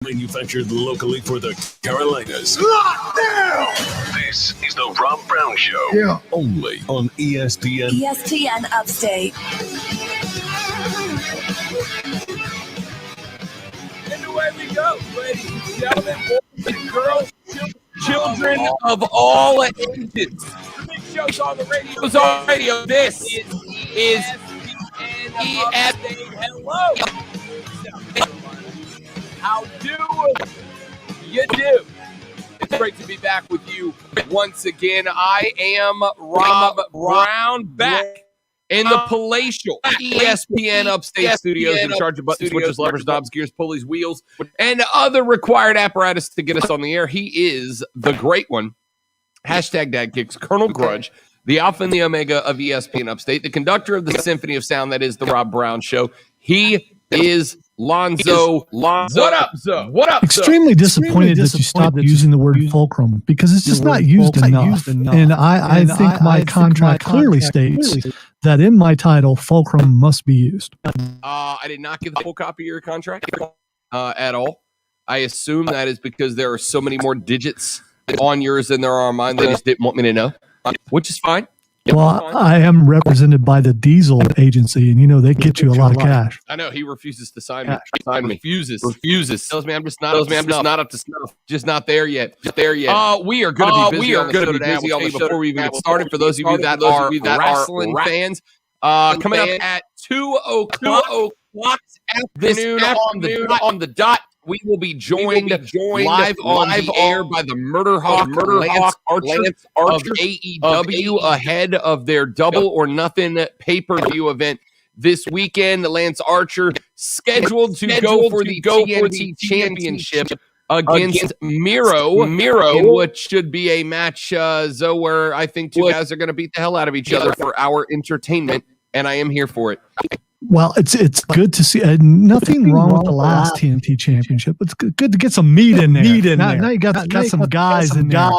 Manufactured locally for the Carolinas. Lockdown! This is the Rob Brown Show. Yeah. Only on ESPN. ESPN Upstate. And away we go, ladies and gentlemen, boys and girls, children of all ages. The big show's on the radio. It's on radio. This is ESPN. Hello. How do you do? It's great to be back with you once again. I am Rob Brown, back in the palatial ESPN Upstate Studios, in charge of buttons, switches, levers, knobs, gears, pulleys, wheels, and other required apparatus to get us on the air. He is the great one. Hashtag Dad Kicks, Colonel Grudge, the alpha and the omega of ESPN Upstate, the conductor of the symphony of sound that is the Rob Brown Show. He is Lonzo. What up, Zo? What up, Extremely disappointed that you stopped using the word fulcrum because it's just not used enough. And I think my contract clearly states that in my title, fulcrum must be used. I did not get the full copy of your contract at all. I assume that is because there are so many more digits on yours than there are on mine. They just didn't want me to know, which is fine. Well, I am represented by the Diesel Agency, and they get you a lot of cash. I know he refuses to sign me. Refuses. Tells me I'm just not up to snuff. Just not there yet. We are going to be busy. On the show before we even get started. For those of you that are wrestling fans, coming up at 2:00 this afternoon on the dot. We will be joined live on the air by the MurderHawk, Lance Archer of AEW ahead of their Double or Nothing pay-per-view event this weekend. Lance Archer scheduled to go for the TNT Championship against Miro, in what should be a match, Zo, where I think two guys are going to beat the hell out of each other for our entertainment, and I am here for it. Well, it's good to see. Nothing wrong with the last TNT Championship. It's good to get some meat in there. Now you got some guys in there.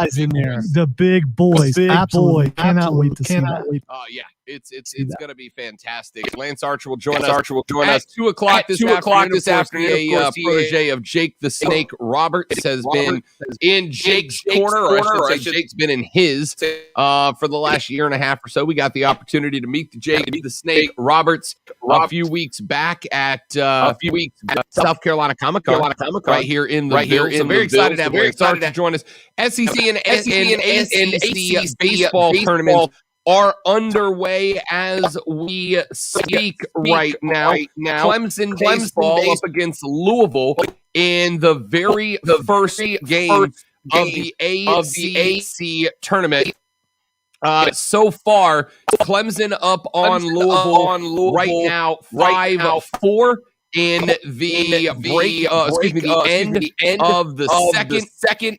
The big boys. Absolutely. Cannot wait to see that. Yeah. It's going to be fantastic. Lance Archer will join us. At 2:00 this afternoon. A protege of Jake the Snake Roberts has been in Jake's corner, or I should say Jake's been in his for the last year and a half or so. We got the opportunity to meet Jake the Snake Roberts a few weeks back at South Carolina Comic Con, right here in the Ville. So very excited to have Lance Archer to join us. SEC and ACC Baseball Tournies are underway as we speak right now. Clemson baseball up against Louisville in the first game of the ACC tournament. So far, Clemson up on Louisville right now, 5-4 in the end of the second.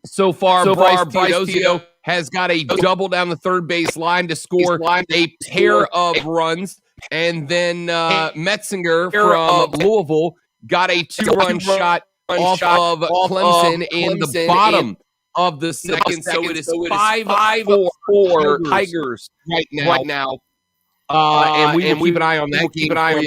So far, Bryce Tito has got a double down the third base line to score a pair of runs. And then Metzinger from Louisville got a two-run shot off of Clemson in the bottom of the second. So it is 5-4 Tigers right now. And we will keep an eye on that.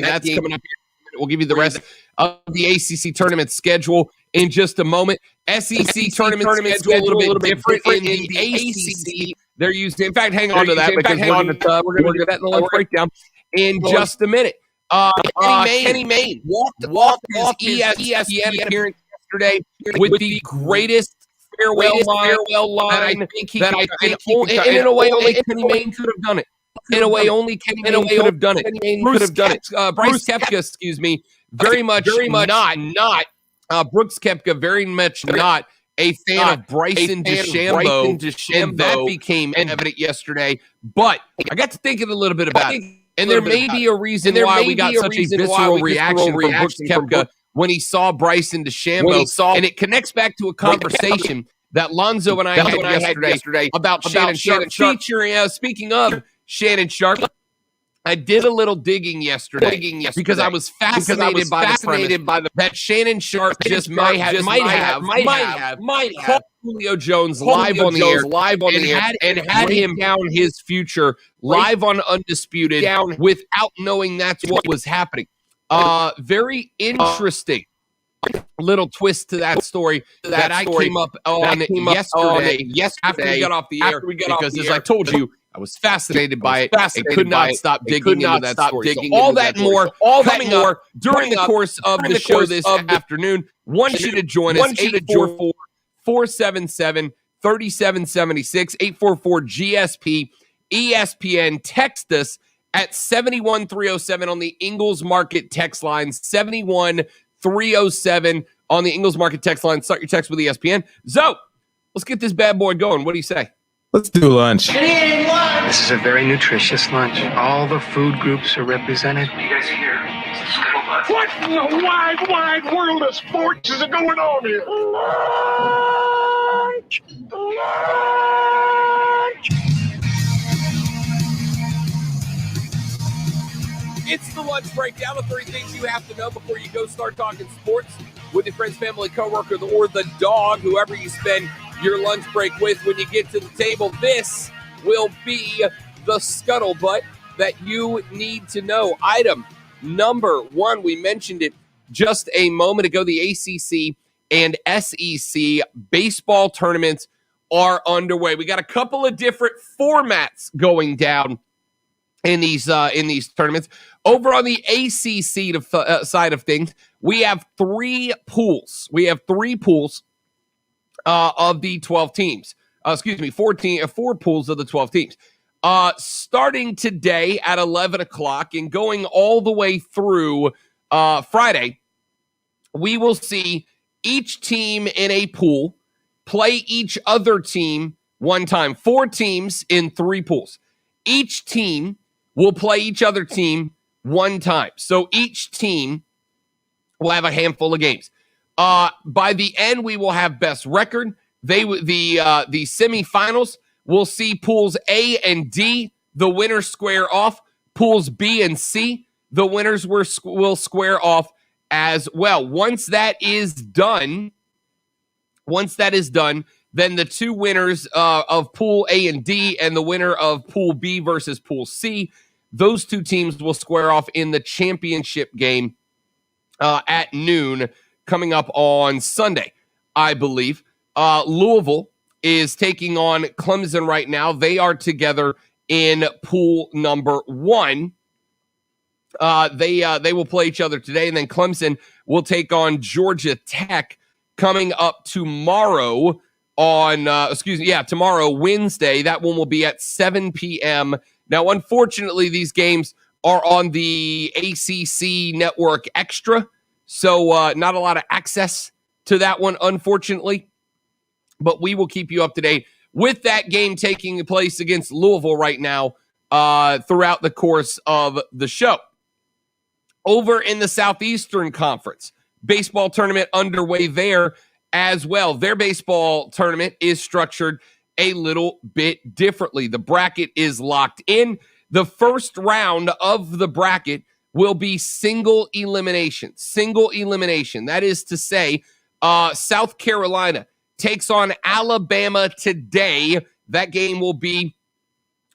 That's coming up here. We'll give you the rest of the ACC tournament schedule in just a moment. SEC tournament schedule a little bit different in the ACC. They're using. In fact, hang on to that because we're going to get that in the lunch breakdown in just a minute. Kenny Mayne walked his ESPN appearance yesterday with the greatest farewell line that I think in a way only Kenny Mayne could have done it. In a way, only Kenny Mayne could have done it. Bryce Koepka, excuse me, very much not. Brooks Koepka, very much not a fan of Bryson DeChambeau, and that became evident yesterday. But I got to thinking a little bit about it, and there may be a reason why we got such a visceral reaction from Brooks Koepka when he saw Bryson DeChambeau, and it connects back to a conversation that Lonzo and I had yesterday about Shannon Sharp. Speaking of Shannon Sharp, I did a little digging yesterday because I was fascinated by the that Shannon Sharp just might have Julio Jones live on the air and had him down his future live on Undisputed without knowing that's what was happening. Very interesting little twist to that story that I came up on yesterday after we got off the air, because as I told you, I was fascinated by it and could not stop digging into that story. So all that more coming up during the course of the show this afternoon. Want you to join us, 844-477-3776, 844-GSP, ESPN. Text us at 71307 on the Ingles Market text line, 71307 on the Ingles Market text line. Start your text with ESPN. Zoe, let's get this bad boy going. What do you say? Let's do lunch. This is a very nutritious lunch. All the food groups are represented. You guys here? What in the wide, wide world of sports is going on here? It's the lunch breakdown of 3 things you have to know before you go start talking sports with your friends, family, coworker, or the dog, whoever you spend your lunch break with. When you get to the table, this will be the scuttlebutt that you need to know. Item number 1, we mentioned it just a moment ago. The ACC and SEC baseball tournaments are underway. We got a couple of different formats going down in these tournaments. Over on the ACC side of things, we have 3 pools. Of the 12 teams. 4 pools of the 12 teams. Starting today at 11 o'clock and going all the way through Friday, we will see each team in a pool play each other team one time. 4 teams in 3 pools. Each team will play each other team one time. So each team will have a handful of games. By the end, we will have best record. The semifinals will see pools A and D, the winners square off. Pools B and C, the winners will square off as well. Once that is done, then the 2 winners of Pool A and D and the winner of Pool B versus Pool C, those 2 teams will square off in the championship game at noon coming up on Sunday, I believe. Louisville is taking on Clemson right now. They are together in pool number 1. They will play each other today, and then Clemson will take on Georgia Tech coming up tomorrow tomorrow, Wednesday. That one will be at 7 p.m. Now, unfortunately, these games are on the ACC Network Extra, so not a lot of access to that one, unfortunately. But we will keep you up to date with that game taking place against Louisville right now throughout the course of the show. Over in the Southeastern Conference, baseball tournament underway there as well. Their baseball tournament is structured a little bit differently. The bracket is locked in. The first round of the bracket will be single elimination. That is to say, South Carolina takes on Alabama today. That game will be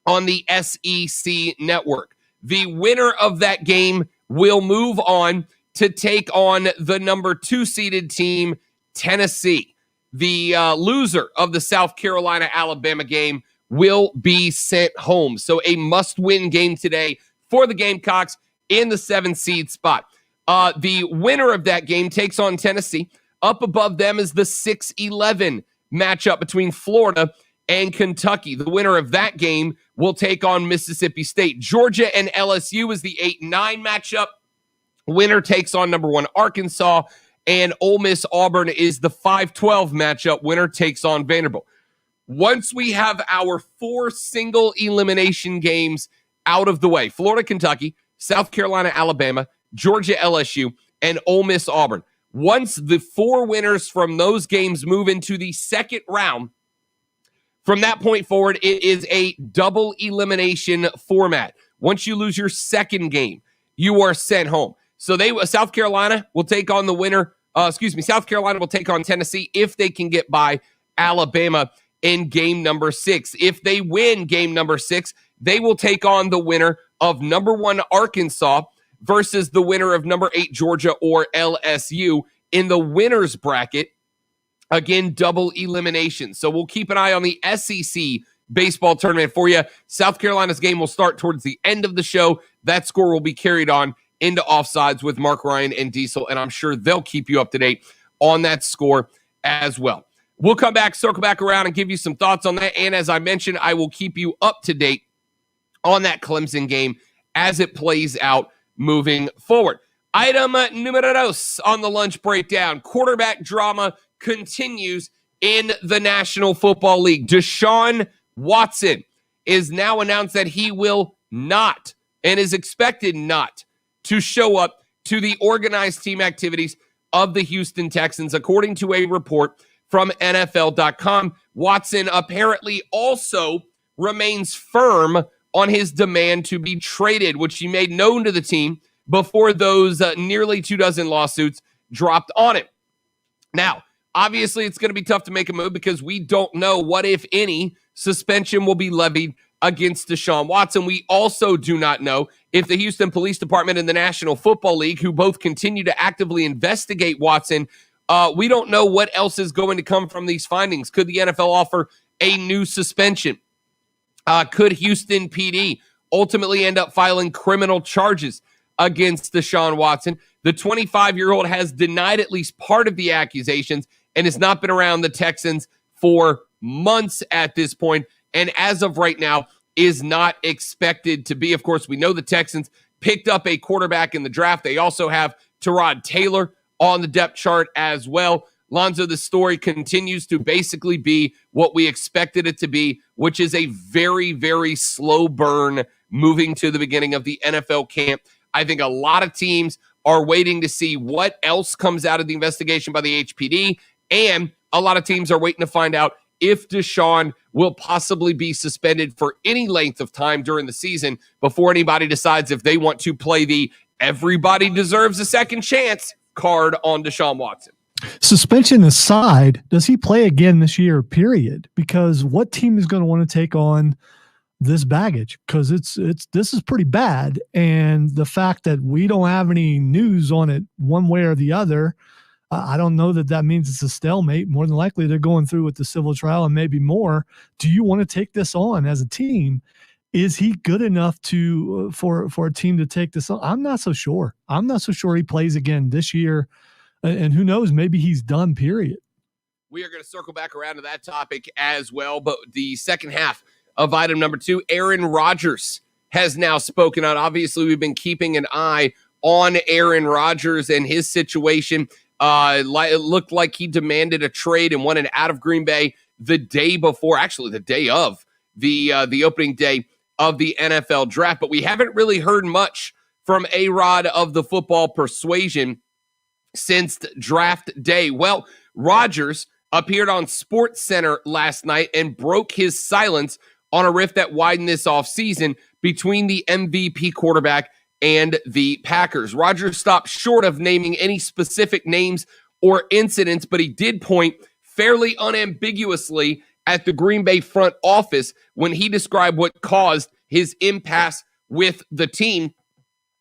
on the SEC network. The winner of that game will move on to take on the number 2 seeded team, Tennessee. The loser of the South Carolina-Alabama game will be sent home. So a must-win game today for the Gamecocks in the 7th seed spot. The winner of that game takes on Tennessee. Up above them is the 6-11 matchup between Florida and Kentucky. The winner of that game will take on Mississippi State. Georgia and LSU is the 8-9 matchup. Winner takes on number 1 Arkansas. And Ole Miss Auburn is the 5-12 matchup. Winner takes on Vanderbilt. Once we have our 4 single elimination games out of the way, Florida, Kentucky, South Carolina, Alabama, Georgia, LSU, and Ole Miss Auburn. Once the 4 winners from those games move into the second round, from that point forward, it is a double elimination format. Once you lose your second game, you are sent home. So South Carolina will take on the winner. South Carolina will take on Tennessee if they can get by Alabama in game number 6. If they win game number 6, they will take on the winner of number 1 Arkansas versus the winner of number 8 Georgia or LSU in the winner's bracket. Again, double elimination. So we'll keep an eye on the SEC baseball tournament for you. South Carolina's game will start towards the end of the show. That score will be carried on into offsides with Mark Ryan and Diesel, and I'm sure they'll keep you up to date on that score as well. We'll come back, circle back around, and give you some thoughts on that. And as I mentioned, I will keep you up to date on that Clemson game as it plays out moving forward. Item numero dos on the lunch breakdown. Quarterback drama continues in the National Football League. Deshaun Watson is now announced that he will not and is expected not to show up to the organized team activities of the Houston Texans, according to a report from NFL.com. Watson apparently also remains firm on his demand to be traded, which he made known to the team before those nearly 24 lawsuits dropped on him. Now, obviously, it's going to be tough to make a move because we don't know what, if any, suspension will be levied against Deshaun Watson. We also do not know if the Houston Police Department and the National Football League, who both continue to actively investigate Watson, we don't know what else is going to come from these findings. Could the NFL offer a new suspension? Could Houston PD ultimately end up filing criminal charges against Deshaun Watson? The 25-year-old has denied at least part of the accusations and has not been around the Texans for months at this point, and as of right now is not expected to be. Of course, we know the Texans picked up a quarterback in the draft. They also have Tyrod Taylor on the depth chart as well. Lonzo, the story continues to basically be what we expected it to be, which is a very, very slow burn moving to the beginning of the NFL camp. I think a lot of teams are waiting to see what else comes out of the investigation by the HPD, and a lot of teams are waiting to find out if Deshaun will possibly be suspended for any length of time during the season before anybody decides if they want to play the everybody deserves a second chance card on Deshaun Watson. Suspension aside, does he play again this year, period? Because what team is going to want to take on this baggage? Because this is pretty bad. And the fact that we don't have any news on it one way or the other, I don't know that means it's a stalemate. More than likely, they're going through with the civil trial and maybe more. Do you want to take this on as a team? Is he good enough to for a team to take this on? I'm not so sure. I'm not so sure he plays again this year. And who knows, maybe he's done, period. We are going to circle back around to that topic as well. But the second half of item number 2, Aaron Rodgers has now spoken out. Obviously, we've been keeping an eye on Aaron Rodgers and his situation. It looked like he demanded a trade and wanted out of Green Bay the day before, actually the day of the opening day of the NFL draft. But we haven't really heard much from A-Rod of the football persuasion since draft day. Well, Rodgers appeared on SportsCenter last night and broke his silence on a rift that widened this offseason between the MVP quarterback and the Packers. Rodgers stopped short of naming any specific names or incidents, but he did point fairly unambiguously at the Green Bay front office when he described what caused his impasse with the team.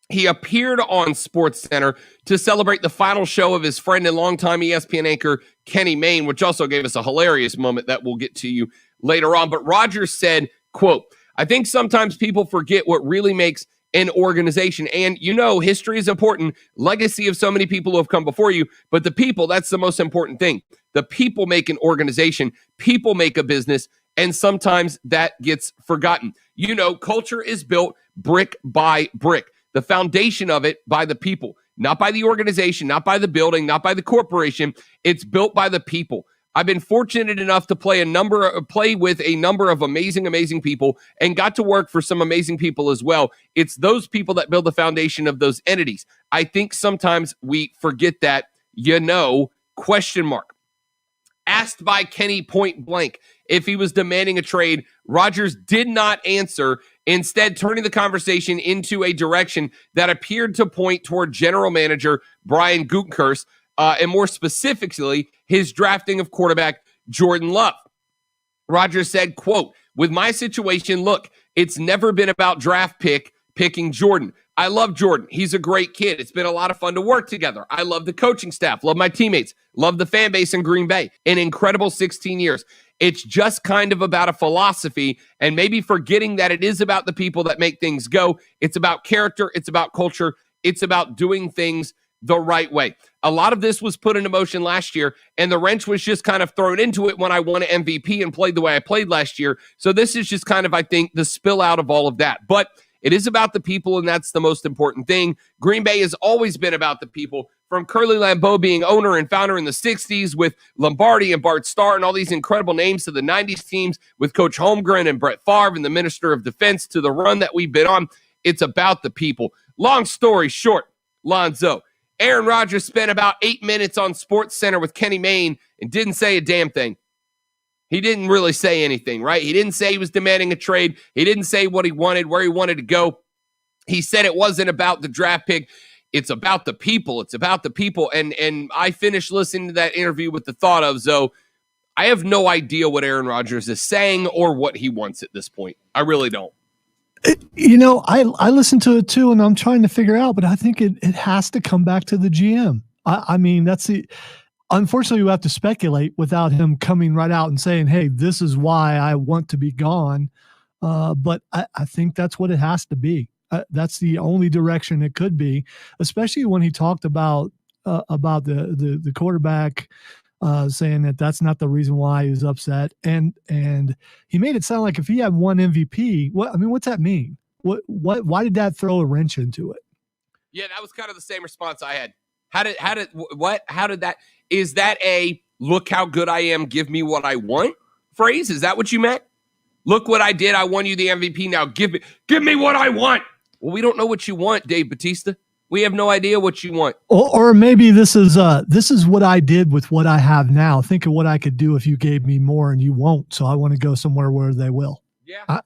He appeared on SportsCenter to celebrate the final show of his friend and longtime ESPN anchor, Kenny Mayne, which also gave us a hilarious moment that we'll get to you later on. But Rodgers said, quote, "I think sometimes people forget what really makes an organization. And, you know, history is important. Legacy of so many people who have come before you. But the people, that's the most important thing. The people make an organization. People make a business. And sometimes that gets forgotten. You know, culture is built brick by brick. The foundation of it by the people, not by the organization, not by the building, not by the corporation. It's built by the people. I've been fortunate enough to play with a number of amazing people and got to work for some amazing people as well. It's those people that build the foundation of those entities. I think sometimes we forget that, question mark. Asked by Kenny point blank if he was demanding a trade, Rodgers did not answer, instead turning the conversation into a direction that appeared to point toward general manager Brian Gutekunst, and more specifically, his drafting of quarterback Jordan Love. Rodgers said, quote, "With my situation, look, it's never been about draft pick picking Jordan. I love Jordan. He's a great kid. It's been a lot of fun to work together. I love the coaching staff, love my teammates, love the fan base in Green Bay. An incredible 16 years. It's just kind of about a philosophy and maybe forgetting that it is about the people that make things go. It's about character. It's about culture. It's about doing things the right way. A lot of this was put into motion last year, and the wrench was just kind of thrown into it when I won an MVP and played the way I played last year. So this is just kind of, I think, the spill out of all of that. But it is about the people, and that's the most important thing. Green Bay has always been about the people, from Curly Lambeau being owner and founder in the 60s with Lombardi and Bart Starr and all these incredible names to the 90s teams with Coach Holmgren and Brett Favre and the Minister of Defense to the run that we've been on. It's about the people. Long story short, Lonzo, Aaron Rodgers spent about 8 minutes on SportsCenter with Kenny Mayne and didn't say a damn thing. He didn't really say anything, right? He didn't say he was demanding a trade. He didn't say what he wanted, where he wanted to go. He said it wasn't about the draft pick. It's about the people. It's about the people. And I finished listening to that interview with the thought of, Zoe, I have no idea what Aaron Rodgers is saying or what he wants at this point. I really don't. I listened to it too, and I'm trying to figure out, but I think it has to come back to the GM. I mean, unfortunately, we have to speculate without him coming right out and saying, hey, this is why I want to be gone. But I think that's what it has to be. That's the only direction it could be, especially when he talked about the quarterback saying that that's not the reason why he's upset. And he made it sound like if he had one MVP, what's that mean? Why did that throw a wrench into it? Yeah, that was kind of the same response I had. Is that a look how good I am, give me what I want phrase? Is that what you meant? Look what I did. I won you the MVP. Now give me what I want. Well, we don't know what you want, Dave Bautista. We have no idea what you want. Or maybe this is what I did with what I have now. Think of what I could do if you gave me more and you won't. So I want to go somewhere where they will. Yeah.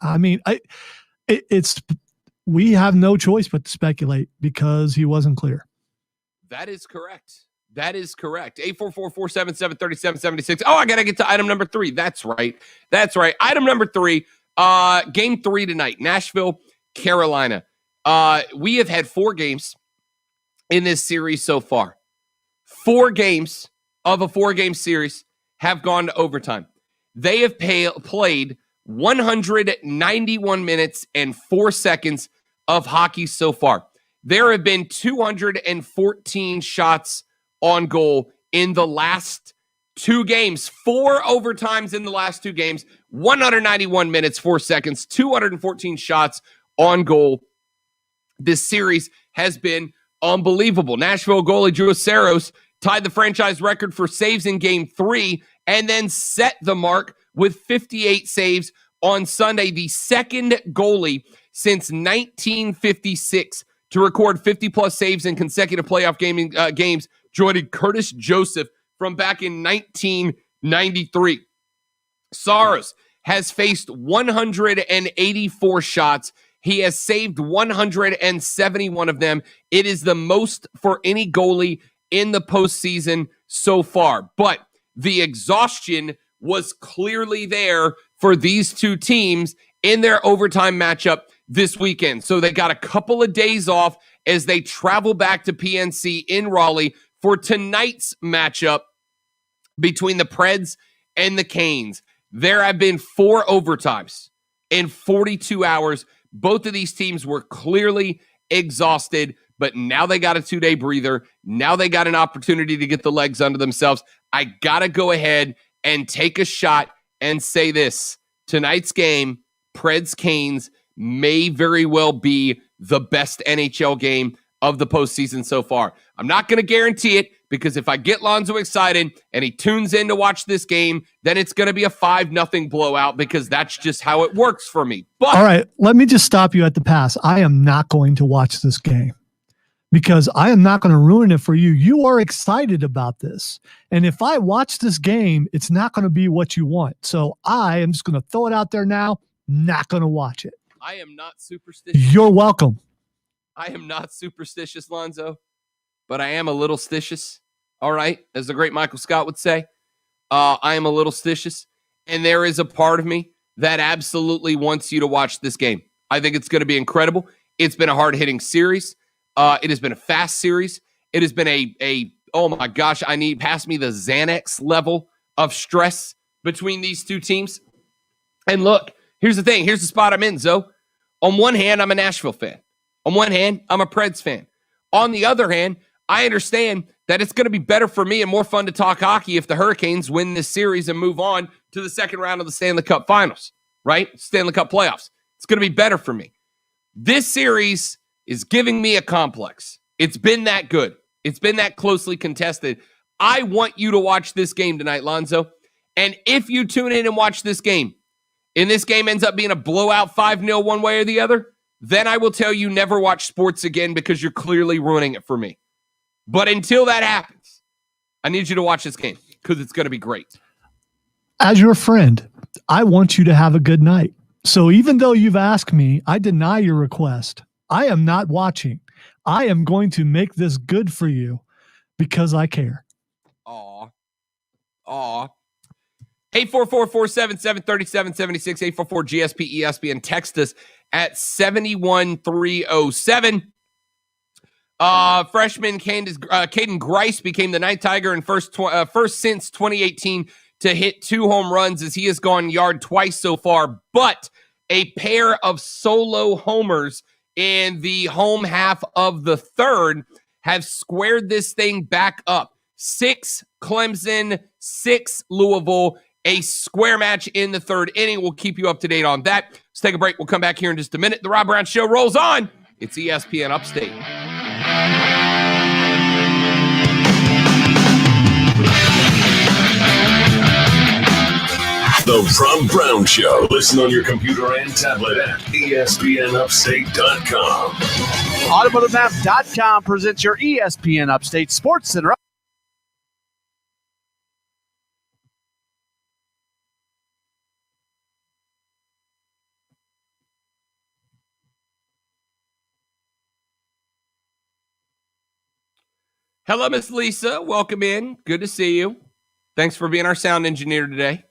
We have no choice but to speculate because he wasn't clear. That is correct. 844-477-3776. Oh, I got to get to item number 3. That's right. Item number 3, game 3 tonight, Nashville, Carolina. We have had 4 games in this series so far. 4 games of a 4-game series have gone to overtime. They have played 191 minutes and 4 seconds of hockey so far. There have been 214 shots on goal in the last 2 games. 4 overtimes in the last 2 games. 191 minutes, 4 seconds, 214 shots on goal. This series has been unbelievable. Nashville goalie Drew Saros tied the franchise record for saves in game 3 and then set the mark with 58 saves on Sunday. The second goalie since 1956 to record 50-plus saves in consecutive playoff games, joining Curtis Joseph from back in 1993. Saros has faced 184 shots. He has saved 171 of them. It is the most for any goalie in the postseason so far. But the exhaustion was clearly there for these 2 teams in their overtime matchup this weekend. So they got a couple of days off as they travel back to PNC in Raleigh for tonight's matchup between the Preds and the Canes. There have been 4 overtimes in 42 hours. Both of these teams were clearly exhausted, but now they got a 2-day breather. Now they got an opportunity to get the legs under themselves. I got to go ahead and take a shot and say this. Tonight's game, Preds-Canes, may very well be the best NHL game of the postseason so far. I'm not going to guarantee it because if I get Lonzo excited and he tunes in to watch this game, then it's going to be a 5-0 blowout because that's just how it works for me. But all right, let me just stop you at the pass. I am not going to watch this game because I am not going to ruin it for you. You are excited about this. And if I watch this game, it's not going to be what you want. So I am just going to throw it out there now, not going to watch it. I am not superstitious. You're welcome. I am not superstitious, Lonzo, but I am a little stitious. All right, as the great Michael Scott would say, I am a little stitious, and there is a part of me that absolutely wants you to watch this game. I think it's going to be incredible. It's been a hard-hitting series. It has been a fast series. It has been a oh my gosh, pass me the Xanax level of stress between these two teams. And look, here's the thing. Here's the spot I'm in, Zoe. On one hand, I'm a Nashville fan. On one hand, I'm a Preds fan. On the other hand, I understand that it's going to be better for me and more fun to talk hockey if the Hurricanes win this series and move on to the second round of the Stanley Cup Finals, right? Stanley Cup playoffs. It's going to be better for me. This series is giving me a complex. It's been that good. It's been that closely contested. I want you to watch this game tonight, Lonzo. And if you tune in and watch this game, and this game ends up being a blowout 5-0 one way or the other, then I will tell you never watch sports again because you're clearly ruining it for me. But until that happens, I need you to watch this game because it's going to be great. As your friend, I want you to have a good night. So even though you've asked me, I deny your request. I am not watching. I am going to make this good for you because I care. Aw. 844-477-3776, 844-GSP-ESPN. Text us at 71307. Freshman Caden Grice became the ninth Tiger and first since 2018 to hit 2 home runs as he has gone yard twice so far, but a pair of solo homers in the home half of the third have squared this thing back up. 6 Clemson, 6 Louisville, a square match in the third inning. We'll keep you up to date on that. Let's take a break. We'll come back here in just a minute. The Rob Brown Show rolls on. It's ESPN Upstate. The Rob Brown Show. Listen on your computer and tablet at ESPNUpstate.com. AutomotiveMap.com presents your ESPN Upstate Sports Center. Hello, Miss Lisa. Welcome in. Good to see you. Thanks for being our sound engineer today.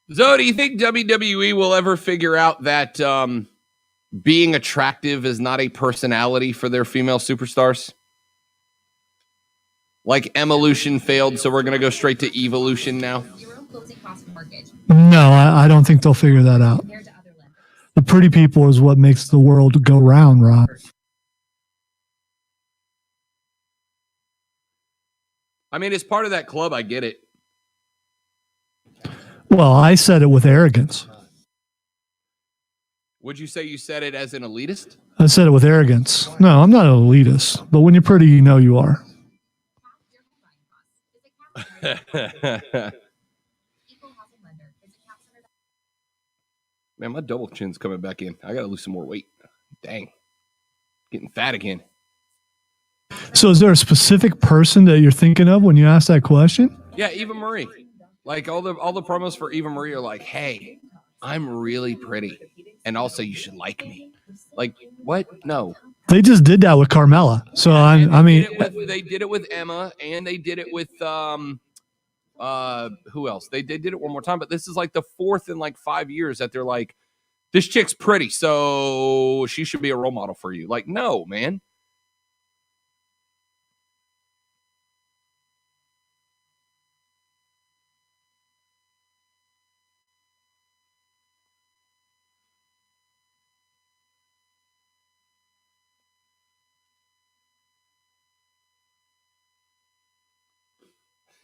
Zoe, do you think WWE will ever figure out that being attractive is not a personality for their female superstars? Like Evolution failed, so we're going to go straight to Evolution now? No, I don't think they'll figure that out. The pretty people is what makes the world go round, Rob. I mean, as part of that club, I get it. Well, I said it with arrogance. Would you say you said it as an elitist? I said it with arrogance. No, I'm not an elitist, but when you're pretty, you know you are. Man, my double chin's coming back in. I got to lose some more weight. Dang. Getting fat again. So is there a specific person that you're thinking of when you ask that question? Yeah, Eva Marie. Like all the promos for Eva Marie are like, hey, I'm really pretty. And also you should like me. Like, what? No. They just did that with Carmella. So they did it with Emma, and they did it with who else? They did it one more time, but this is like the fourth in like 5 years that they're like, this chick's pretty, so she should be a role model for you. Like, no, man.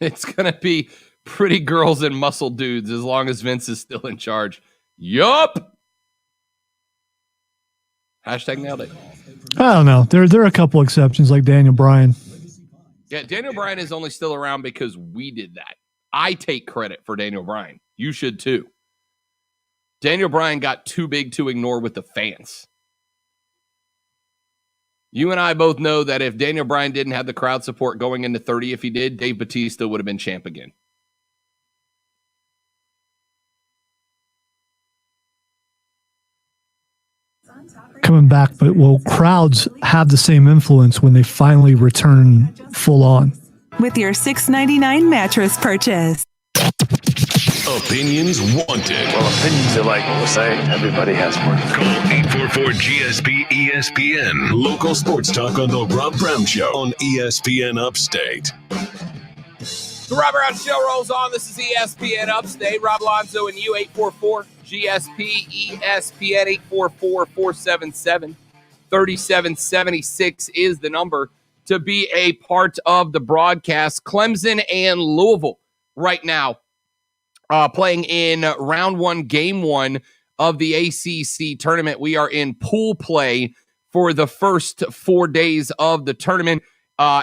It's going to be pretty girls and muscle dudes as long as Vince is still in charge. Yup. Hashtag nailed it. I don't know. There are a couple exceptions like Daniel Bryan. Yeah, Daniel Bryan is only still around because we did that. I take credit for Daniel Bryan. You should too. Daniel Bryan got too big to ignore with the fans. You and I both know that if Daniel Bryan didn't have the crowd support going into 30, if he did, Dave Bautista would have been champ again. Coming back, but will crowds have the same influence when they finally return full on? With your $6.99 mattress purchase. Opinions wanted. Well, opinions are like, we'll say, everybody has one. Call 844-GSP-ESPN. Local sports talk on The Rob Brown Show on ESPN Upstate. The Rob Brown Show rolls on. This is ESPN Upstate. Rob Alonzo and you, 844-GSP-ESPN, 844-477-3776 is the number to be a part of the broadcast. Clemson and Louisville right now playing in round one, game one of the ACC tournament. We are in pool play for the first 4 days of the tournament.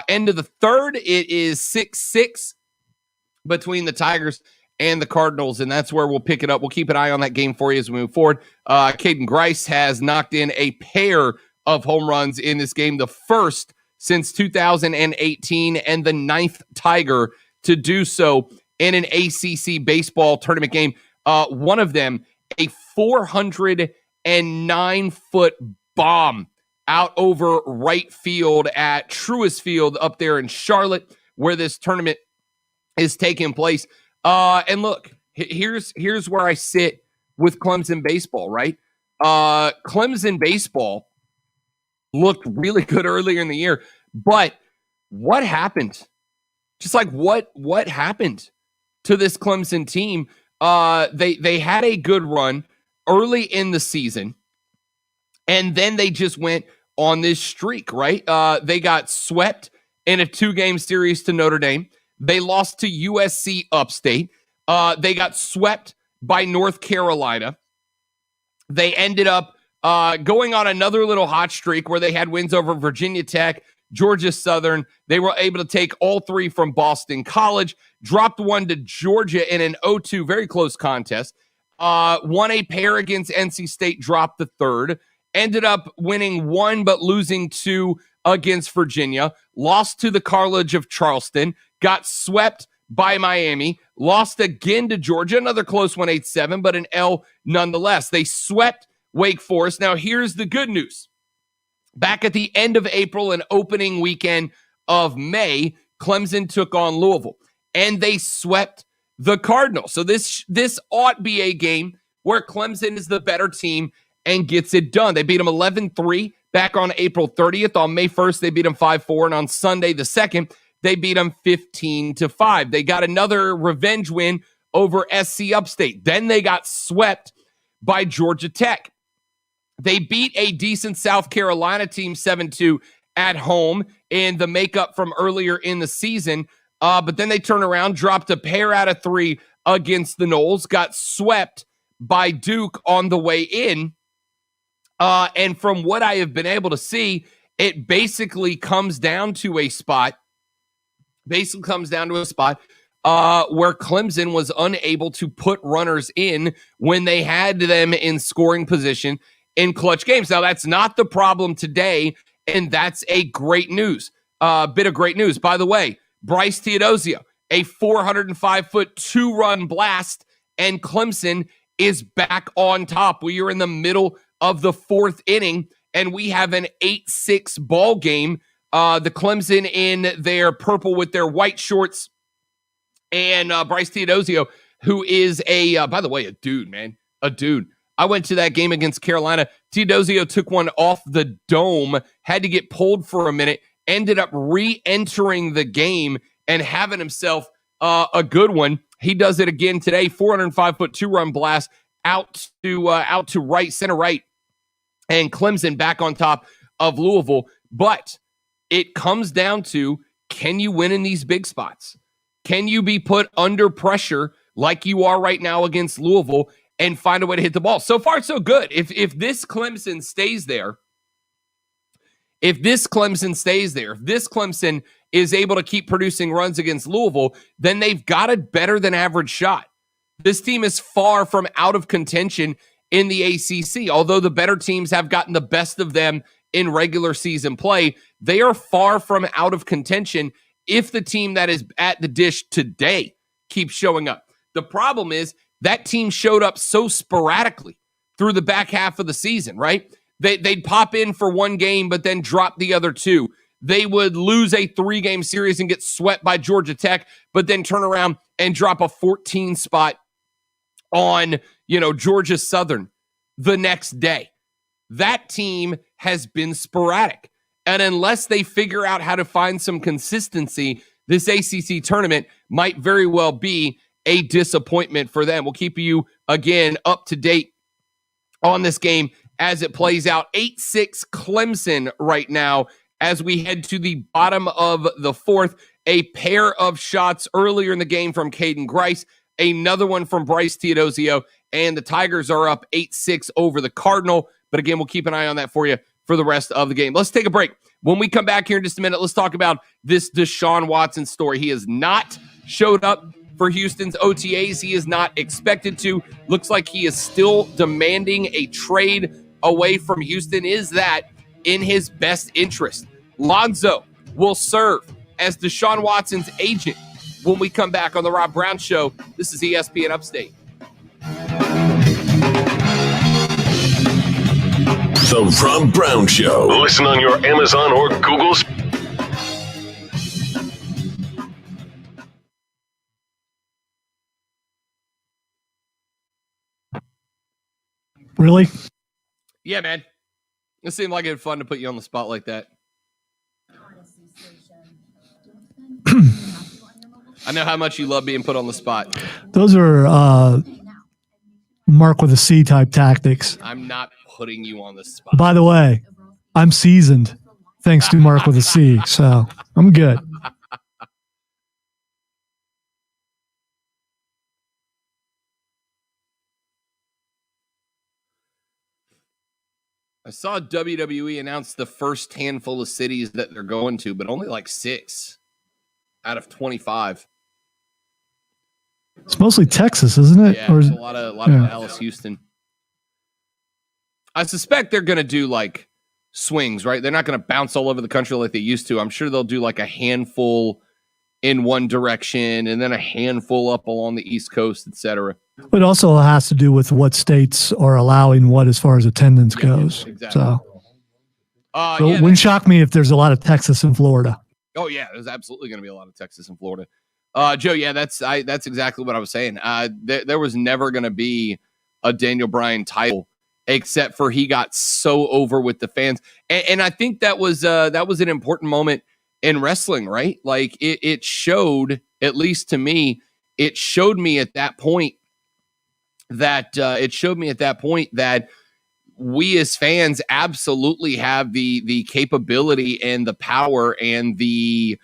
End of the third, it is 6-6 between the Tigers and the Cardinals, and that's where we'll pick it up. We'll keep an eye on that game for you as we move forward. Caden Grice has knocked in a pair of home runs in this game, the first since 2018, and the ninth Tiger to do so in an ACC baseball tournament game. One of them, a 409-foot bomb out over right field at Truist Field up there in Charlotte, where this tournament is taking place. And look, here's where I sit with Clemson baseball, right? Clemson baseball looked really good earlier in the year, but what happened? Just like what happened to this Clemson team? They had a good run early in the season, and then they just went on this streak, right? They got swept in a 2-game series to Notre Dame. They lost to USC Upstate. They got swept by North Carolina. They ended up going on another little hot streak where they had wins over Virginia Tech, Georgia Southern. They were able to take all 3 from Boston College, dropped one to Georgia in an 0-2, very close contest, won a pair against NC State, dropped the third, ended up winning 1 but losing 2 against Virginia, lost to the College of Charleston, got swept by Miami, lost again to Georgia, another close one, 8-7, but an L nonetheless. They swept Wake Forest. Now, here's the good news. Back at the end of April and opening weekend of May, Clemson took on Louisville, and they swept the Cardinals. So this ought be a game where Clemson is the better team and gets it done. They beat them 11-3 back on April 30th. On May 1st, they beat them 5-4, and on Sunday the 2nd, they beat them 15-5. They got another revenge win over SC Upstate. Then they got swept by Georgia Tech. They beat a decent South Carolina team 7-2 at home in the makeup from earlier in the season. But then they turned around, dropped a pair out of 3 against the Noles, got swept by Duke on the way in. And from what I have been able to see, it basically comes down to a spot where Clemson was unable to put runners in when they had them in scoring position in clutch games. Now, that's not the problem today, and that's a great news. Bit of great news. By the way, Bryce Teodosio, a 405-foot 2-run blast, and Clemson is back on top. We are in the middle of the 4th inning, and we have an 8-6 ball game. The Clemson in their purple with their white shorts, and Bryce Teodosio, who is by the way, a dude, man, a dude. I went to that game against Carolina. Teodosio took one off the dome, had to get pulled for a minute, ended up re-entering the game and having himself a good one. He does it again today. 405-foot 2-run blast out to right, center right, and Clemson back on top of Louisville. But it comes down to, can you win in these big spots? Can you be put under pressure like you are right now against Louisville and find a way to hit the ball? So far, so good. If this Clemson stays there, if this Clemson is able to keep producing runs against Louisville, then they've got a better than average shot. This team is far from out of contention in the ACC. Although the better teams have gotten the best of them in regular season play, they are far from out of contention if the team that is at the dish today keeps showing up. The problem is that team showed up so sporadically through the back half of the season, right? They'd pop in for one game, but then drop the other two. They would lose a 3-game series and get swept by Georgia Tech, but then turn around and drop a 14 spot on, Georgia Southern the next day. That team has been sporadic. And unless they figure out how to find some consistency, this ACC tournament might very well be a disappointment for them. We'll keep you, again, up to date on this game as it plays out. 8-6 Clemson right now as we head to the bottom of the fourth. A pair of shots earlier in the game from Caden Grice, another one from Bryce Teodosio, and the Tigers are up 8-6 over the Cardinal. But again, we'll keep an eye on that for you for the rest of the game. Let's take a break. When we come back here in just a minute, let's talk about this Deshaun Watson story. He has not showed up for Houston's OTAs. He is not expected to. Looks like he is still demanding a trade away from Houston. Is that in his best interest? Lonzo will serve as Deshaun Watson's agent when we come back on the Rob Brown Show. This is ESPN Upstate. The Rob Brown Show. Listen on your Amazon or Google. Really? Yeah, man. It seemed like it was fun to put you on the spot like that. I know how much you love being put on the spot. Those are Mark with a C type tactics. I'm not putting you on the spot. By the way, I'm seasoned thanks to Mark with a C, so I'm good. I saw WWE announce the first handful of cities that they're going to, but only like 6 out of 25. It's mostly Texas, isn't it? Yeah, there's a lot of Dallas, Houston. I suspect they're going to do like swings, right? They're not going to bounce all over the country like they used to. I'm sure they'll do like a handful in one direction and then a handful up along the East Coast, etc. It also has to do with what states are allowing what as far as attendance goes. Exactly. So it wouldn't shock me if there's a lot of Texas and Florida. Oh, yeah, there's absolutely going to be a lot of Texas and Florida. Joe, yeah, that's exactly what I was saying. There was never going to be a Daniel Bryan title except for he got so over with the fans. And I think that was an important moment in wrestling, right? Like it showed, at least to me, it showed me at that point that we as fans absolutely have the capability and the power and the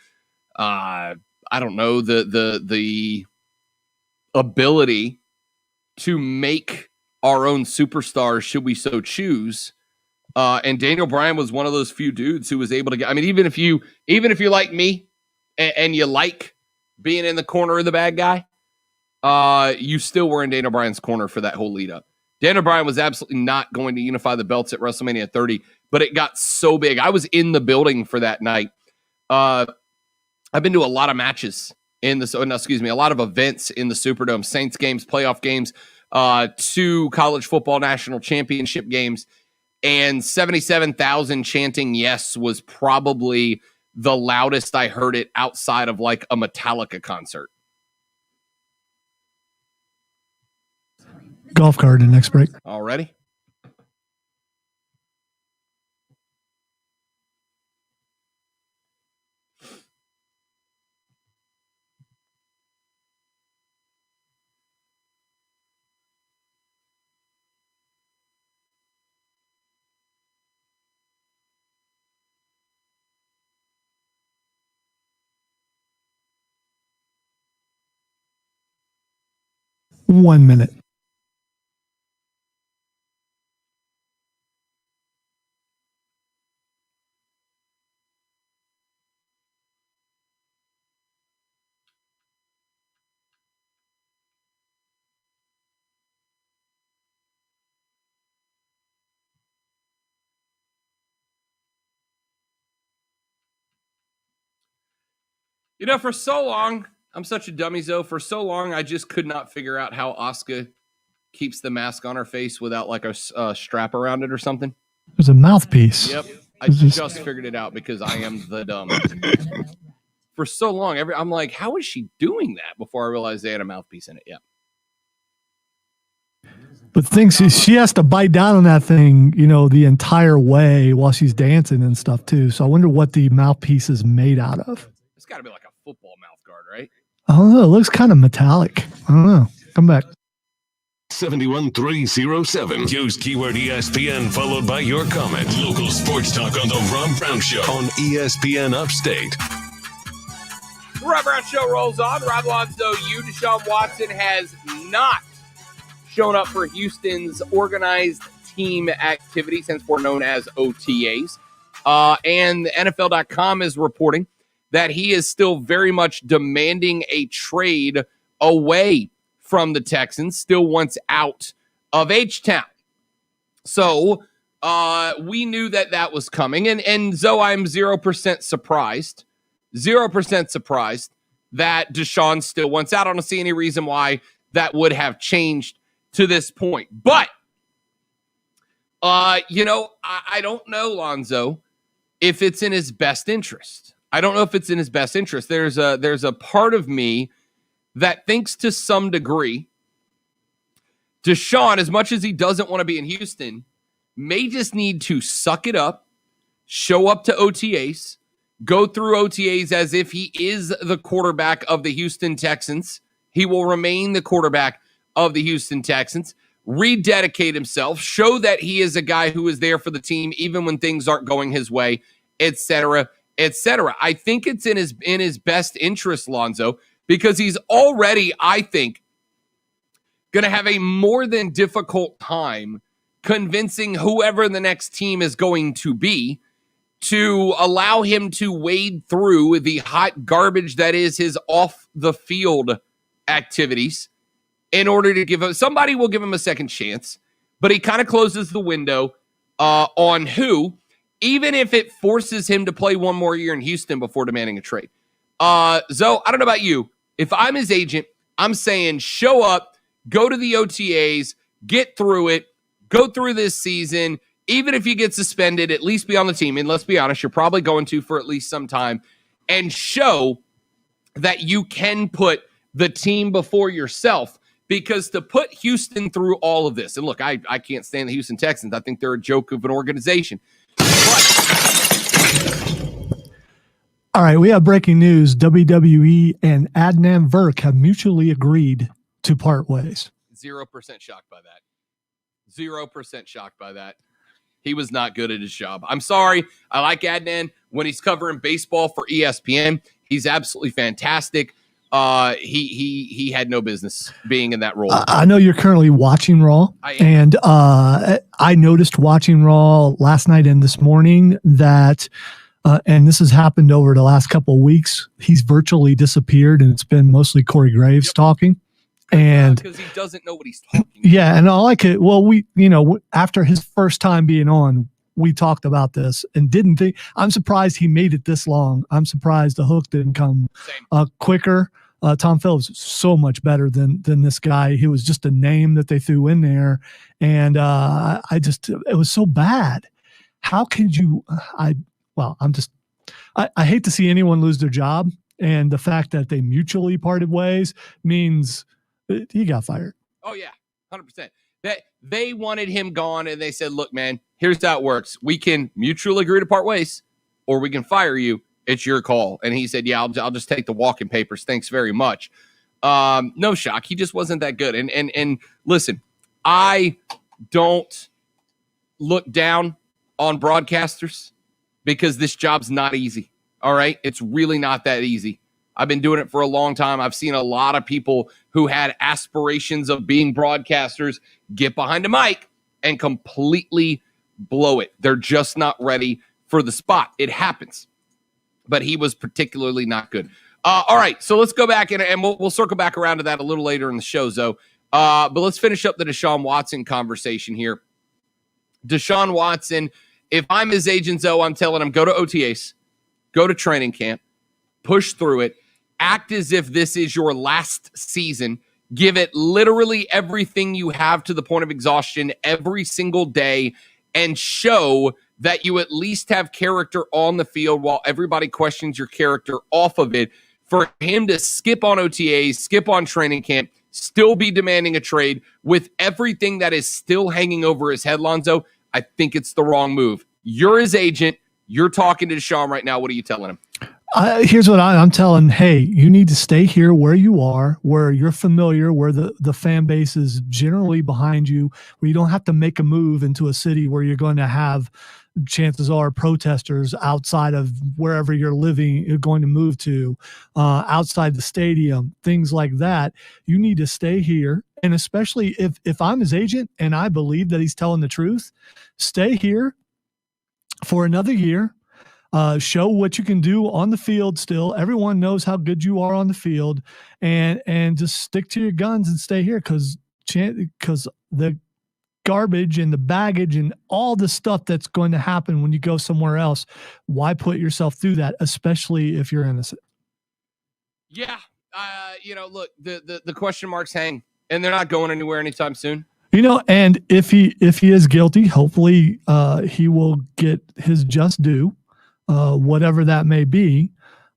the ability to make our own superstars should we so choose. And Daniel Bryan was one of those few dudes who was able to get, I mean, even if you like me and you like being in the corner of the bad guy, you still were in Daniel Bryan's corner for that whole lead up. Daniel Bryan was absolutely not going to unify the belts at WrestleMania 30, but it got so big. I was in the building for that night. I've been to a lot of matches a lot of events in the Superdome, Saints games, playoff games, 2 college football national championship games, and 77,000 chanting yes was probably the loudest I heard it outside of like a Metallica concert. Golf cart in next break. Already? 1 minute. For so long, I'm such a dummy, Zoe. For so long, I just could not figure out how Asuka keeps the mask on her face without like a strap around it or something. There's a mouthpiece. Yep. I just figured it out because I am the dumb. For so long, I'm like, how is she doing that? Before I realized they had a mouthpiece in it. Yeah. But she has to bite down on that thing, the entire way while she's dancing and stuff too. So I wonder what the mouthpiece is made out of. It's got to be like a football mouth guard, right? I don't know. It looks kind of metallic. I don't know. Come back. 71307. Use keyword ESPN followed by your comment. Local sports talk on the Rob Brown Show on ESPN Upstate. The Rob Brown Show rolls on. Rob Lonzo, Deshaun Watson has not shown up for Houston's organized team activities, henceforth known as OTAs. And NFL.com is reporting that he is still very much demanding a trade away from the Texans, still wants out of H-Town. So we knew that was coming. And Zoe, I'm 0% surprised. 0% surprised that Deshaun still wants out. I don't see any reason why that would have changed to this point. But, I don't know, Lonzo, if it's in his best interest. I don't know if it's in his best interest. There's a part of me that thinks to some degree Deshaun, as much as he doesn't want to be in Houston, may just need to suck it up, show up to OTAs, go through OTAs as if he is the quarterback of the Houston Texans. He will remain the quarterback of the Houston Texans, rededicate himself, show that he is a guy who is there for the team even when things aren't going his way, etc., etc. I think it's in his best interest, Lonzo, because he's already, I think, going to have a more than difficult time convincing whoever the next team is going to be to allow him to wade through the hot garbage that is his off-the-field activities in order to give him, somebody will give him a second chance, but he kind of closes the window on who, even if it forces him to play one more year in Houston before demanding a trade. Zoe, I don't know about you. If I'm his agent, I'm saying show up, go to the OTAs, get through it, go through this season. Even if you get suspended, at least be on the team. And let's be honest, you're probably going to for at least some time. And show that you can put the team before yourself. Because to put Houston through all of this, and look, I can't stand the Houston Texans. I think they're a joke of an organization. All right, we have breaking news. WWE and Adnan Virk have mutually agreed to part ways. 0% shocked by that. 0% shocked by that. He was not good at his job. I'm sorry. I like Adnan when he's covering baseball for ESPN. He's absolutely fantastic. He had no business being in that role. I know you're currently watching Raw, and I noticed watching Raw last night and this morning that, and this has happened over the last couple of weeks, he's virtually disappeared, and it's been mostly Corey Graves talking. And because he doesn't know what he's talking about. Yeah, and after his first time being on, we talked about this and didn't think. I'm surprised he made it this long. I'm surprised the hook didn't come quicker. Tom Phillips is so much better than this guy. He was just a name that they threw in there, and it was so bad. How could you? I hate to see anyone lose their job, and the fact that they mutually parted ways means he got fired. Oh yeah, 100%. That they wanted him gone, and they said, "Look, man, here's how it works. We can mutually agree to part ways, or we can fire you. It's your call." And he said, "Yeah, I'll just take the walking papers. Thanks very much." No shock. He just wasn't that good. And listen, I don't look down on broadcasters because this job's not easy. All right, it's really not that easy. I've been doing it for a long time. I've seen a lot of people who had aspirations of being broadcasters get behind a mic and completely blow it. They're just not ready for the spot. It happens. But he was particularly not good. All right, so let's go back and we'll circle back around to that a little later in the show, Zoe. But let's finish up the Deshaun Watson conversation here. Deshaun Watson, if I'm his agent, Zoe, I'm telling him, go to OTAs, go to training camp, push through it, act as if this is your last season, give it literally everything you have to the point of exhaustion every single day, and show that you at least have character on the field while everybody questions your character off of it. For him to skip on OTAs, skip on training camp, still be demanding a trade with everything that is still hanging over his head, Lonzo, I think it's the wrong move. You're his agent. You're talking to Deshaun right now. What are you telling him? Here's what I'm telling. Hey, you need to stay here where you are, where you're familiar, where the fan base is generally behind you, where you don't have to make a move into a city where you're going to have, chances are, protesters outside of wherever you're living, you're going to move to, outside the stadium, things like that. You need to stay here. And especially if I'm his agent and I believe that he's telling the truth, stay here for another year. Show what you can do on the field still. Everyone knows how good you are on the field, and just stick to your guns and stay here because the garbage and the baggage and all the stuff that's going to happen when you go somewhere else, why put yourself through that, especially if you're innocent? Yeah. Look, the question marks hang, and they're not going anywhere anytime soon. And if he is guilty, hopefully he will get his just due. Whatever that may be.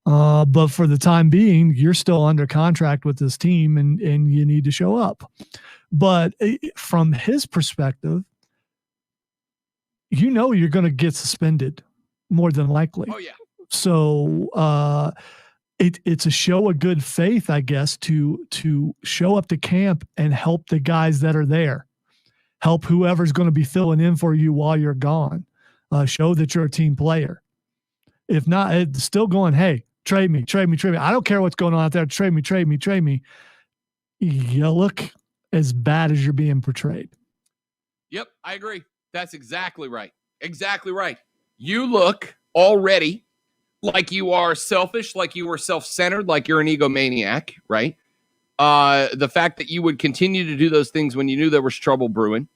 But for the time being, you're still under contract with this team and you need to show up. But from his perspective, you're going to get suspended more than likely. Oh, yeah. So it's a show of good faith, I guess, to show up to camp and help the guys that are there. Help whoever's going to be filling in for you while you're gone. Show that you're a team player. If not, it's still going, hey, trade me. I don't care what's going on out there. Trade me. You look as bad as you're being portrayed. Yep, I agree. That's exactly right. Exactly right. You look already like you are selfish, like you are self-centered, like you're an egomaniac, right? The fact that you would continue to do those things when you knew there was trouble brewing,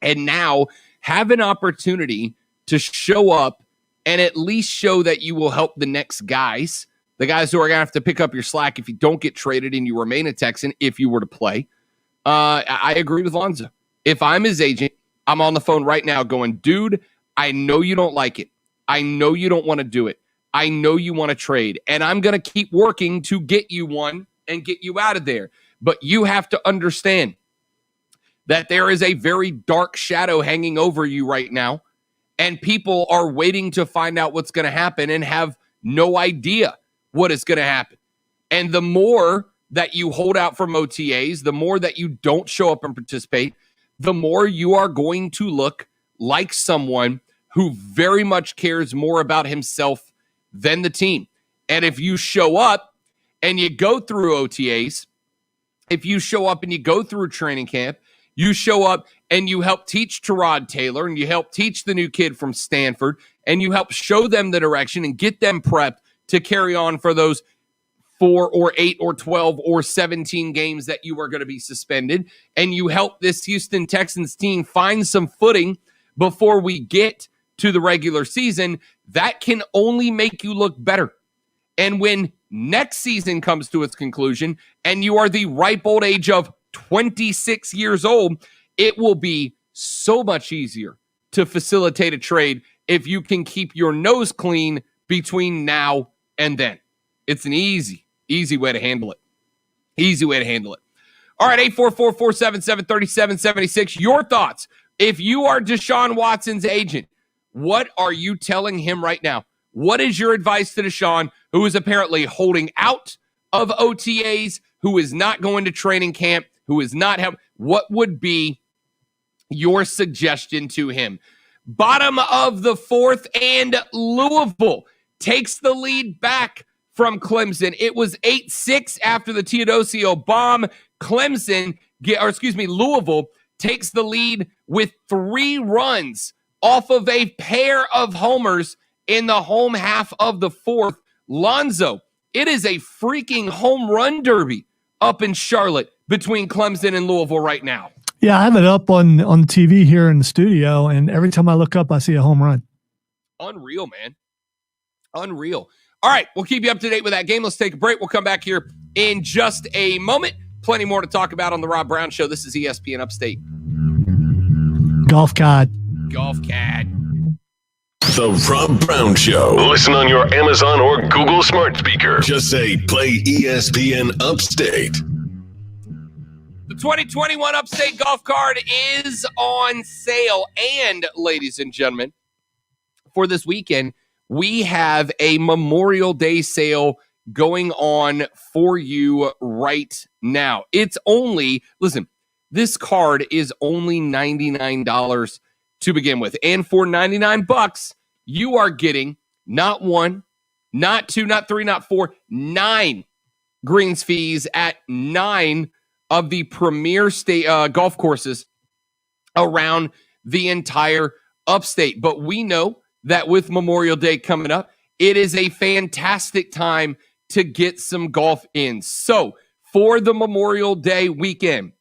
and now have an opportunity to show up and at least show that you will help the next guys, the guys who are going to have to pick up your slack if you don't get traded and you remain a Texan if you were to play. I agree with Lonzo. If I'm his agent, I'm on the phone right now going, dude, I know you don't like it. I know you don't want to do it. I know you want to trade, and I'm going to keep working to get you one and get you out of there. But you have to understand that there is a very dark shadow hanging over you right now. And people are waiting to find out what's going to happen and have no idea what is going to happen. And the more that you hold out from OTAs, the more that you don't show up and participate, the more you are going to look like someone who very much cares more about himself than the team. And if you show up and you go through OTAs, if you show up and you go through training camp, you show up and you help teach Tyrod Taylor and you help teach the new kid from Stanford and you help show them the direction and get them prepped to carry on for those 4 or 8 or 12 or 17 games that you are going to be suspended. And you help this Houston Texans team find some footing before we get to the regular season. That can only make you look better. And when next season comes to its conclusion and you are the ripe old age of 26 years old, it will be so much easier to facilitate a trade if you can keep your nose clean between now and then. It's an easy way to handle it. Easy way to handle it. All right, 844-477-3776. Your thoughts. If you are Deshaun Watson's agent, what are you telling him right now? What is your advice to Deshaun, who is apparently holding out of OTAs, who is not going to training camp, who is not having? What would be your suggestion to him? Bottom of the fourth, and Louisville takes the lead back from Clemson. It was 8-6 after the Teodosio bomb. Louisville takes the lead with 3 runs off of a pair of homers in the home half of the 4th. Lonzo, it is a freaking home run derby up in Charlotte between Clemson and Louisville right now. Yeah, I have it up on the TV here in the studio, and every time I look up, I see a home run. Unreal, man. Unreal. All right, we'll keep you up to date with that game. Let's take a break. We'll come back here in just a moment. Plenty more to talk about on the Rob Brown Show. This is ESPN Upstate. Golf Cad. The Rob Brown Show. Listen on your Amazon or Google smart speaker. Just say, play ESPN Upstate. The 2021 Upstate Golf Card is on sale. And, ladies and gentlemen, for this weekend, we have a Memorial Day sale going on for you right now. It's only, listen, this card is only $99 to begin with. And for $99, you are getting not 1, not 2, not 3, not 4, 9 greens fees at 9 of the premier state golf courses around the entire upstate. But we know that with Memorial Day coming up, it is a fantastic time to get some golf in. So for the Memorial Day weekend,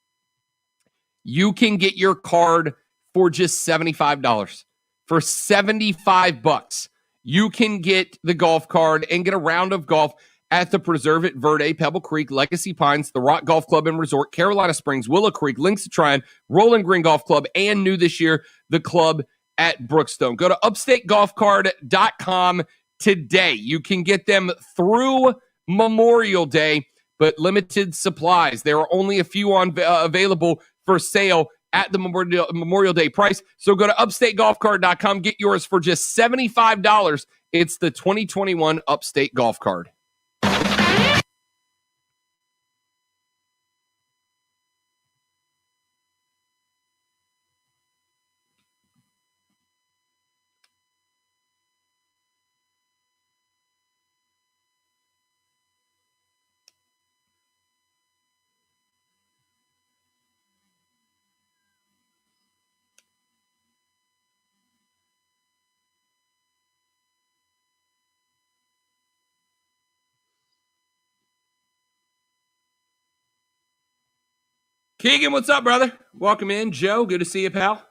you can get your card for just $75. For $75, you can get the golf card and get a round of golf at the Preserve at Verde, Pebble Creek, Legacy Pines, the Rock Golf Club and Resort, Carolina Springs, Willow Creek, Links of Tryon, Rolling Green Golf Club, and new this year, the club at Brookstone. Go to upstategolfcard.com today. You can get them through Memorial Day, but limited supplies. There are only a few available for sale at the Memorial Day price. So go to upstategolfcard.com. Get yours for just $75. It's the 2021 Upstate Golf Card. Keegan, what's up, brother? Welcome in. Joe, good to see you, pal.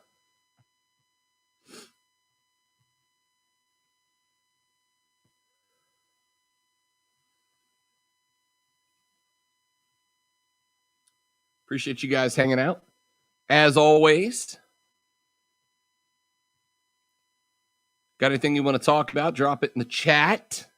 Appreciate you guys hanging out. As always, got anything you want to talk about? Drop it in the chat.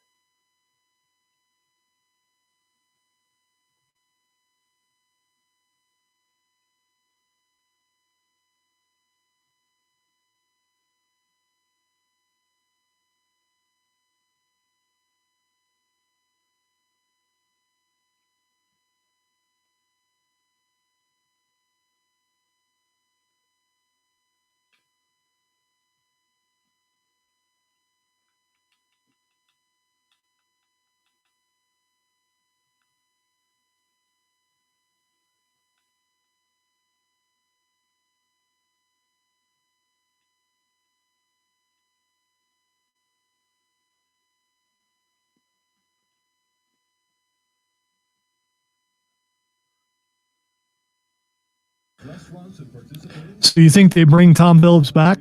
So you think they bring Tom Phillips back?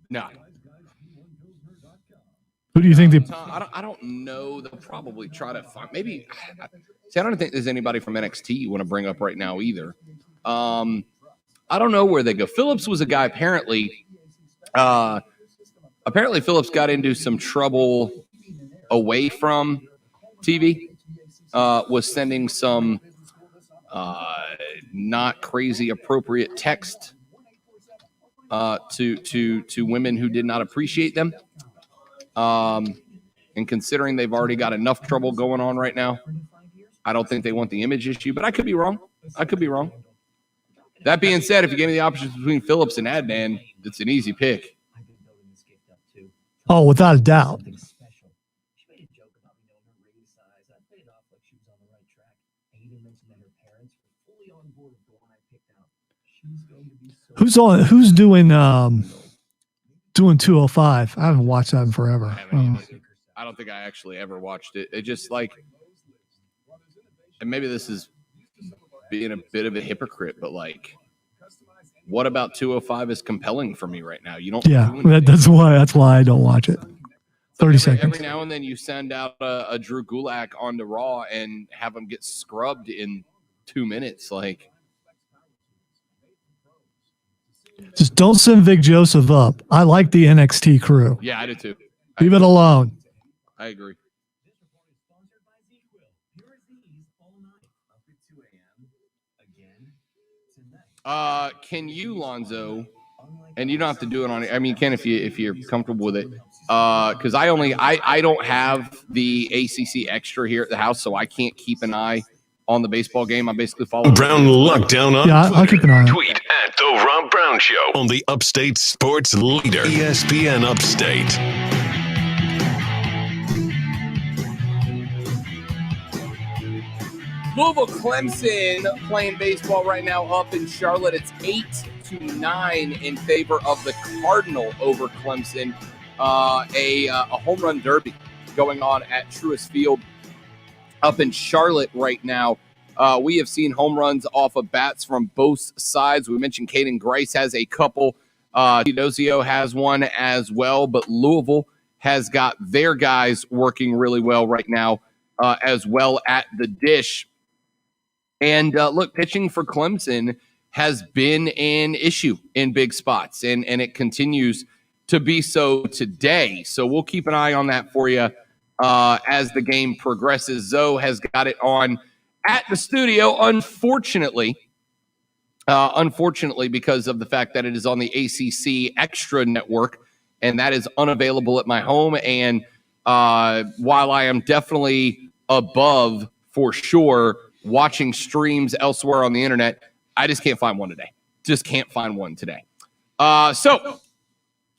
No. Who do you think they? I don't know. They'll probably try to find maybe. See, I don't think there's anybody from NXT you want to bring up right now either. I don't know where they go. Phillips was a guy apparently. Apparently, Phillips got into some trouble away from TV. Was sending some not crazy appropriate text to women who did not appreciate them. And considering they've already got enough trouble going on right now, I don't think they want the image issue, but I could be wrong. That being said, if you gave me the options between Phillips and Adnan, it's an easy pick. Oh, without a doubt. Who's doing 205? I haven't watched that in forever. I don't think I actually ever watched it. It just like, and maybe this is being a bit of a hypocrite, but like, what about 205 is compelling for me right now? You don't. Yeah, that's why I don't watch it. 30 seconds. Every now and then you send out a Drew Gulak onto Raw and have him get scrubbed in 2 minutes. Like, just don't send Vic Joseph up. I like the NXT crew. Yeah, I do too. Leave it alone. I agree. Can you, Lonzo? And you don't have to do it on it. I mean, Ken, if you're comfortable with it. Because I don't have the ACC Extra here at the house, so I can't keep an eye on the baseball game. I basically follow Brown Lockdown on Twitter. I'll keep an eye on it. Tweet at The Rob Brown Show on the Upstate Sports Leader, ESPN Upstate. Louisville Clemson playing baseball right now up in Charlotte. It's 8-9 in favor of the Cardinal over Clemson. A home run derby going on at Truist Field up in Charlotte right now. We have seen home runs off of bats from both sides. We mentioned Caden Grice has a couple. Teodosio has one as well, but Louisville has got their guys working really well right now as well at the dish. And look, pitching for Clemson has been an issue in big spots, and it continues to be so today. So we'll keep an eye on that for you as the game progresses. Zoe has got it on at the studio, unfortunately, because of the fact that it is on the ACC Extra Network, and that is unavailable at my home. And while I am definitely above, for sure, watching streams elsewhere on the internet, I just can't find one today. So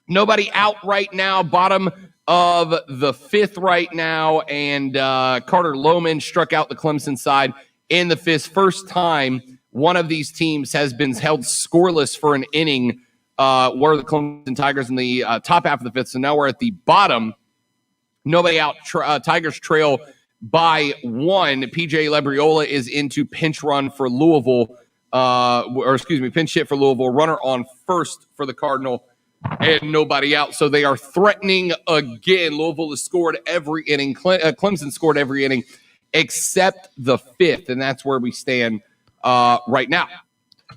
nobody out right now, bottom of the fifth right now, and Carter Lohman struck out the Clemson side in the fifth. First time one of these teams has been held scoreless for an inning, were the Clemson Tigers in the top half of the fifth. So now we're at the bottom. Nobody out. Tigers trail by one. PJ Labriola is into pinch run for Louisville, pinch hit for Louisville. Runner on first for the Cardinal, and nobody out. So they are threatening again. Louisville has scored every inning. Clemson scored every inning except the fifth, and that's where we stand right now.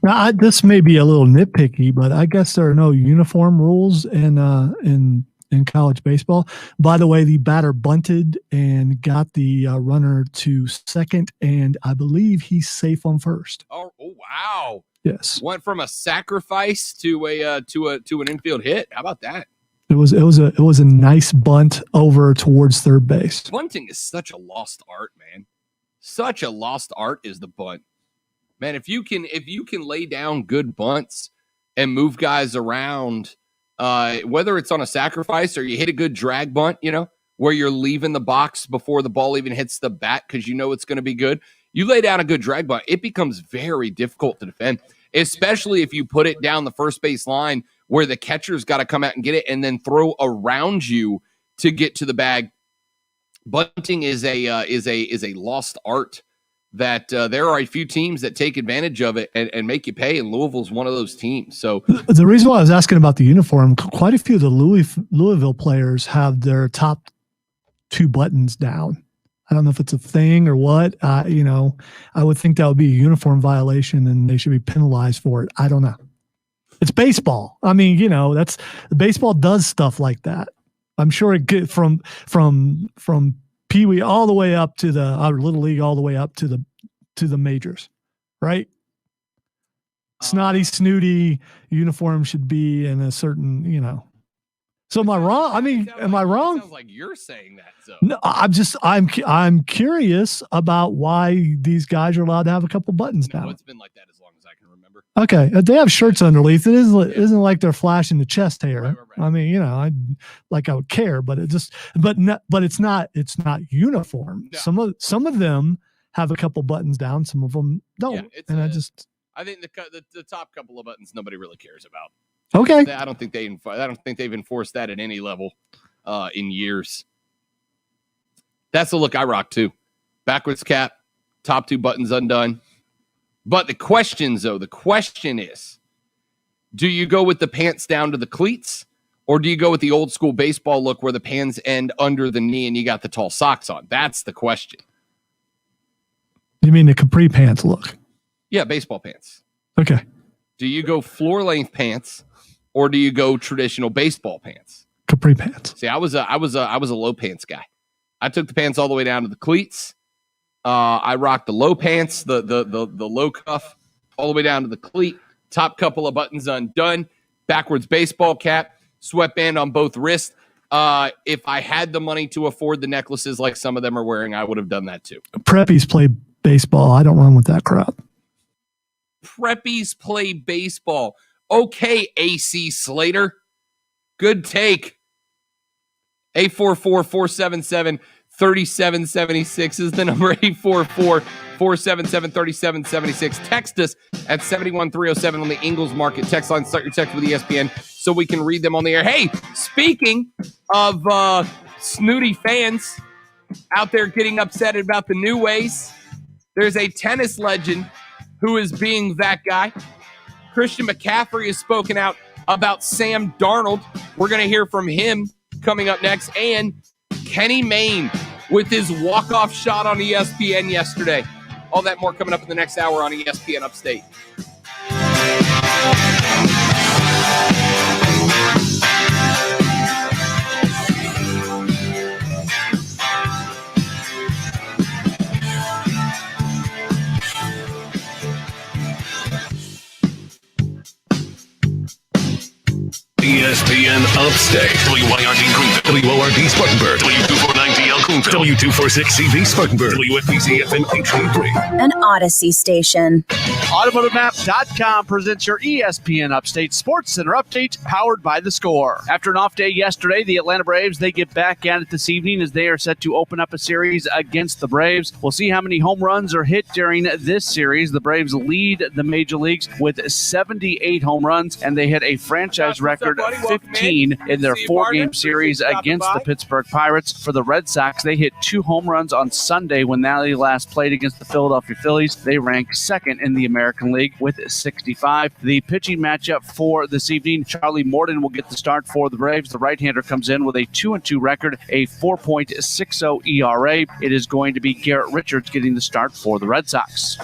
Now, this may be a little nitpicky, but I guess there are no uniform rules in college baseball. By the way, the batter bunted and got the runner to second, and I believe he's safe on first. Oh wow! Yes, went from a sacrifice to an infield hit. How about that? It was a nice bunt over towards third base. Bunting is such a lost art, man. Such a lost art is the bunt, man. If you can lay down good bunts and move guys around. Whether it's on a sacrifice or you hit a good drag bunt, where you're leaving the box before the ball even hits the bat because you know it's going to be good. You lay down a good drag bunt, it becomes very difficult to defend, especially if you put it down the first base line where the catcher's got to come out and get it and then throw around you to get to the bag. Bunting is a lost art that there are a few teams that take advantage of it and make you pay, and Louisville's one of those teams. So the reason why I was asking about the uniform, quite a few of the Louisville players have their top two buttons down. I don't know if it's a thing or what. I would think that would be a uniform violation and they should be penalized for it. I don't know. It's baseball. I mean, baseball does stuff like that. I'm sure it get from Pee Wee all the way up to our Little League, all the way up to the majors, right? Snotty, snooty uniform should be in a certain, So am I wrong? I mean, am I wrong? Sounds like you're saying that. So no, I'm curious about why these guys are allowed to have a couple buttons down. It's been like that as long as I can remember. Okay, they have shirts underneath. It isn't like they're flashing the chest hair. Right. I mean, I would care, but it's not uniform. No. Some of them have a couple buttons down. Some of them don't. Yeah, I think the top couple of buttons nobody really cares about. Okay. I don't think they've enforced that at any level in years. That's the look I rock too. Backwards cap, top 2 buttons undone. But the question is, do you go with the pants down to the cleats, or do you go with the old school baseball look where the pants end under the knee and you got the tall socks on? That's the question. You mean the capri pants look? Yeah, baseball pants. Okay. Do you go floor length pants, or do you go traditional baseball pants? Capri pants. See, I was a low pants guy. I took the pants all the way down to the cleats. I rocked the low pants, the low cuff, all the way down to the cleat. Top couple of buttons undone. Backwards baseball cap, sweatband on both wrists. If I had the money to afford the necklaces like some of them are wearing, I would have done that too. Preppies play baseball. I don't run with that crowd. Preppies play baseball. Okay, AC Slater. Good take. 844-477-3776 is the number. 844-477-3776. Text us at 71307 on the Ingalls Market text line. Start your text with ESPN so we can read them on the air. Hey, speaking of snooty fans out there getting upset about the new ways, there's a tennis legend who is being that guy. Christian McCaffrey has spoken out about Sam Darnold. We're going to hear from him coming up next. And Kenny Mayne with his walk-off shot on ESPN yesterday. All that more coming up in the next hour on ESPN Upstate. ESPN Upstate, WYRD Greenville, WORD Spartanburg, W249DL Greenville, W246CV Spartanburg, WFBC FM HD3. An Odyssey station. AutomotiveMap.com presents your ESPN Upstate Sports Center update, powered by The Score. After an off day yesterday, the Atlanta Braves, they get back at it this evening as they are set to open up a series against the Braves. We'll see how many home runs are hit during this series. The Braves lead the major leagues with 78 home runs, and they hit a franchise record 15 in their 4-game series against the Pittsburgh Pirates. For the Red Sox, they hit 2 home runs on Sunday when they last played against the Philadelphia Phillies. They rank second in the American League with 65. The pitching matchup for this evening, Charlie Morton will get the start for the Braves. The right-hander comes in with a 2-2 record, a 4.60 ERA. It is going to be Garrett Richards getting the start for the Red Sox.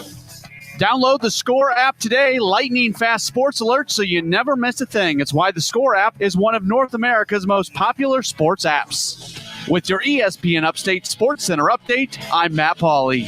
Download the Score app today, lightning fast sports alerts so you never miss a thing. It's why the Score app is one of North America's most popular sports apps. With your ESPN Upstate Sports Center update, I'm Matt Pauley.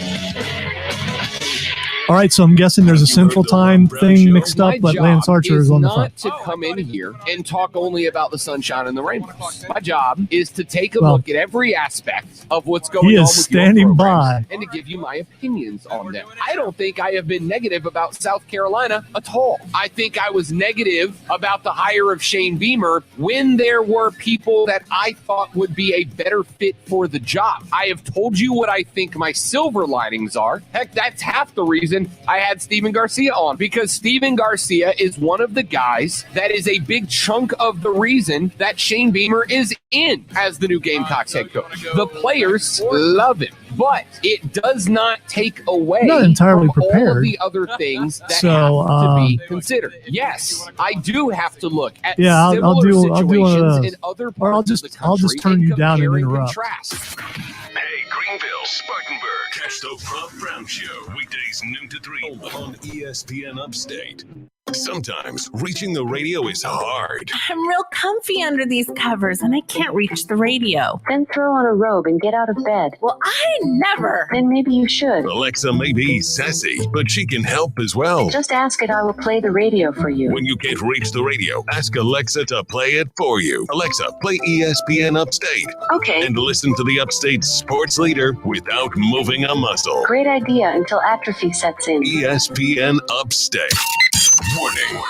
All right, so I'm guessing there's a Central Time thing mixed up, but Lance Archer is on the phone. My job is not to come in here and talk only about the sunshine and the rainbows. My job is to take a look at every aspect of what's going on with your programs. He is standing by. And to give you my opinions on them. I don't think I have been negative about South Carolina at all. I think I was negative about the hire of Shane Beamer when there were people that I thought would be a better fit for the job. I have told you what I think my silver linings are. Heck, that's half the reason I had Steven Garcia on, because Steven Garcia is one of the guys that is a big chunk of the reason that Shane Beamer is in as the new Gamecocks head coach. The players love him, but it does not take away not entirely from prepared. all of the other things that have to be considered. Yes, I do have to look at similar situations in other parts of the country. I'll just turn you down and interrupt. Hey, Greenville, Spartanburg. Catch the Rob Brown Show weekdays noon to 3 on ESPN Upstate. Sometimes reaching the radio is hard. I'm real comfy under these covers and I can't reach the radio. Then throw on a robe and get out of bed. Well, I never. Then maybe you should. Alexa may be sassy, but she can help as well. Just ask it, I will play the radio for you. When you can't reach the radio, ask Alexa to play it for you. Alexa, play ESPN Upstate. Okay. And listen to the Upstate sports leader without moving a muscle. Great idea until atrophy sets in. ESPN Upstate. Warning.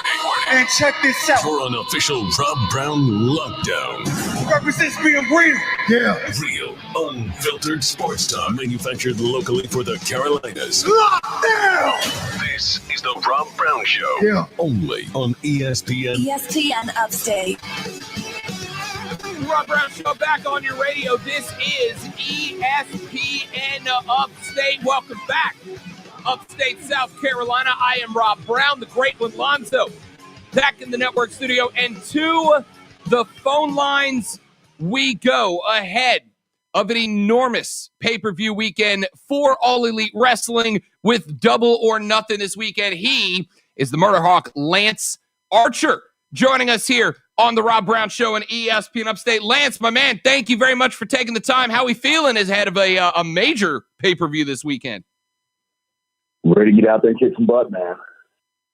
And check this out. For an official Rob Brown lockdown. Represents being real. Yeah. Real, unfiltered sports talk manufactured locally for the Carolinas. Lockdown! This is the Rob Brown Show. Yeah. Only on ESPN. ESPN Upstate. Rob Brown Show back on your radio. This is ESPN Upstate. Welcome back. Upstate South Carolina. I am Rob Brown, the great Lonzo, back in the network studio. And to the phone lines we go ahead of an enormous pay-per-view weekend for All Elite Wrestling with Double or Nothing this weekend. He is the MurderHawk, Lance Archer, joining us here on the Rob Brown Show and ESPN Upstate. Lance, my man, thank you very much for taking the time. How are we feeling ahead of a major pay-per-view this weekend? Ready to get out there and kick some butt, man.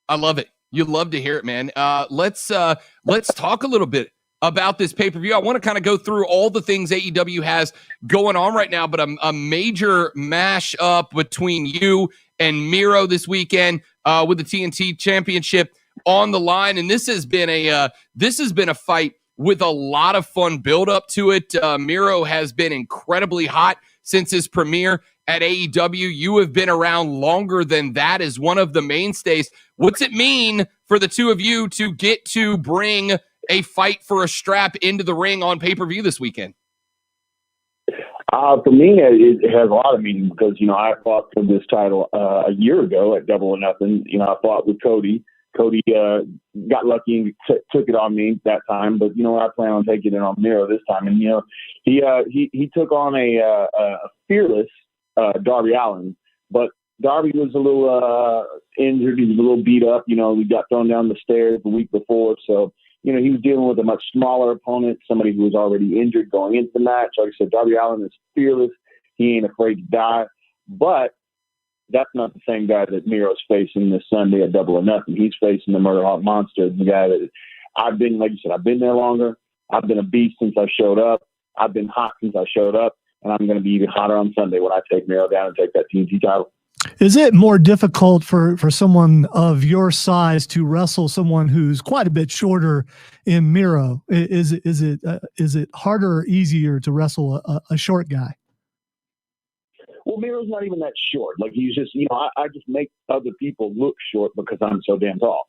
I love it. You love to hear it, man. Let's talk a little bit about this pay-per-view. I want to kind of go through all the things AEW has going on right now, but a major mash-up between you and Miro this weekend with the TNT Championship on the line, and this has been a fight with a lot of fun build-up to it. Miro has been incredibly hot since his premiere at AEW. You have been around longer than that as one of the mainstays. What's it mean for the two of you to get to bring a fight for a strap into the ring on pay-per-view this weekend? For me, it has a lot of meaning because, I fought for this title a year ago at Double or Nothing. I fought with Cody. Cody got lucky and took it on me that time, but I plan on taking it on Miro this time. And he took on a fearless Darby Allin, but Darby was a little injured. He was a little beat up. We got thrown down the stairs the week before, so he was dealing with a much smaller opponent, somebody who was already injured going into the match. Like I said, Darby Allin is fearless. He ain't afraid to die, but that's not the same guy that Miro's facing this Sunday at Double or Nothing. He's facing the MurderHawk Monster, the guy that I've been, like you said, I've been there longer. I've been a beast since I showed up. I've been hot since I showed up, and I'm going to be even hotter on Sunday when I take Miro down and take that TNT title. Is it more difficult for someone of your size to wrestle someone who's quite a bit shorter in Miro? Is it harder or easier to wrestle a short guy? Well, Miro's not even that short. Like, he's just, I just make other people look short because I'm so damn tall.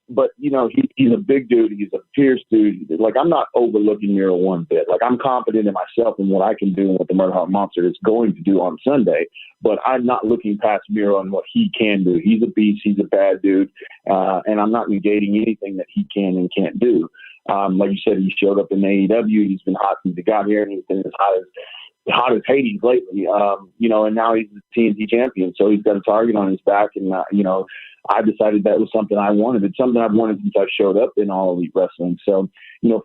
But, he's a big dude. He's a fierce dude. Like, I'm not overlooking Miro one bit. Like, I'm confident in myself and what I can do and what the MurderHawk Monster is going to do on Sunday. But I'm not looking past Miro and what he can do. He's a beast. He's a bad dude. And I'm not negating anything that he can and can't do. Like you said, he showed up in AEW. He's been hot since he got here, and he's been as hot as Hades lately, and now he's the TNT champion. So he's got a target on his back. And, I decided that was something I wanted. It's something I've wanted since I showed up in All Elite Wrestling. So,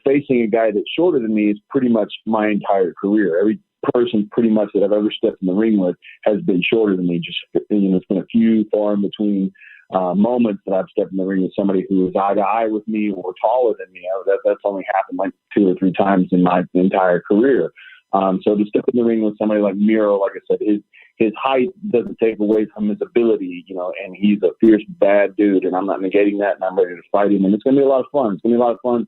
facing a guy that's shorter than me is pretty much my entire career. Every person pretty much that I've ever stepped in the ring with has been shorter than me. Just, it's been a few far in between moments that I've stepped in the ring with somebody who is eye to eye with me or taller than me. That's only happened like 2 or 3 times in my entire career. So to step in the ring with somebody like Miro, like I said, his height doesn't take away from his ability, and he's a fierce, bad dude, and I'm not negating that, and I'm ready to fight him, and it's going to be a lot of fun. It's going to be a lot of fun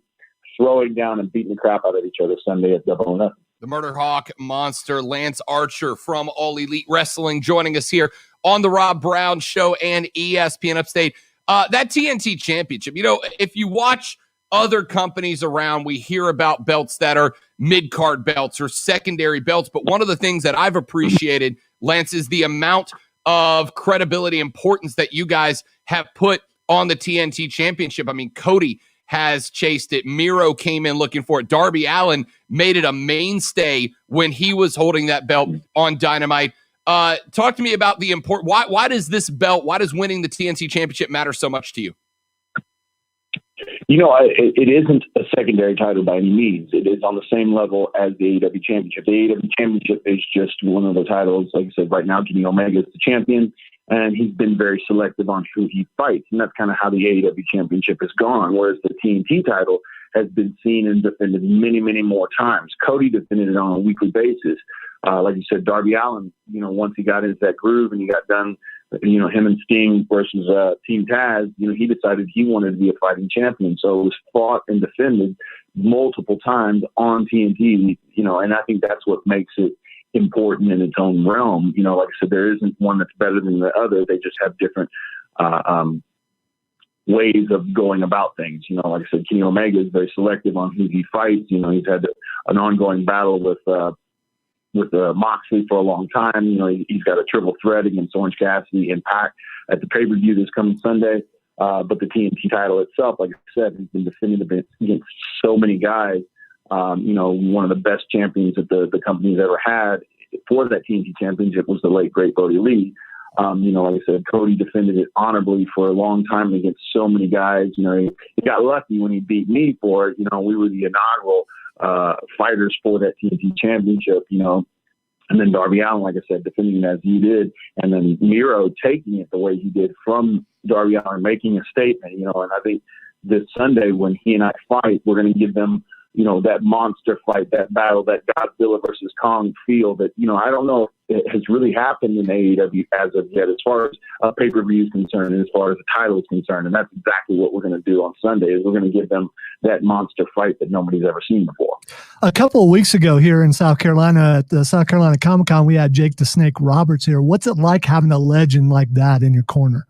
throwing down and beating the crap out of each other Sunday at Double or Nothing. The MurderHawk Monster, Lance Archer from All Elite Wrestling, joining us here on the Rob Brown Show and ESPN Upstate. That TNT Championship, if you watch other companies around, we hear about belts that are mid-card belts or secondary belts. But one of the things that I've appreciated, Lance, is the amount of credibility, importance that you guys have put on the TNT Championship. I mean, Cody has chased it. Miro came in looking for it. Darby Allin made it a mainstay when he was holding that belt on Dynamite. Talk to me about the important. Why does this belt? Why does winning the TNT Championship matter so much to you? It isn't a secondary title by any means. It is on the same level as the AEW Championship. The AEW Championship is just one of the titles. Like I said, right now, Kenny Omega is the champion, and he's been very selective on who he fights. And that's kind of how the AEW Championship has gone, whereas the TNT title has been seen and defended many, many more times. Cody defended it on a weekly basis. Like you said, Darby Allin, once he got into that groove and he got done him and Sting versus Team Taz, he decided he wanted to be a fighting champion. So it was fought and defended multiple times on TNT, and I think that's what makes it important in its own realm. Like I said, there isn't one that's better than the other. They just have different ways of going about things. Like I said, Kenny Omega is very selective on who he fights. He's had an ongoing battle with Moxley for a long time. He's got a triple threat against Orange Cassidy and Pac at the pay-per-view this coming Sunday. But the TNT title itself, like I said, has been defended against so many guys. One of the best champions that the company's ever had for that TNT championship was the late, great Brody Lee. Like I said, Cody defended it honorably for a long time against so many guys. He got lucky when he beat me for it. We were the inaugural fighters for that TNT championship, and then Darby Allin, like I said, defending it as he did, and then Miro taking it the way he did from Darby Allin, making a statement, and I think this Sunday when he and I fight, we're going to give them, that monster fight, that battle, that Godzilla versus Kong feel that, I don't know if it has really happened in AEW as of yet, as far as a pay-per-view is concerned and as far as the title is concerned. And that's exactly what we're going to do on Sunday, is we're going to give them that monster fight that nobody's ever seen before. A couple of weeks ago here in South Carolina at the South Carolina Comic-Con, we had Jake the Snake Roberts here. What's it like having a legend like that in your corner?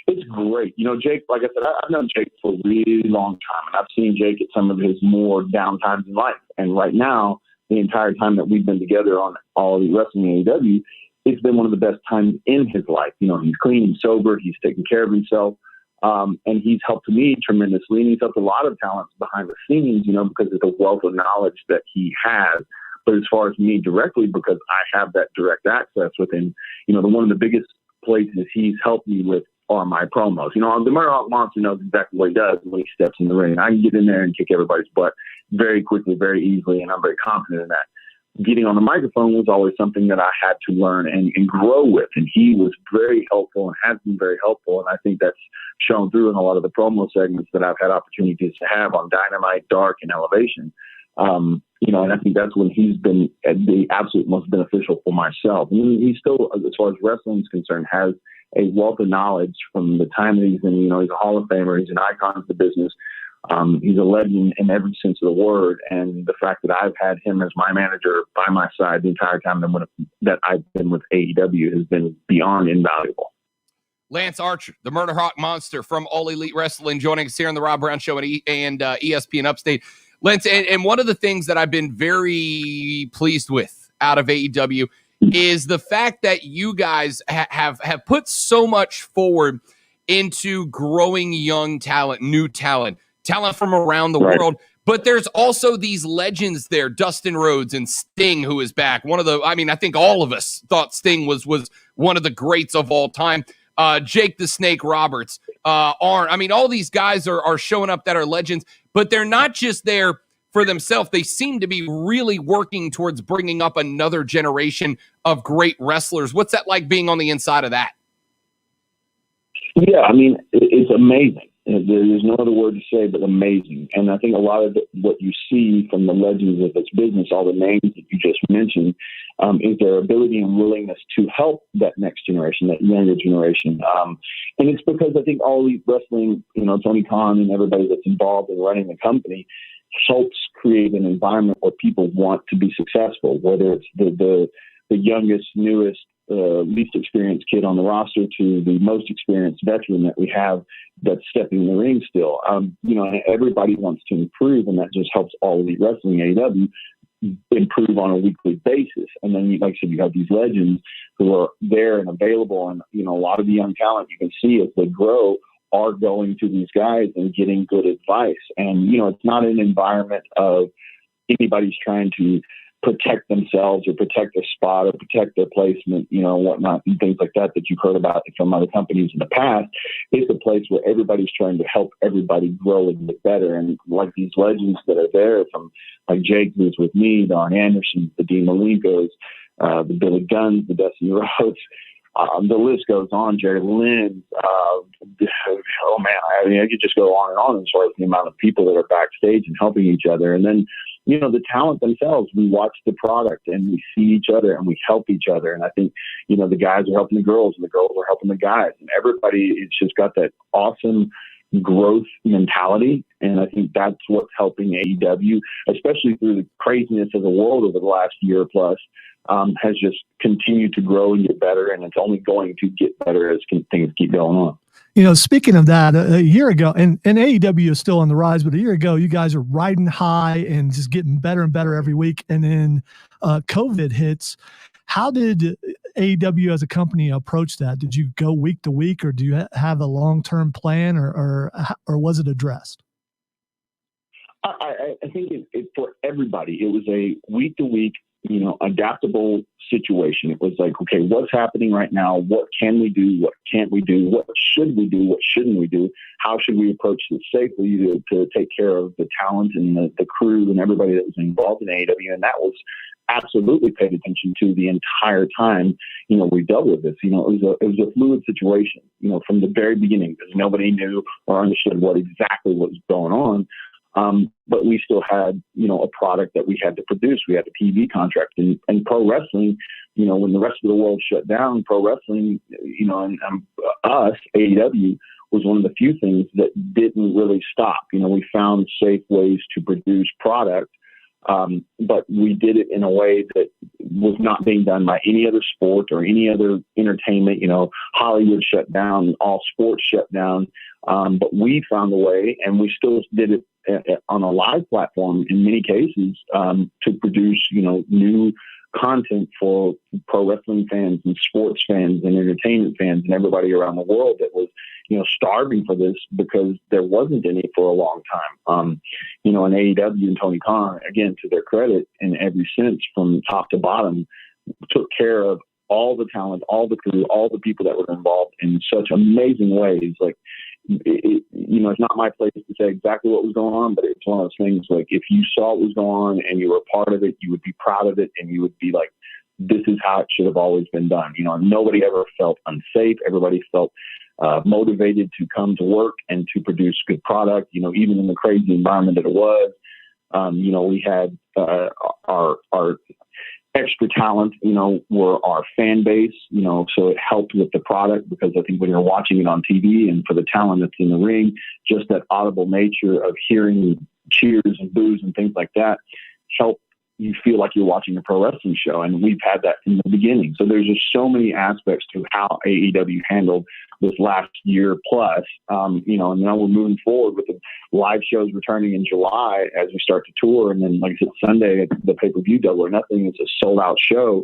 It's great. Jake, like I said, I've known Jake for a really long time, and I've seen Jake at some of his more down times in life. And right now, the entire time that we've been together on All Elite Wrestling AEW, it's been one of the best times in his life. He's clean, he's sober, he's taking care of himself, and he's helped me tremendously, and he's helped a lot of talents behind the scenes, because of the wealth of knowledge that he has. But as far as me directly, because I have that direct access with him, one of the biggest places he's helped me with are my promos. The MurderHawk Monster knows exactly what he does when he steps in the ring. I can get in there and kick everybody's butt very quickly, very easily, and I'm very confident in that. Getting on the microphone was always something that I had to learn and grow with, and he was very helpful and has been very helpful, and I think that's shown through in a lot of the promo segments that I've had opportunities to have on Dynamite, Dark, and Elevation. And I think that's when he's been the absolute most beneficial for myself. And he still, as far as wrestling is concerned, has a wealth of knowledge from the time that he's in, he's a Hall of Famer, he's an icon of the business. He's a legend in every sense of the word. And the fact that I've had him as my manager by my side the entire time that I've been with AEW has been beyond invaluable. Lance Archer, the MurderHawk Monster from All Elite Wrestling, joining us here on the Rob Brown Show and ESPN Upstate. Lance, and one of the things that I've been very pleased with out of AEW is the fact that you guys have put so much forward into growing young talent, new talent from around the world. But there's also these legends there, Dustin Rhodes and Sting, who is back. I think all of us thought Sting was one of the greats of all time. Jake the Snake Roberts, all these guys are showing up that are legends, but they're not just there for themselves. They seem to be really working towards bringing up another generation of great wrestlers. What's that like being on the inside of that? Yeah, it's amazing. There's no other word to say but amazing. And I think a lot of what you see from the legends of this business, all the names that you just mentioned, is their ability and willingness to help that next generation, that younger generation. And it's because I think All Elite Wrestling, Tony Khan and everybody that's involved in running the company helps create an environment where people want to be successful, whether it's the youngest, newest, least experienced kid on the roster to the most experienced veteran that we have that's stepping in the ring still. And everybody wants to improve, and that just helps All Elite Wrestling AEW improve on a weekly basis. And then, like I said, you have these legends who are there and available, and a lot of the young talent you can see as they grow are going to these guys and getting good advice. And it's not an environment of anybody's trying to protect themselves or protect their spot or protect their placement, whatnot, and things like that you've heard about from other companies in the past. It's a place where everybody's trying to help everybody grow and get better. And like these legends that are there, from like Jake, who's with me, the Arn Andersons, the Dean Malenkos, the Billy Guns, the Dustin Rhodes, the list goes on. Jerry Lynn, I could just go on and on as far as the amount of people that are backstage and helping each other. And then the talent themselves, we watch the product and we see each other and we help each other. And I think, the guys are helping the girls and the girls are helping the guys, and everybody, it's just got that awesome growth mentality. And I think that's what's helping AEW, especially through the craziness of the world over the last year plus, has just continued to grow and get better. And it's only going to get better as things keep going on. Speaking of that, a year ago, and AEW is still on the rise, but a year ago, you guys are riding high and just getting better and better every week. And then COVID hits. How did AEW as a company approach that? Did you go week to week, or do you have a long-term plan, or was it addressed? I think it for everybody, it was a week to week, adaptable situation. It was like, okay, what's happening right now? What can we do? What can't we do? What should we do? What shouldn't we do? How should we approach this safely to take care of the talent and the crew and everybody that was involved in AEW? And that was absolutely paid attention to the entire time, we dealt with this. It was a fluid situation, from the very beginning, because nobody knew or understood exactly what was going on. But we still had, a product that we had to produce. We had a TV contract, and pro wrestling, when the rest of the world shut down, pro wrestling, and us, AEW, was one of the few things that didn't really stop. We found safe ways to produce product, but we did it in a way that was not being done by any other sport or any other entertainment. Hollywood shut down, all sports shut down, but we found a way, and we still did it on a live platform in many cases, to produce, new content for pro wrestling fans and sports fans and entertainment fans and everybody around the world that was, starving for this because there wasn't any for a long time. And AEW and Tony Khan, again, to their credit, in every sense from top to bottom, took care of all the talent, all the crew, all the people that were involved in such amazing ways. Like, it's not my place to say exactly what was going on, but it's one of those things, like, if you saw what was going on and you were a part of it, you would be proud of it, and you would be like, this is how it should have always been done. Nobody ever felt unsafe. Everybody felt motivated to come to work and to produce good product, even in the crazy environment that it was. We had our extra talent, were our fan base, so it helped with the product, because I think when you're watching it on TV and for the talent that's in the ring, just that audible nature of hearing cheers and boos and things like that help you feel like you're watching a pro wrestling show. And we've had that from the beginning. So there's just so many aspects to how AEW handled this last year plus, and now we're moving forward with the live shows returning in July as we start to tour. And then, like I said, Sunday at the pay-per-view Double or Nothing, it's a sold out show.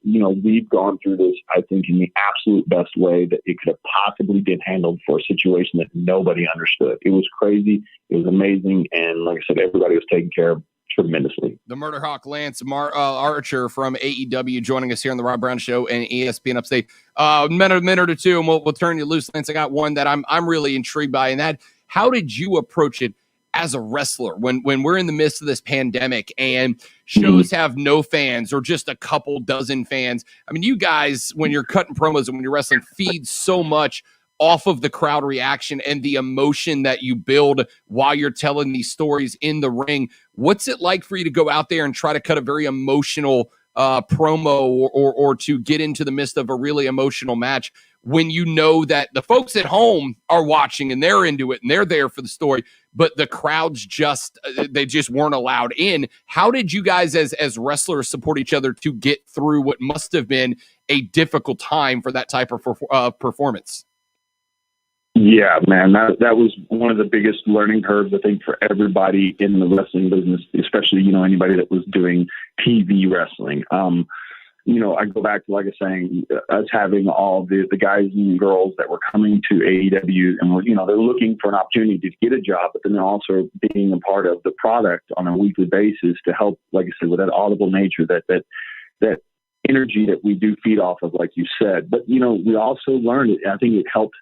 We've gone through this, I think, in the absolute best way that it could have possibly been handled for a situation that nobody understood. It was crazy. It was amazing. And like I said, everybody was taken care of tremendously. The MurderHawk Lance Archer from AEW joining us here on the Rob Brown Show and ESPN Upstate. A minute or two, and we'll turn you loose, Lance. I got one that I'm really intrigued by, and that, how did you approach it as a wrestler when we're in the midst of this pandemic and shows have no fans or just a couple dozen fans? I mean, you guys, when you're cutting promos and when you're wrestling, feed so much off of the crowd reaction and the emotion that you build while you're telling these stories in the ring. What's it like for you to go out there and try to cut a very emotional promo or to get into the midst of a really emotional match when you know that the folks at home are watching and they're into it and they're there for the story, but the crowds they just weren't allowed in? How did you guys as wrestlers support each other to get through what must have been a difficult time for that type of performance? Yeah, man, that was one of the biggest learning curves, I think, for everybody in the wrestling business, especially, anybody that was doing TV wrestling. I go back to, like I was saying, us having all the guys and girls that were coming to AEW and they're looking for an opportunity to get a job, but then they're also being a part of the product on a weekly basis to help, like I said, with that audible nature, that energy that we do feed off of, like you said. But, we also learned it. I think it helped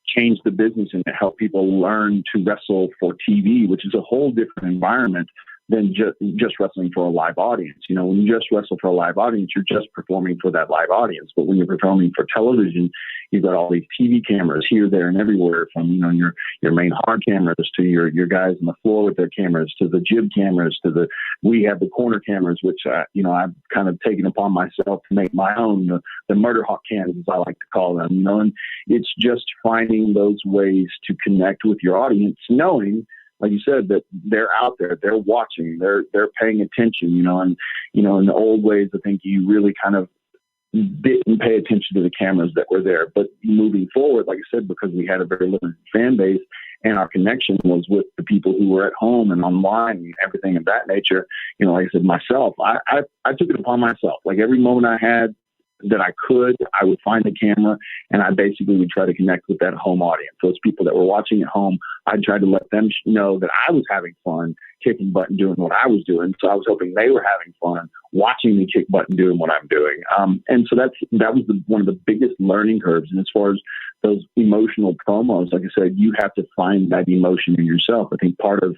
change the business and help people learn to wrestle for TV, which is a whole different environment than just wrestling for a live audience. You know, when you just wrestle for a live audience, you're just performing for that live audience. But when you're performing for television, you've got all these TV cameras here, there, and everywhere, from, you know, your main hard cameras to your guys on the floor with their cameras, to the jib cameras, we have the corner cameras, which, you know, I've kind of taken upon myself to make my own, the MurderHawk cams, as I like to call them, you know, and it's just finding those ways to connect with your audience, knowing, like you said, that they're out there, they're watching, they're paying attention, you know, and, you know, in the old ways, I think you really kind of didn't pay attention to the cameras that were there. But moving forward, like I said, because we had a very limited fan base and our connection was with the people who were at home and online and everything of that nature, you know, like I said, myself, I took it upon myself. Like every moment I had that I would find the camera, and I basically would try to connect with that home audience. Those people that were watching at home, I'd try to let them know that I was having fun kicking butt and doing what I was doing. So I was hoping they were having fun watching me kick butt and doing what I'm doing. And so that was one of the biggest learning curves. And as far as those emotional promos, like I said, you have to find that emotion in yourself. I think part of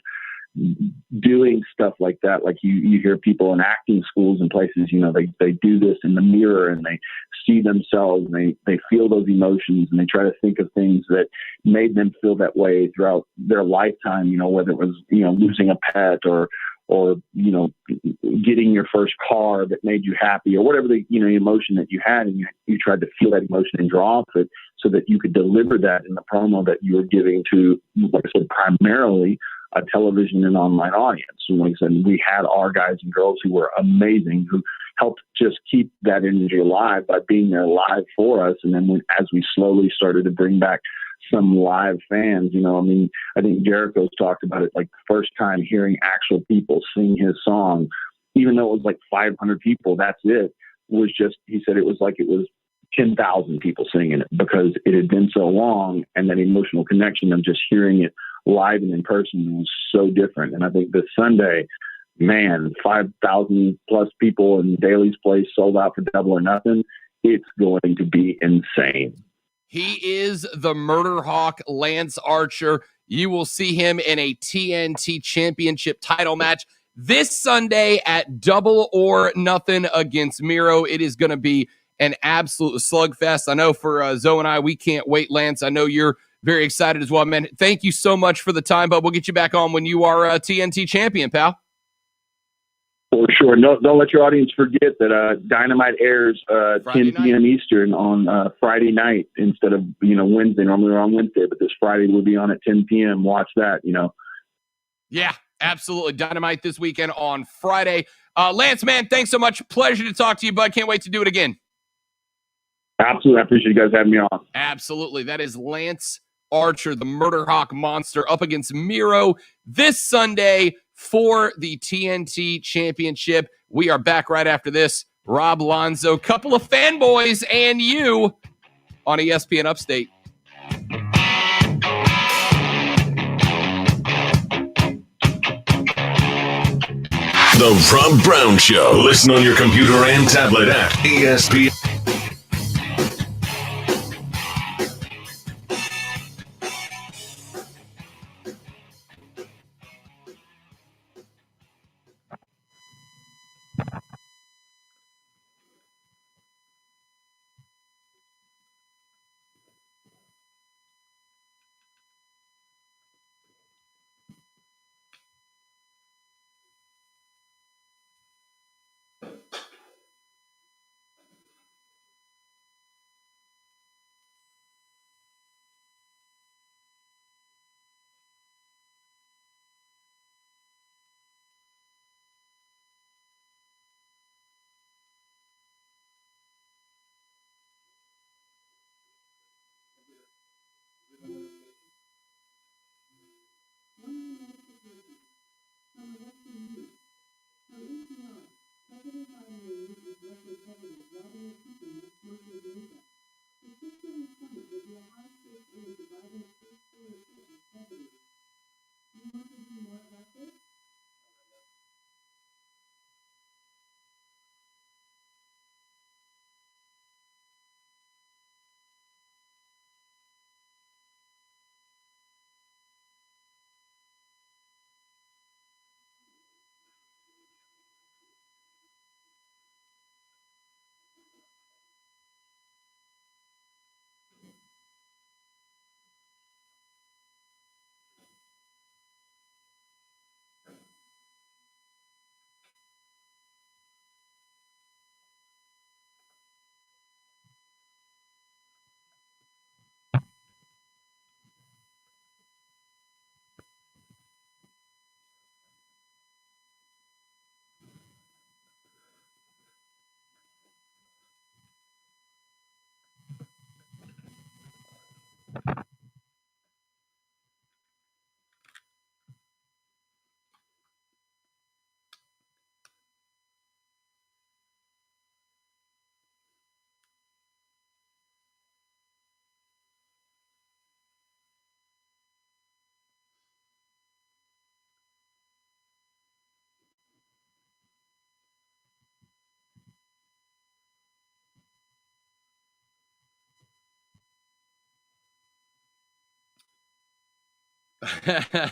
doing stuff like that, like you hear people in acting schools and places, you know, they do this in the mirror and they see themselves and they feel those emotions and they try to think of things that made them feel that way throughout their lifetime, you know, whether it was, you know, losing a pet or, you know, getting your first car that made you happy or whatever the, you know, emotion that you had, and you tried to feel that emotion and draw off it so that you could deliver that in the promo that you were giving to, like I said, primarily a television and online audience. And like I said, we had our guys and girls who were amazing, who helped just keep that energy alive by being there live for us. And then as we slowly started to bring back some live fans, you know, I mean, I think Jericho's talked about it, like the first time hearing actual people sing his song, even though it was like 500 people, that's it, was just, he said it was like it was 10,000 people singing it because it had been so long, and that emotional connection of just hearing it live and in person was so different. And I think this Sunday, man, 5,000 plus people in Daly's Place sold out for Double or Nothing. It's going to be insane. He is the MurderHawk, Lance Archer. You will see him in a TNT Championship title match this Sunday at Double or Nothing against Miro. It is going to be an absolute slugfest. I know for Zoe and I, we can't wait, Lance. I know you're very excited as well, man. Thank you so much for the time, but we'll get you back on when you are a TNT champion, pal. For sure. No, don't let your audience forget that Dynamite airs 10 p.m. Eastern on Friday night instead of, you know, Wednesday. Normally we're on Wednesday, but this Friday we'll be on at 10 p.m. Watch that, you know. Yeah, absolutely. Dynamite this weekend on Friday. Lance, man, thanks so much. Pleasure to talk to you, bud. Can't wait to do it again. Absolutely. I appreciate you guys having me on. Absolutely. That is Lance Archer, the MurderHawk monster, up against Miro this Sunday for the TNT Championship. We are back right after this. Rob Lonzo, couple of fanboys, and you on ESPN Upstate. The Rob Brown Show. Listen on your computer and tablet at ESPN.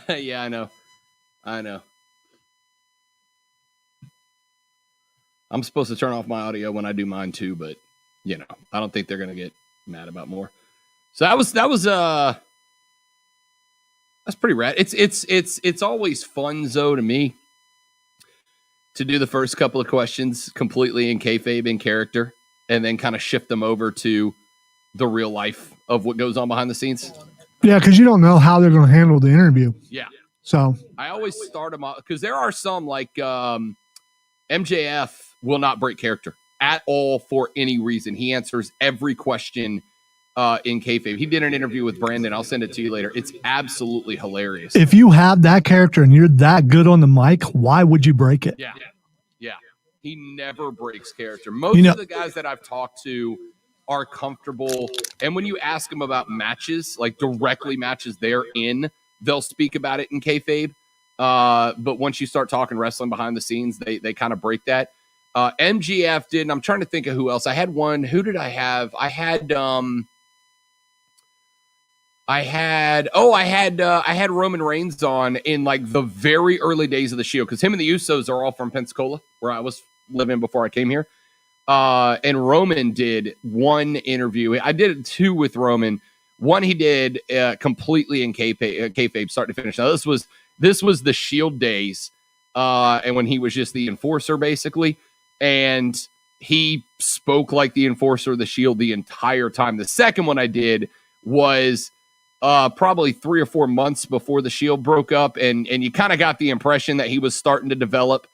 Yeah, I know. I'm supposed to turn off my audio when I do mine too, but I don't think they're gonna get mad about more. So that was that's pretty rad. It's always fun, Zoe, to me to do the first couple of questions completely in kayfabe, in character, and then kind of shift them over to the real life of what goes on behind the scenes. Yeah, because you don't know how they're going to handle the interview. Yeah. So I always start them off because there are some like MJF will not break character at all for any reason. He answers every question in kayfabe. He did an interview with Brandon. I'll send it to you later. It's absolutely hilarious. If you have that character and you're that good on the mic, why would you break it? Yeah. He never breaks character. Most of the guys that I've talked to are comfortable. And when you ask them about matches, like directly matches they're in, they'll speak about it in kayfabe. But once you start talking wrestling behind the scenes, they kind of break that. MGF did, and I'm trying to think of who else. I had one. Who did I have? I had Roman Reigns on in like the very early days of the Shield, because him and the Usos are all from Pensacola, where I was living before I came here. And Roman did one interview. I did two with Roman. One he did completely in kayfabe, start to finish. Now this was the Shield days, and when he was just the enforcer basically, and he spoke like the enforcer of the Shield the entire time. The second one I did was probably 3 or 4 months before the Shield broke up, and you kind of got the impression that he was starting to develop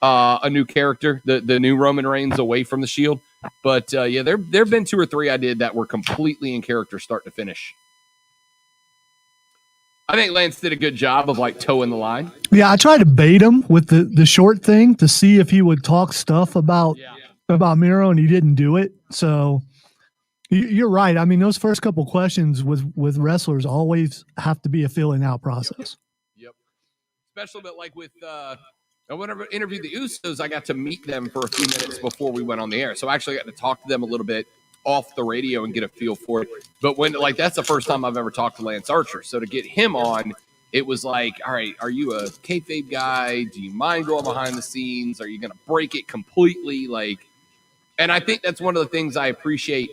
a new character, the new Roman Reigns away from the Shield. But there have been 2 or 3 I did that were completely in character start to finish. I think Lance did a good job of like towing the line. Yeah, I tried to bait him with the short thing to see if he would talk stuff about Miro, and he didn't do it. So you're right. I mean, those first couple questions with wrestlers always have to be a filling out process. Yep. Especially, but like with whenever I interviewed the Usos, I got to meet them for a few minutes before we went on the air. So I actually got to talk to them a little bit off the radio and get a feel for it. But when that's the first time I've ever talked to Lance Archer. So to get him on, it was like, all right, are you a kayfabe guy? Do you mind going behind the scenes? Are you going to break it completely? And I think that's one of the things I appreciate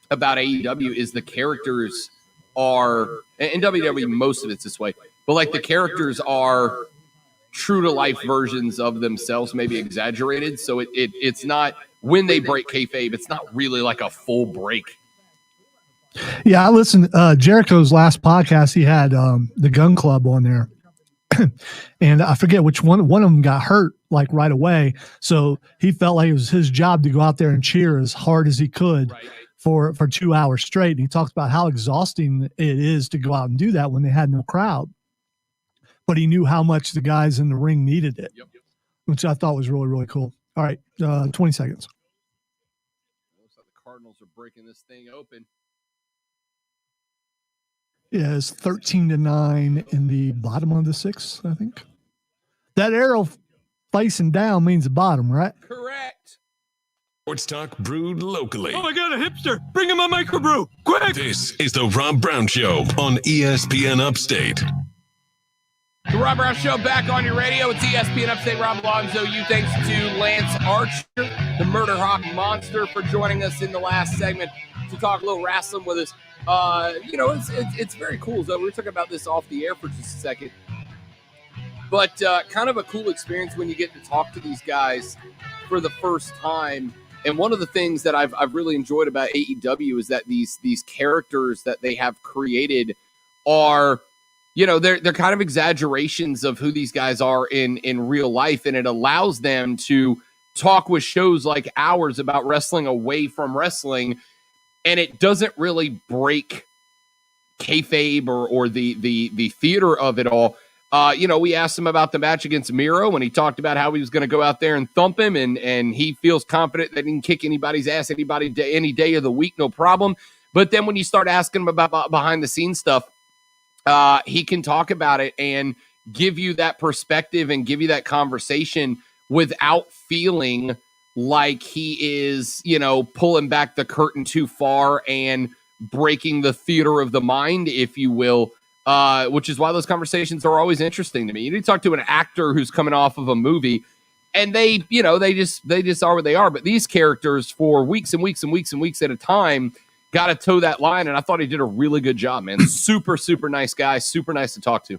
about AEW is the characters are, in WWE, most of it's this way, but like the characters are true to life versions of themselves, maybe exaggerated. So it's not, when they break kayfabe, it's not really like a full break. Yeah, I listened Jericho's last podcast. He had the Gun Club on there, and I forget which one of them got hurt like right away. So he felt like it was his job to go out there and cheer as hard as he could for 2 hours straight. And he talked about how exhausting it is to go out and do that when they had no crowd. But he knew how much the guys in the ring needed it, which I thought was really, really cool. All right, 20 seconds. Looks like the Cardinals are breaking this thing open. Yeah, it's 13-9 in the bottom of the 6th, I think. That arrow facing down means the bottom, right? Correct. Sports talk brewed locally. Oh my God, a hipster! Bring him a microbrew, quick! This is the Rob Brown Show on ESPN Upstate. The Rob Brown Show back on your radio. It's ESPN Upstate. Rob Lonzo. You thanks to Lance Archer, the MurderHawk monster, for joining us in the last segment to talk a little wrestling with us. It's very cool. So we were talking about this off the air for just a second. But kind of a cool experience when you get to talk to these guys for the first time. And one of the things that I've really enjoyed about AEW is that these characters that they have created are, they're kind of exaggerations of who these guys are in real life. And it allows them to talk with shows like ours about wrestling away from wrestling. And it doesn't really break kayfabe or the theater of it all. We asked him about the match against Miro, and he talked about how he was going to go out there and thump him, and he feels confident that he can kick anybody's ass any day of the week, no problem. But then when you start asking him about behind-the-scenes stuff, he can talk about it and give you that perspective and give you that conversation without feeling like he is, pulling back the curtain too far and breaking the theater of the mind, if you will. which is why those conversations are always interesting to me. You talk to an actor who's coming off of a movie, and they just are what they are. But these characters, for weeks and weeks and weeks and weeks at a time, got to toe that line, and I thought he did a really good job, man. Super, super nice guy, super nice to talk to.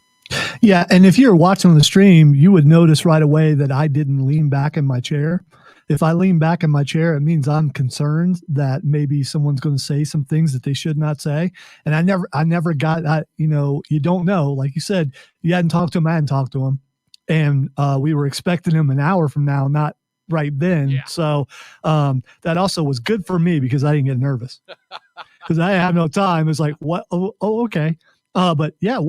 Yeah, and if you're watching the stream, you would notice right away that I didn't lean back in my chair. If I lean back in my chair, it means I'm concerned that maybe someone's going to say some things that they should not say. And I never got that, you don't know. Like you said, you hadn't talked to him, I hadn't talked to him. And we were expecting him an hour from now, not right then. Yeah. So that also was good for me because I didn't get nervous. Because I had no time. It's like, what? Oh, okay. But yeah,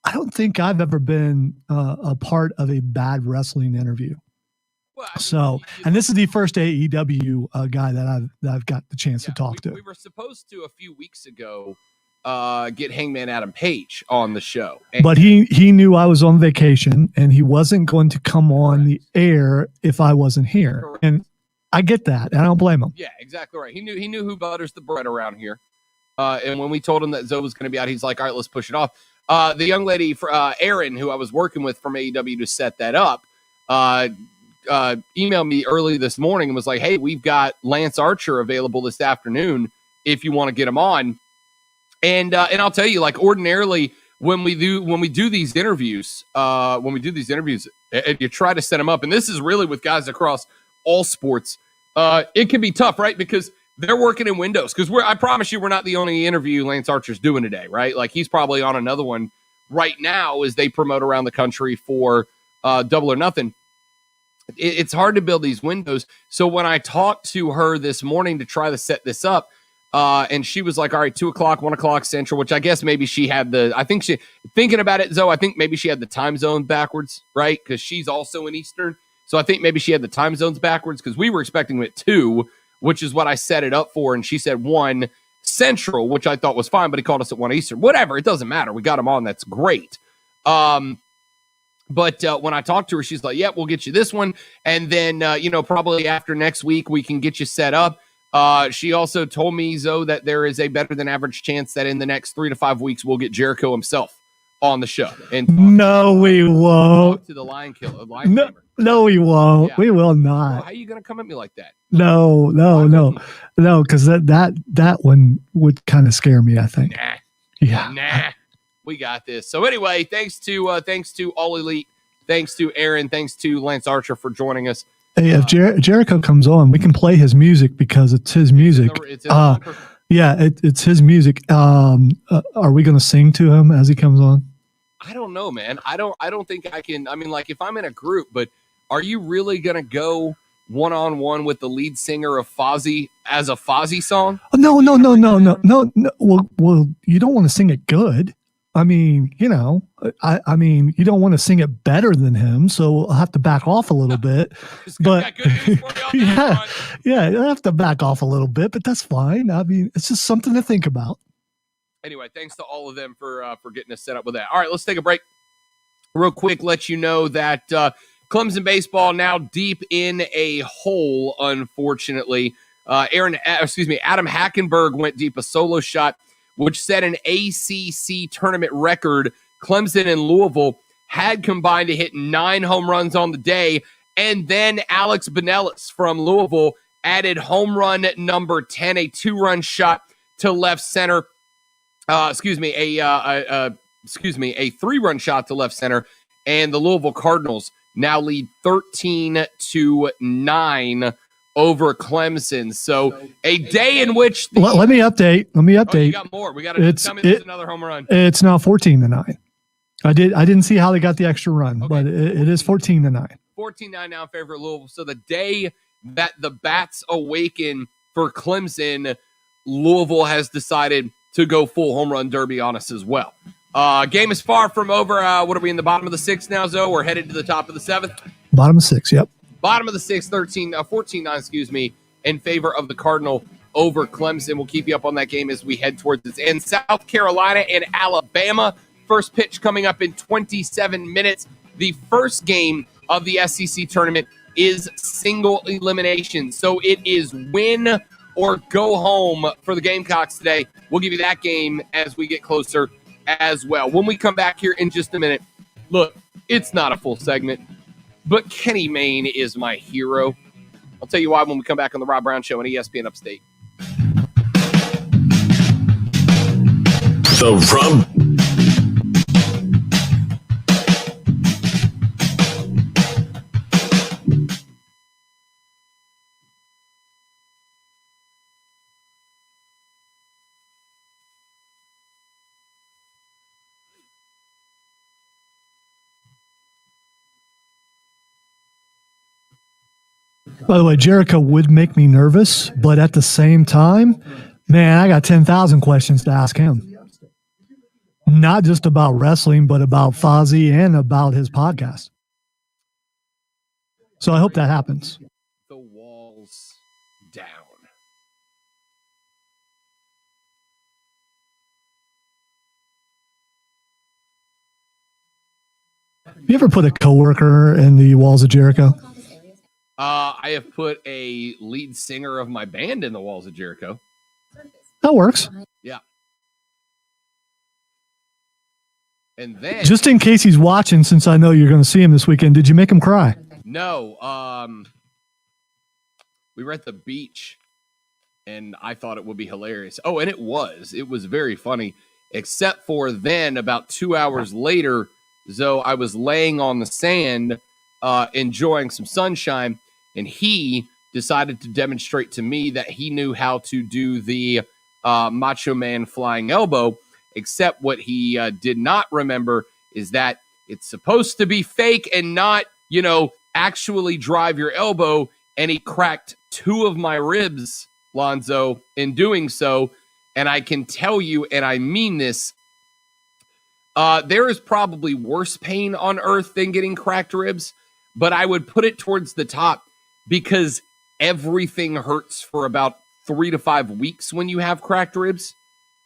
I don't think I've ever been a part of a bad wrestling interview. Well, and this is the first AEW guy that I've got the chance to talk to. We were supposed to a few weeks ago get Hangman Adam Page on the show, but he knew I was on vacation and he wasn't going to come on the air if I wasn't here. Correct. And I get that, and I don't blame him. Yeah, exactly right. He knew who butters the bread around here. And when we told him that Zoe was going to be out, he's like, "All right, let's push it off." The young lady, Erin, who I was working with from AEW to set that up, emailed me early this morning and was like, "Hey, we've got Lance Archer available this afternoon if you want to get him on." And I'll tell you, like, ordinarily when we do these interviews, and you try to set them up, and this is really with guys across all sports, it can be tough, right? Because they're working in windows. Because I promise you, we're not the only interview Lance Archer's doing today, right? Like, he's probably on another one right now as they promote around the country for Double or Nothing. It's hard to build these windows. So when I talked to her this morning to try to set this up, and she was like, all right, 2 o'clock, 1 o'clock Central, which I guess maybe she had thinking about it, Zoe, I think maybe she had the time zone backwards, right? Because she's also in Eastern. So I think maybe she had the time zones backwards because we were expecting them at 2, which is what I set it up for. And she said 1 Central, which I thought was fine, but he called us at 1 Eastern. Whatever, it doesn't matter. We got him on. That's great. But when I talked to her, she's like, yeah, we'll get you this one. And then, probably after next week, we can get you set up. She also told me, Zoe, that there is a better than average chance that in the next 3 to 5 weeks, we'll get Jericho himself on the show. And no, we won't. To the Lion Killer. No, we won't. Yeah. We will not. Well, how are you going to come at me like that? No, because that one would kind of scare me, I think. Nah. We got this. So anyway, thanks to All Elite, thanks to Aaron, thanks to Lance Archer for joining us. Hey, if Jericho comes on, we can play his music because it's his music. It's his music. Are we going to sing to him as he comes on? I don't know, man. I don't think I can. I mean, like, if I'm in a group, but are you really going to go one-on-one with the lead singer of Fozzy as a Fozzy song? No. Well, you don't want to sing it good. I mean, I mean, you don't want to sing it better than him, so I'll have to back off a little bit. But yeah, I have to back off a little bit, but that's fine. I mean, it's just something to think about. Anyway, thanks to all of them for getting us set up with that. All right, let's take a break real quick. Let you know that Clemson baseball now deep in a hole, unfortunately. Adam Hackenberg went deep, a solo shot, which set an ACC tournament record. Clemson and Louisville had combined to hit 9 home runs on the day, and then Alex Binelas from Louisville added home run number 10, a 2-run shot to left center. A 3-run shot to left center, and the Louisville Cardinals now lead 13-9 over Clemson. So a day in which let me update. Oh, you got more. We got to tell me there's another home run. It's now 14-9. I didn't see how they got the extra run, but it is 14-9. 14-9 now in favor of Louisville. So the day that the bats awaken for Clemson, Louisville has decided to go full home run derby on us as well. Game is far from over. What are we in the bottom of the 6th now, Zoe? We're headed to the top of the 7th. Bottom of 6, yep. Bottom of the 6th, 14-9, in favor of the Cardinal over Clemson. We'll keep you up on that game as we head towards its end. South Carolina and Alabama. First pitch coming up in 27 minutes. The first game of the SEC tournament is single elimination. So it is win or go home for the Gamecocks today. We'll give you that game as we get closer as well. When we come back here in just a minute, look, it's not a full segment, but Kenny Mayne is my hero. I'll tell you why when we come back on the Rob Brown Show on ESPN Upstate. The Rob. By the way, Jericho would make me nervous, but at the same time, man, I got 10,000 questions to ask him. Not just about wrestling, but about Fozzy and about his podcast. So I hope that happens. The walls down. You ever put a coworker in the walls of Jericho? I have put a lead singer of my band in the walls of Jericho. That works. Yeah. And then, just in case he's watching, since I know you're going to see him this weekend, did you make him cry? No. We were at the beach, and I thought it would be hilarious. Oh, and it was. It was very funny, except for then about 2 hours later, Zoe, I was laying on the sand, enjoying some sunshine, and he decided to demonstrate to me that he knew how to do the Macho Man flying elbow, except what he did not remember is that it's supposed to be fake and not, actually drive your elbow, and he cracked 2 of my ribs, Lonzo, in doing so, and I can tell you, and I mean this, there is probably worse pain on earth than getting cracked ribs, but I would put it towards the top because everything hurts for about 3 to 5 weeks when you have cracked ribs.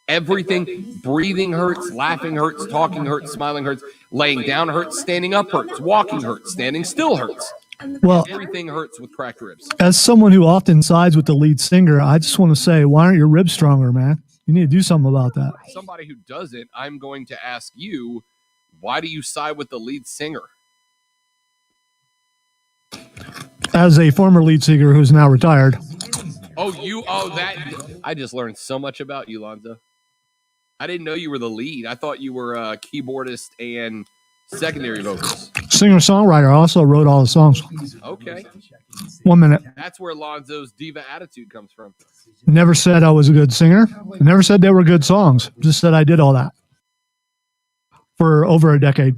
Everything, breathing hurts, laughing hurts, talking hurts, smiling hurts, laying down hurts, standing up hurts, walking hurts, standing still hurts. Well, everything hurts with cracked ribs. As someone who often sides with the lead singer, I just want to say, why aren't your ribs stronger, man? You need to do something about that. Somebody who doesn't, I'm going to ask you, why do you side with the lead singer? As a former lead singer who's now retired. I just learned so much about you, Lonzo. I didn't know you were the lead. I thought you were a keyboardist and secondary vocals. Singer-songwriter. I also wrote all the songs. Okay. 1 minute. That's where Lonzo's diva attitude comes from. Never said I was a good singer. Never said they were good songs. Just said I did all that for over a decade.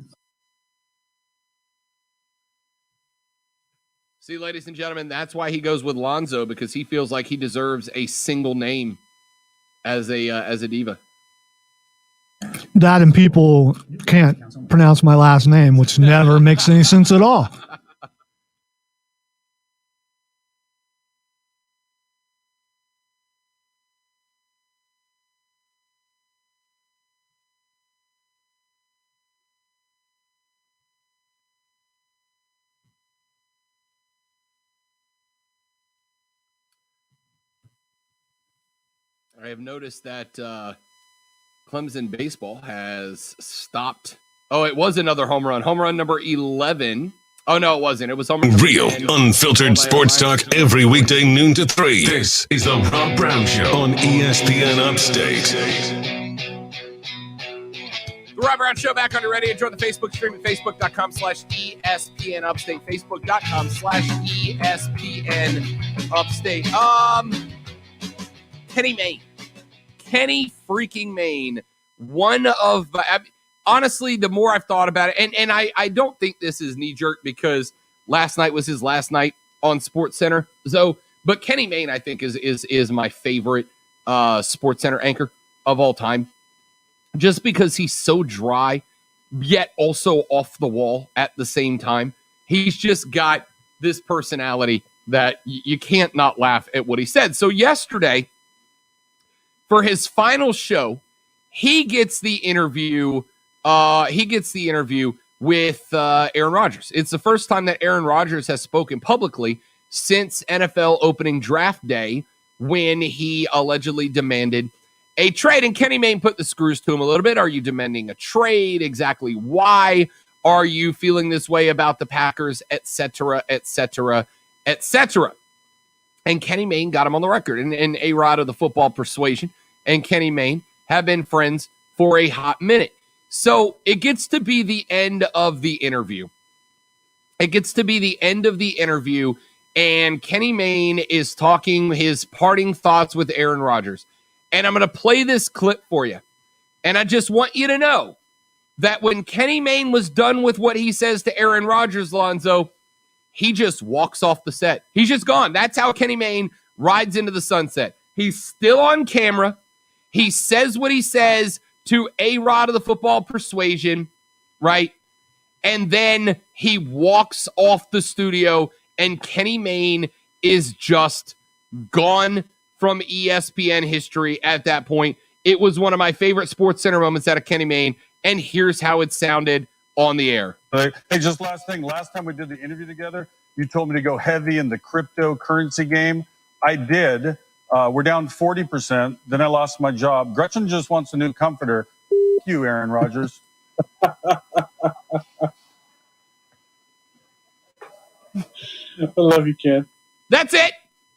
See, ladies and gentlemen, that's why he goes with Lonzo, because he feels like he deserves a single name as a diva. That and people can't pronounce my last name, which never makes any sense at all. I have noticed that Clemson baseball has stopped. Oh, it was another home run. Home run number 11. Oh, no, it wasn't. It was home run number Real, 10. unfiltered sports talk every weekday noon to 3. This is the Rob Brown Show on ESPN Upstate. The Rob Brown Show back on your ready. Enjoy the Facebook stream at facebook.com/ESPN Upstate. Facebook.com/ESPN Upstate. Kenny Mayne. Kenny freaking Mayne. One of, honestly, the more I've thought about it, and I don't think this is knee-jerk because last night was his last night on SportsCenter. So, but Kenny Mayne, I think, is my favorite SportsCenter anchor of all time. Just because he's so dry, yet also off the wall at the same time. He's just got this personality that you can't not laugh at what he said. So yesterday, for his final show, he gets the interview. With Aaron Rodgers. It's the first time that Aaron Rodgers has spoken publicly since NFL opening draft day, when he allegedly demanded a trade. And Kenny Mayne put the screws to him a little bit. Are you demanding a trade? Exactly why are you feeling this way about the Packers, et cetera, et cetera, et cetera? And Kenny Mayne got him on the record. And A-Rod of the Football Persuasion and Kenny Mayne have been friends for a hot minute. So it gets to be the end of the interview. And Kenny Mayne is talking his parting thoughts with Aaron Rodgers. And I'm going to play this clip for you. And I just want you to know that when Kenny Mayne was done with what he says to Aaron Rodgers, Lonzo, he just walks off the set. He's just gone. That's how Kenny Mayne rides into the sunset. He's still on camera. He says what he says to A-Rod of the Football Persuasion, right? And then he walks off the studio, and Kenny Mayne is just gone from ESPN history at that point. It was one of my favorite SportsCenter moments out of Kenny Mayne, and here's how it sounded on the air. Hey, just last thing. Last time we did the interview together, you told me to go heavy in the cryptocurrency game. I did. We're down 40%. Then I lost my job. Gretchen just wants a new comforter. F*** you, Aaron Rodgers. I love you, Ken. That's it.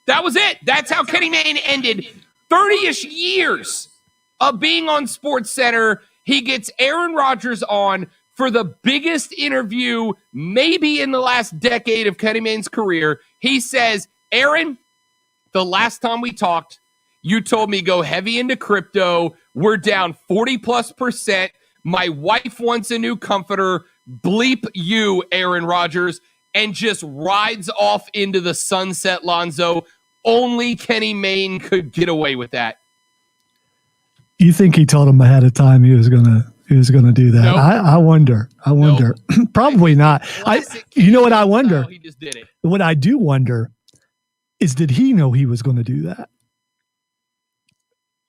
That was it. That's how Kenny Mayne ended 30-ish years of being on SportsCenter. He gets Aaron Rodgers on for the biggest interview maybe in the last decade of Kenny Mayne's career. He says, Aaron, the last time we talked, you told me go heavy into crypto. We're down 40+%. My wife wants a new comforter. Bleep you, Aaron Rodgers. And just rides off into the sunset, Lonzo. Only Kenny Mayne could get away with that. You think he told him ahead of time he was gonna do that? Nope. I wonder. Nope. Probably not. You know what I wonder? He just did it. What I do wonder is, did he know he was going to do that?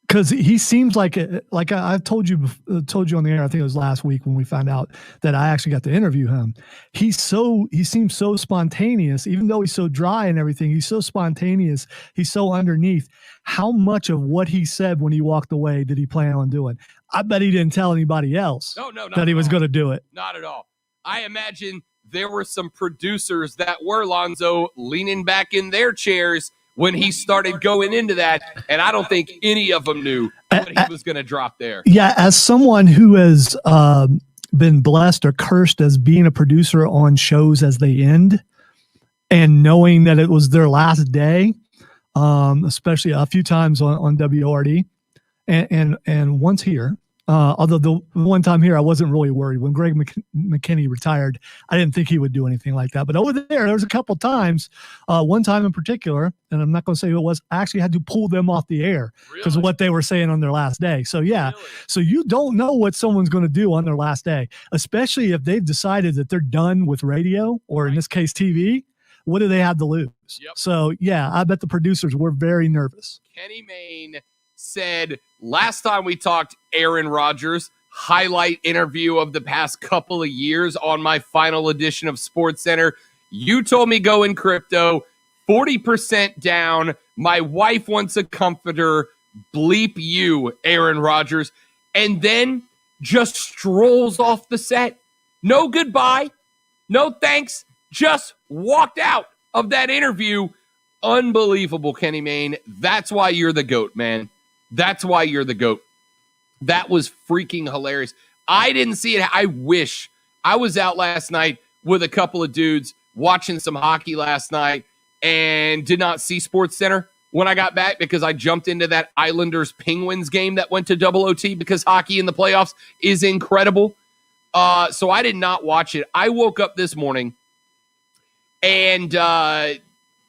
Because he seems like I've told you on the air. I think it was last week when we found out that I actually got to interview him. He seems so spontaneous, even though he's so dry and everything. He's so spontaneous. He's so underneath. How much of what he said when he walked away did he plan on doing? I bet he didn't tell anybody else that he was going to do it. Not at all. I imagine there were some producers that were, Lonzo, leaning back in their chairs when he started going into that, and I don't think any of them knew what he was going to drop there. Yeah, as someone who has been blessed or cursed as being a producer on shows as they end, and knowing that it was their last day, especially a few times on WORD, and once here. Although the one time here, I wasn't really worried. When Greg McKinney retired, I didn't think he would do anything like that. But over there was a couple times, one time in particular, and I'm not going to say who it was, I actually had to pull them off the air because of what they were saying on their last day. So, yeah. Really? So you don't know what someone's going to do on their last day, especially if they've decided that they're done with radio or in this case TV. What do they have to lose? Yep. So, yeah, I bet the producers were very nervous. Kenny Mayne said, last time we talked, Aaron Rodgers, highlight interview of the past couple of years on my final edition of SportsCenter. You told me go in crypto, 40% down. My wife wants a comforter. Bleep you, Aaron Rodgers. And then just strolls off the set. No goodbye. No thanks. Just walked out of that interview. Unbelievable, Kenny Mayne. That's why you're the GOAT, man. That's why you're the GOAT. That was freaking hilarious. I didn't see it. I wish I was out last night with a couple of dudes watching some hockey last night and did not see SportsCenter when I got back because I jumped into that Islanders-Penguins game that went to double OT because hockey in the playoffs is incredible. So I did not watch it. I woke up this morning and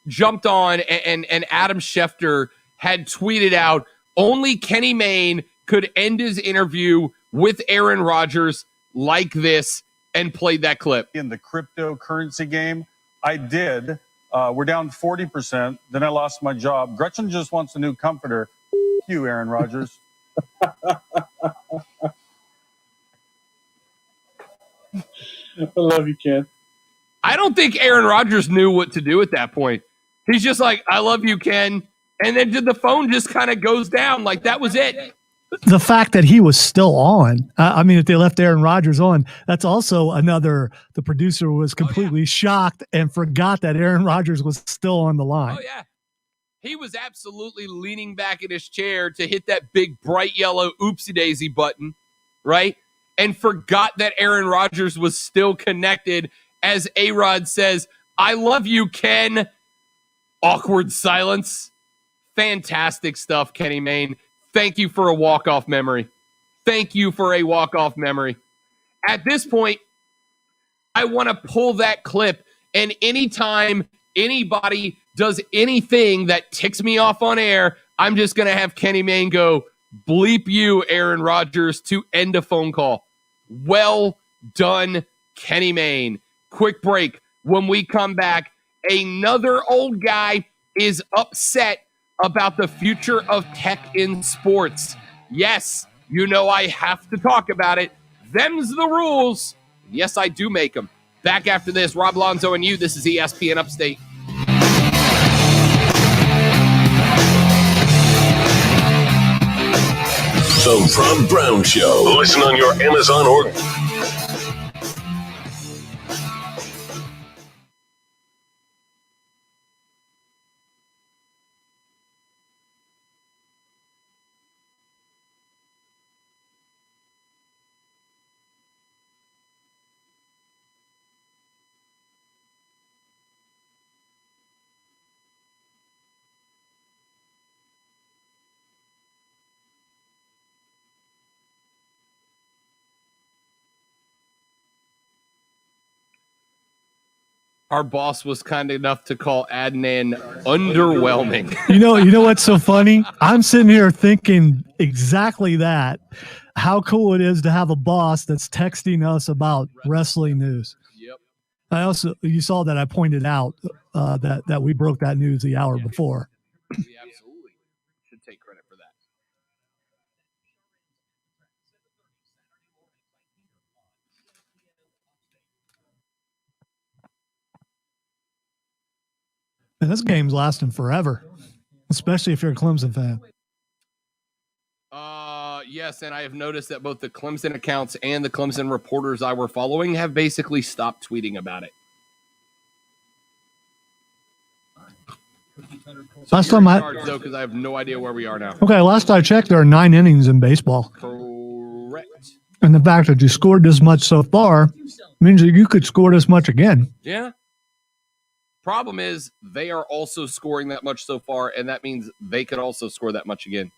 jumped on, and Adam Schefter had tweeted out, only Kenny Mayne could end his interview with Aaron Rodgers like this, and played that clip. In the cryptocurrency game, I did. We're down 40%. Then I lost my job. Gretchen just wants a new comforter. F*** you, Aaron Rodgers. I love you, Ken. I don't think Aaron Rodgers knew what to do at that point. He's just like, I love you, Ken. And then the phone just kind of goes down. Like, that was it. the fact that he was still on, I mean, if they left Aaron Rodgers on, that's also another, the producer was completely shocked and forgot that Aaron Rodgers was still on the line. Oh, yeah. He was absolutely leaning back in his chair to hit that big bright yellow oopsie daisy button, right? And forgot that Aaron Rodgers was still connected as A-Rod says, "I love you, Ken." Awkward silence. Fantastic stuff, Kenny Mayne. Thank you for a walk-off memory. Thank you for a walk-off memory. At this point, I want to pull that clip, and anytime anybody does anything that ticks me off on air, I'm just going to have Kenny Mayne go, "Bleep you, Aaron Rodgers," to end a phone call. Well done, Kenny Mayne. Quick break. When we come back, another old guy is upset about the future of tech in sports. Yes, you know I have to talk about it. Them's the rules. Yes, I do make them. Back after this, Rob Lonzo and you. This is ESPN Upstate. The Rob Brown Show. Listen on your Amazon or Our boss was kind enough to call Adnan underwhelming. You know what's so funny? I'm sitting here thinking exactly that. How cool it is to have a boss that's texting us about wrestling news. Yep. You saw that I pointed out that we broke that news the hour before. We absolutely should take credit for that. And this game's lasting forever, especially if you're a Clemson fan. Yes, and I have noticed that both the Clemson accounts and the Clemson reporters I were following have basically stopped tweeting about it. So last time because I have no idea where we are now. Okay, last I checked, there are 9 innings in baseball. Correct. And the fact that you scored this much so far means that you could score this much again. Yeah. Problem is, they are also scoring that much so far, and that means they could also score that much again.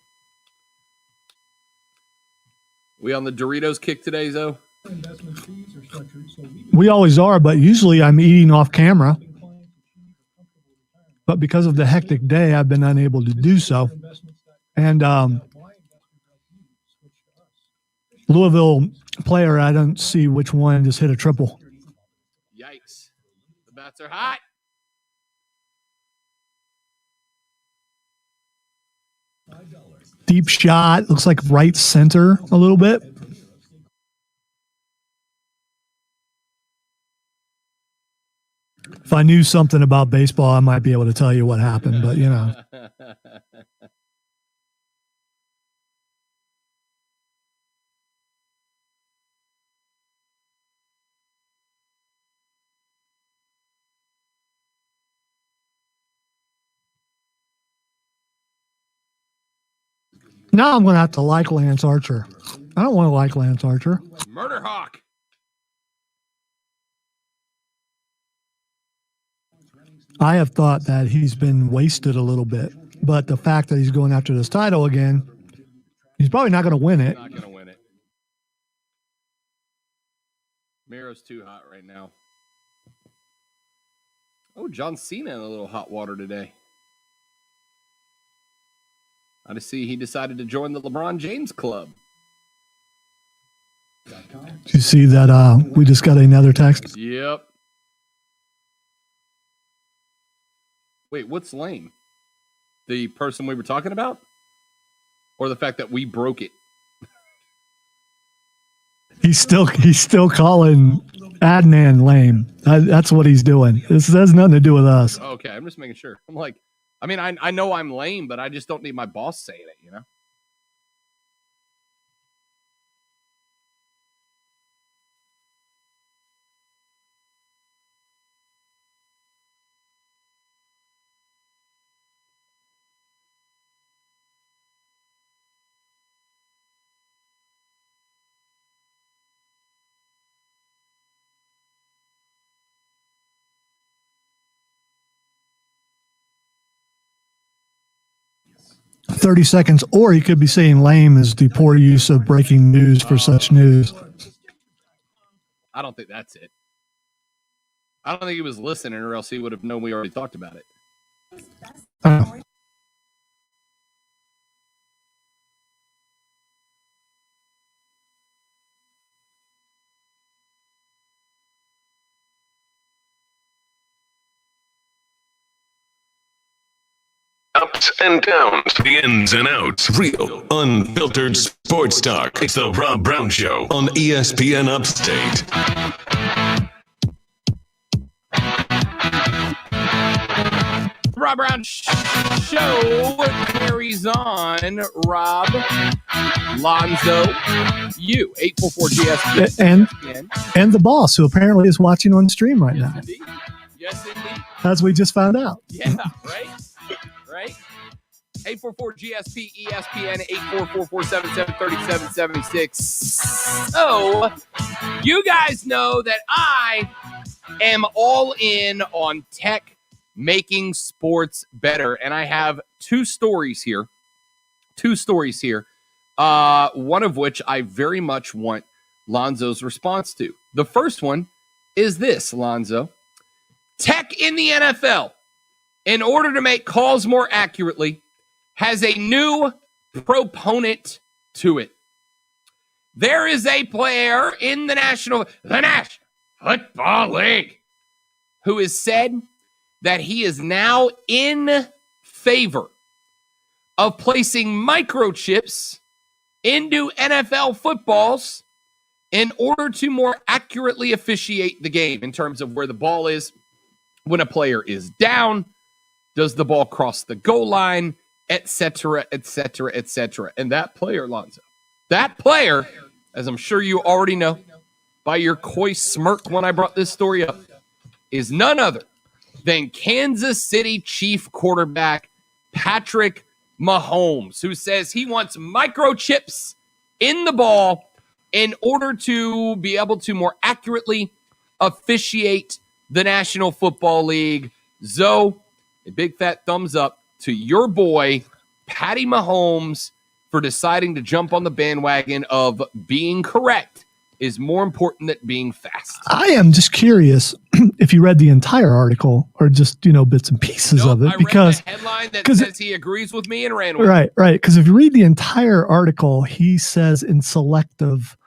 We on the Doritos kick today, Zoe? We always are, but usually I'm eating off camera. But because of the hectic day, I've been unable to do so. And Louisville player, I don't see which one just hit a triple. Yikes. The bats are hot. Deep shot, looks like right center a little bit. If I knew something about baseball, I might be able to tell you what happened, but you know. Now I'm going to have to like Lance Archer. I don't want to like Lance Archer. MurderHawk. I have thought that he's been wasted a little bit, but the fact that he's going after this title again, he's probably not going to win it. Not going to win it. Miro's too hot right now. Oh, John Cena in a little hot water today. I just see he decided to join the LeBron James club. Did you see that we just got another text? Yep. Wait, what's lame? The person we were talking about? Or the fact that we broke it? He's still calling Adnan lame. That's what he's doing. This has nothing to do with us. Okay, I'm just making sure. I'm like, I mean, I know I'm lame, but I just don't need my boss saying it, you know? 30 seconds, or he could be saying lame is the poor use of breaking news for such news. I don't think that's it. I don't think he was listening, or else he would have known we already talked about it. Ups and downs, the ins and outs, real, unfiltered sports talk. It's the Rob Brown Show on ESPN Upstate. Rob Brown Show carries on. Rob, Lonzo, you, 844-GSP. And the boss, who apparently is watching on stream right now. Indeed. Yes, indeed. As we just found out. Yeah, right? 844-GSP, ESPN, 844-477-3776. So, you guys know that I am all in on tech making sports better. And I have two stories here. One of which I very much want Lonzo's response to. The first one is this, Lonzo. Tech in the NFL, in order to make calls more accurately, has a new proponent to it. There is a player in the National Football League who has said that he is now in favor of placing microchips into NFL footballs in order to more accurately officiate the game in terms of where the ball is when a player is down, does the ball cross the goal line, etc., etc., etc. And that player, Lonzo, as I'm sure you already know by your coy smirk when I brought this story up, is none other than Kansas City Chief quarterback Patrick Mahomes, who says he wants microchips in the ball in order to be able to more accurately officiate the National Football League. Zoe, a big fat thumbs up to your boy, Patty Mahomes, for deciding to jump on the bandwagon of being correct is more important than being fast. I am just curious if you read the entire article or just, bits and pieces of it. I because read the headline that says he agrees with me and ran with it. Right. Because if you read the entire article, he says in selective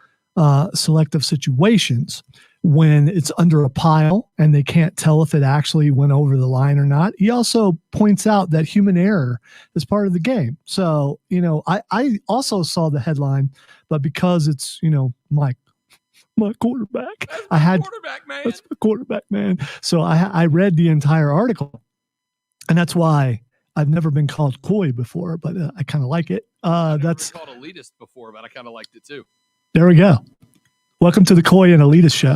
situations, when it's under a pile and they can't tell if it actually went over the line or not. He also points out that human error is part of the game. So, I also saw the headline, but because it's, my quarterback, that's my quarterback, man. So I read the entire article, and that's why I've never been called coy before, but I kind of like it. I've never been called elitist before, but I kind of liked it too. There we go. Welcome to the Coy and Elitist show.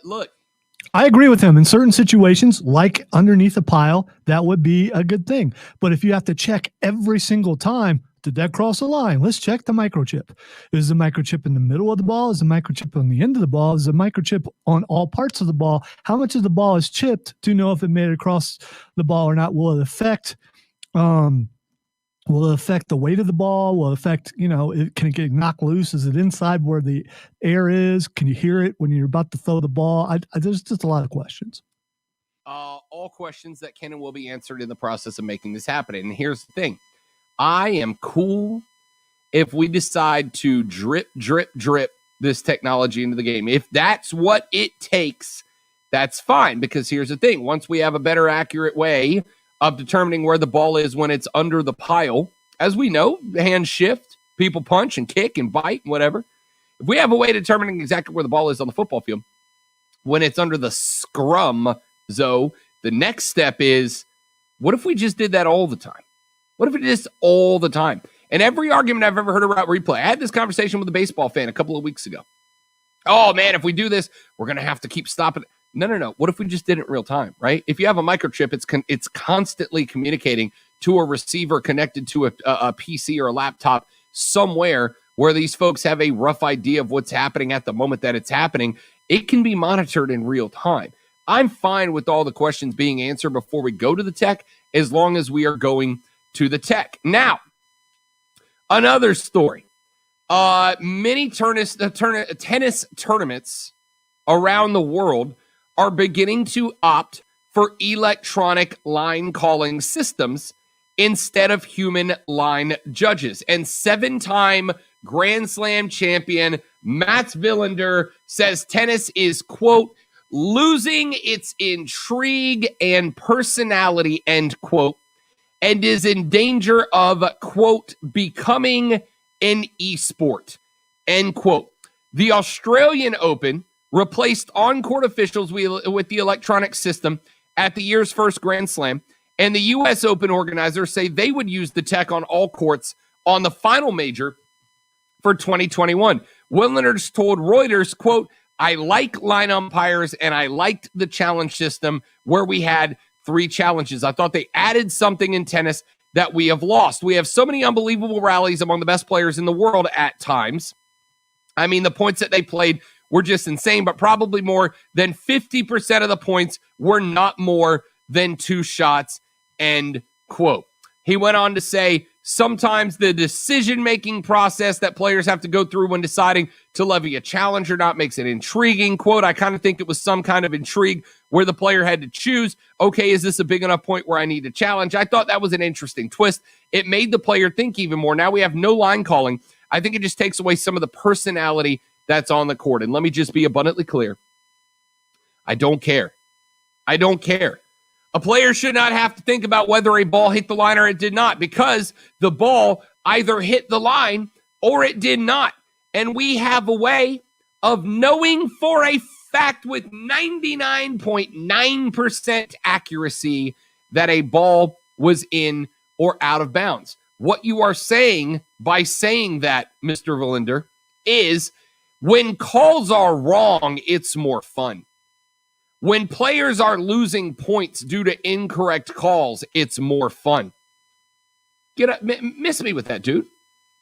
Look. I agree with him. In certain situations, like underneath a pile, that would be a good thing. But if you have to check every single time, did that cross the line? Let's check the microchip. Is the microchip in the middle of the ball? Is the microchip on the end of the ball? Is the microchip on all parts of the ball? How much of the ball is chipped to know if it made it across the ball or not? Will it affect the weight of the ball? Will it affect, can it get knocked loose? Is it inside where the air is? Can you hear it when you're about to throw the ball? There's just a lot of questions. All questions that can and will be answered in the process of making this happen. And here's the thing. I am cool if we decide to drip this technology into the game. If that's what it takes, that's fine. Because here's the thing. Once we have a better, accurate way of determining where the ball is when it's under the pile, as we know, hands shift, people punch and kick and bite and whatever. If we have a way of determining exactly where the ball is on the football field, when it's under the scrum, Zoe, the next step is, what if we just did that all the time? What if it is all the time? And every argument I've ever heard about replay, I had this conversation with a baseball fan a couple of weeks ago. Oh, man, if we do this, we're going to have to keep stopping it. No. What if we just did it in real time, right? If you have a microchip, it's constantly communicating to a receiver connected to a PC or a laptop somewhere where these folks have a rough idea of what's happening at the moment that it's happening. It can be monitored in real time. I'm fine with all the questions being answered before we go to the tech, as long as we are going to the tech. Now, another story. Many tennis tournaments around the world are beginning to opt for electronic line calling systems instead of human line judges. And 7-time Grand Slam champion Mats Wilander says tennis is, quote, losing its intrigue and personality, end quote, and is in danger of, quote, becoming an esport, end quote. The Australian Open replaced on-court officials with the electronic system at the year's first Grand Slam, and the U.S. Open organizers say they would use the tech on all courts on the final major for 2021. Wilander told Reuters, quote, I like line umpires, and I liked the challenge system where we had 3 challenges. I thought they added something in tennis that we have lost. We have so many unbelievable rallies among the best players in the world at times. I mean, the points that they played were just insane, but probably more than 50% of the points were not more than 2 shots, end quote. He went on to say, sometimes the decision-making process that players have to go through when deciding to levy a challenge or not makes it intriguing. Quote, I kind of think it was some kind of intrigue where the player had to choose, okay, is this a big enough point where I need a challenge? I thought that was an interesting twist. It made the player think even more. Now we have no line calling. I think it just takes away some of the personality that's on the court. And let me just be abundantly clear. I don't care. I don't care. A player should not have to think about whether a ball hit the line or it did not, because the ball either hit the line or it did not. And we have a way of knowing for a fact with 99.9% accuracy that a ball was in or out of bounds. What you are saying by saying that, Mr. Wilander, is when calls are wrong, it's more fun. When players are losing points due to incorrect calls, it's more fun. Miss me with that, dude.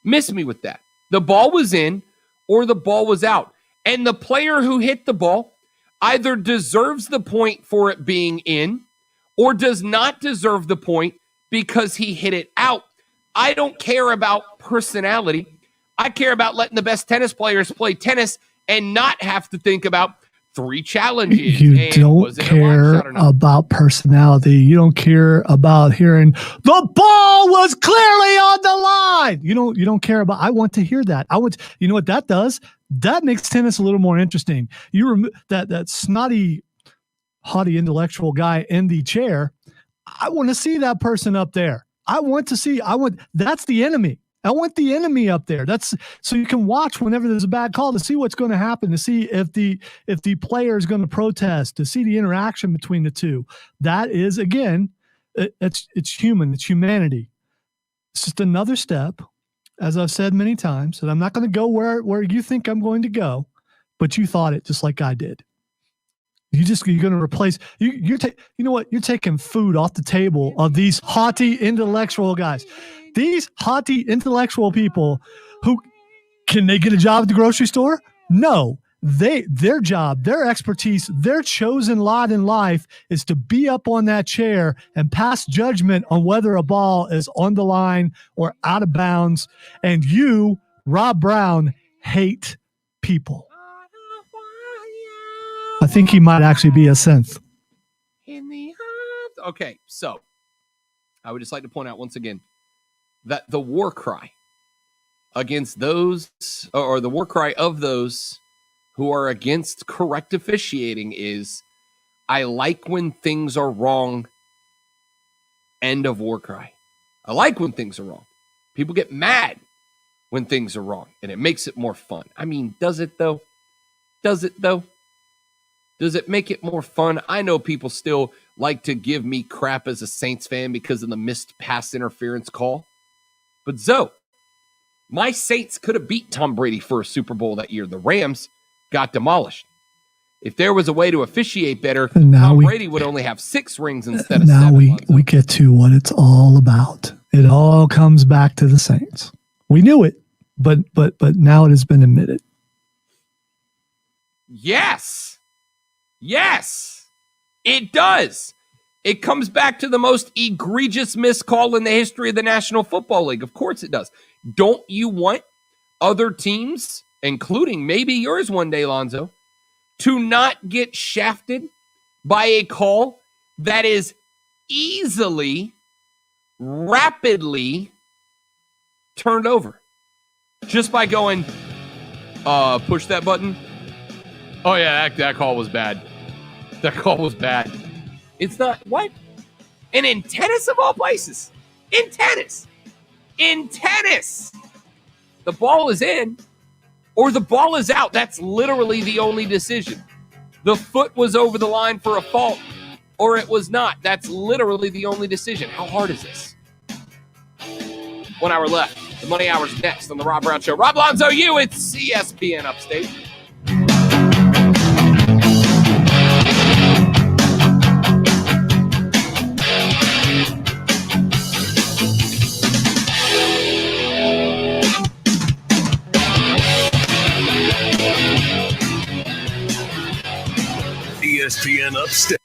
Miss me with that. The ball was in or the ball was out. And the player who hit the ball either deserves the point for it being in or does not deserve the point because he hit it out. I don't care about personality. I care about letting the best tennis players play tennis and not have to think about 3 challenges. You don't care about personality. You don't care about hearing the ball was clearly on the line. You don't care about. I want to hear that. You know what that does? That makes tennis a little more interesting. You remove that snotty, haughty intellectual guy in the chair. I want to see that person up there. That's the enemy. I want the enemy up there. That's so you can watch whenever there's a bad call to see what's going to happen, to see if the player is going to protest, to see the interaction between the two. That is, again, it's human. It's humanity. It's just another step, as I've said many times, and I'm not going to go where you think I'm going to go, but you thought it just like I did. You're going to replace you know what? You're taking food off the table of these haughty intellectual guys. These haughty intellectual people who can they get a job at the grocery store? No. Their job, their expertise, their chosen lot in life is to be up on that chair and pass judgment on whether a ball is on the line or out of bounds. And you, Rob Brown, hate people. I think he might actually be a synth. Okay, so I would just like to point out once again that the war cry against those, or the war cry of those who are against correct officiating is, I like when things are wrong, end of war cry. I like when things are wrong. People get mad when things are wrong, and it makes it more fun. I mean, does it though? Does it though? Does it make it more fun? I know people still like to give me crap as a Saints fan because of the missed pass interference call. But Zoe, my Saints could have beat Tom Brady for a Super Bowl that year. The Rams got demolished. If there was a way to officiate better, Tom Brady would only have 6 rings instead of 7. Now we get to what it's all about. It all comes back to the Saints. We knew it, but now it has been admitted. Yes, it does. It comes back to the most egregious missed call in the history of the National Football League. Of course it does. Don't you want other teams, including maybe yours one day, Lonzo, to not get shafted by a call that is easily, rapidly turned over just by going, push that button? Oh, yeah, that call was bad. That call was bad. It's not, what? And in tennis, of all places, in tennis, the ball is in or the ball is out. That's literally the only decision. The foot was over the line for a fault or it was not. That's literally the only decision. How hard is this? 1 hour left. The Money Hour's next on the Rob Brown Show. Rob Lonzo, it's ESPN Upstate. ESPN Upstate.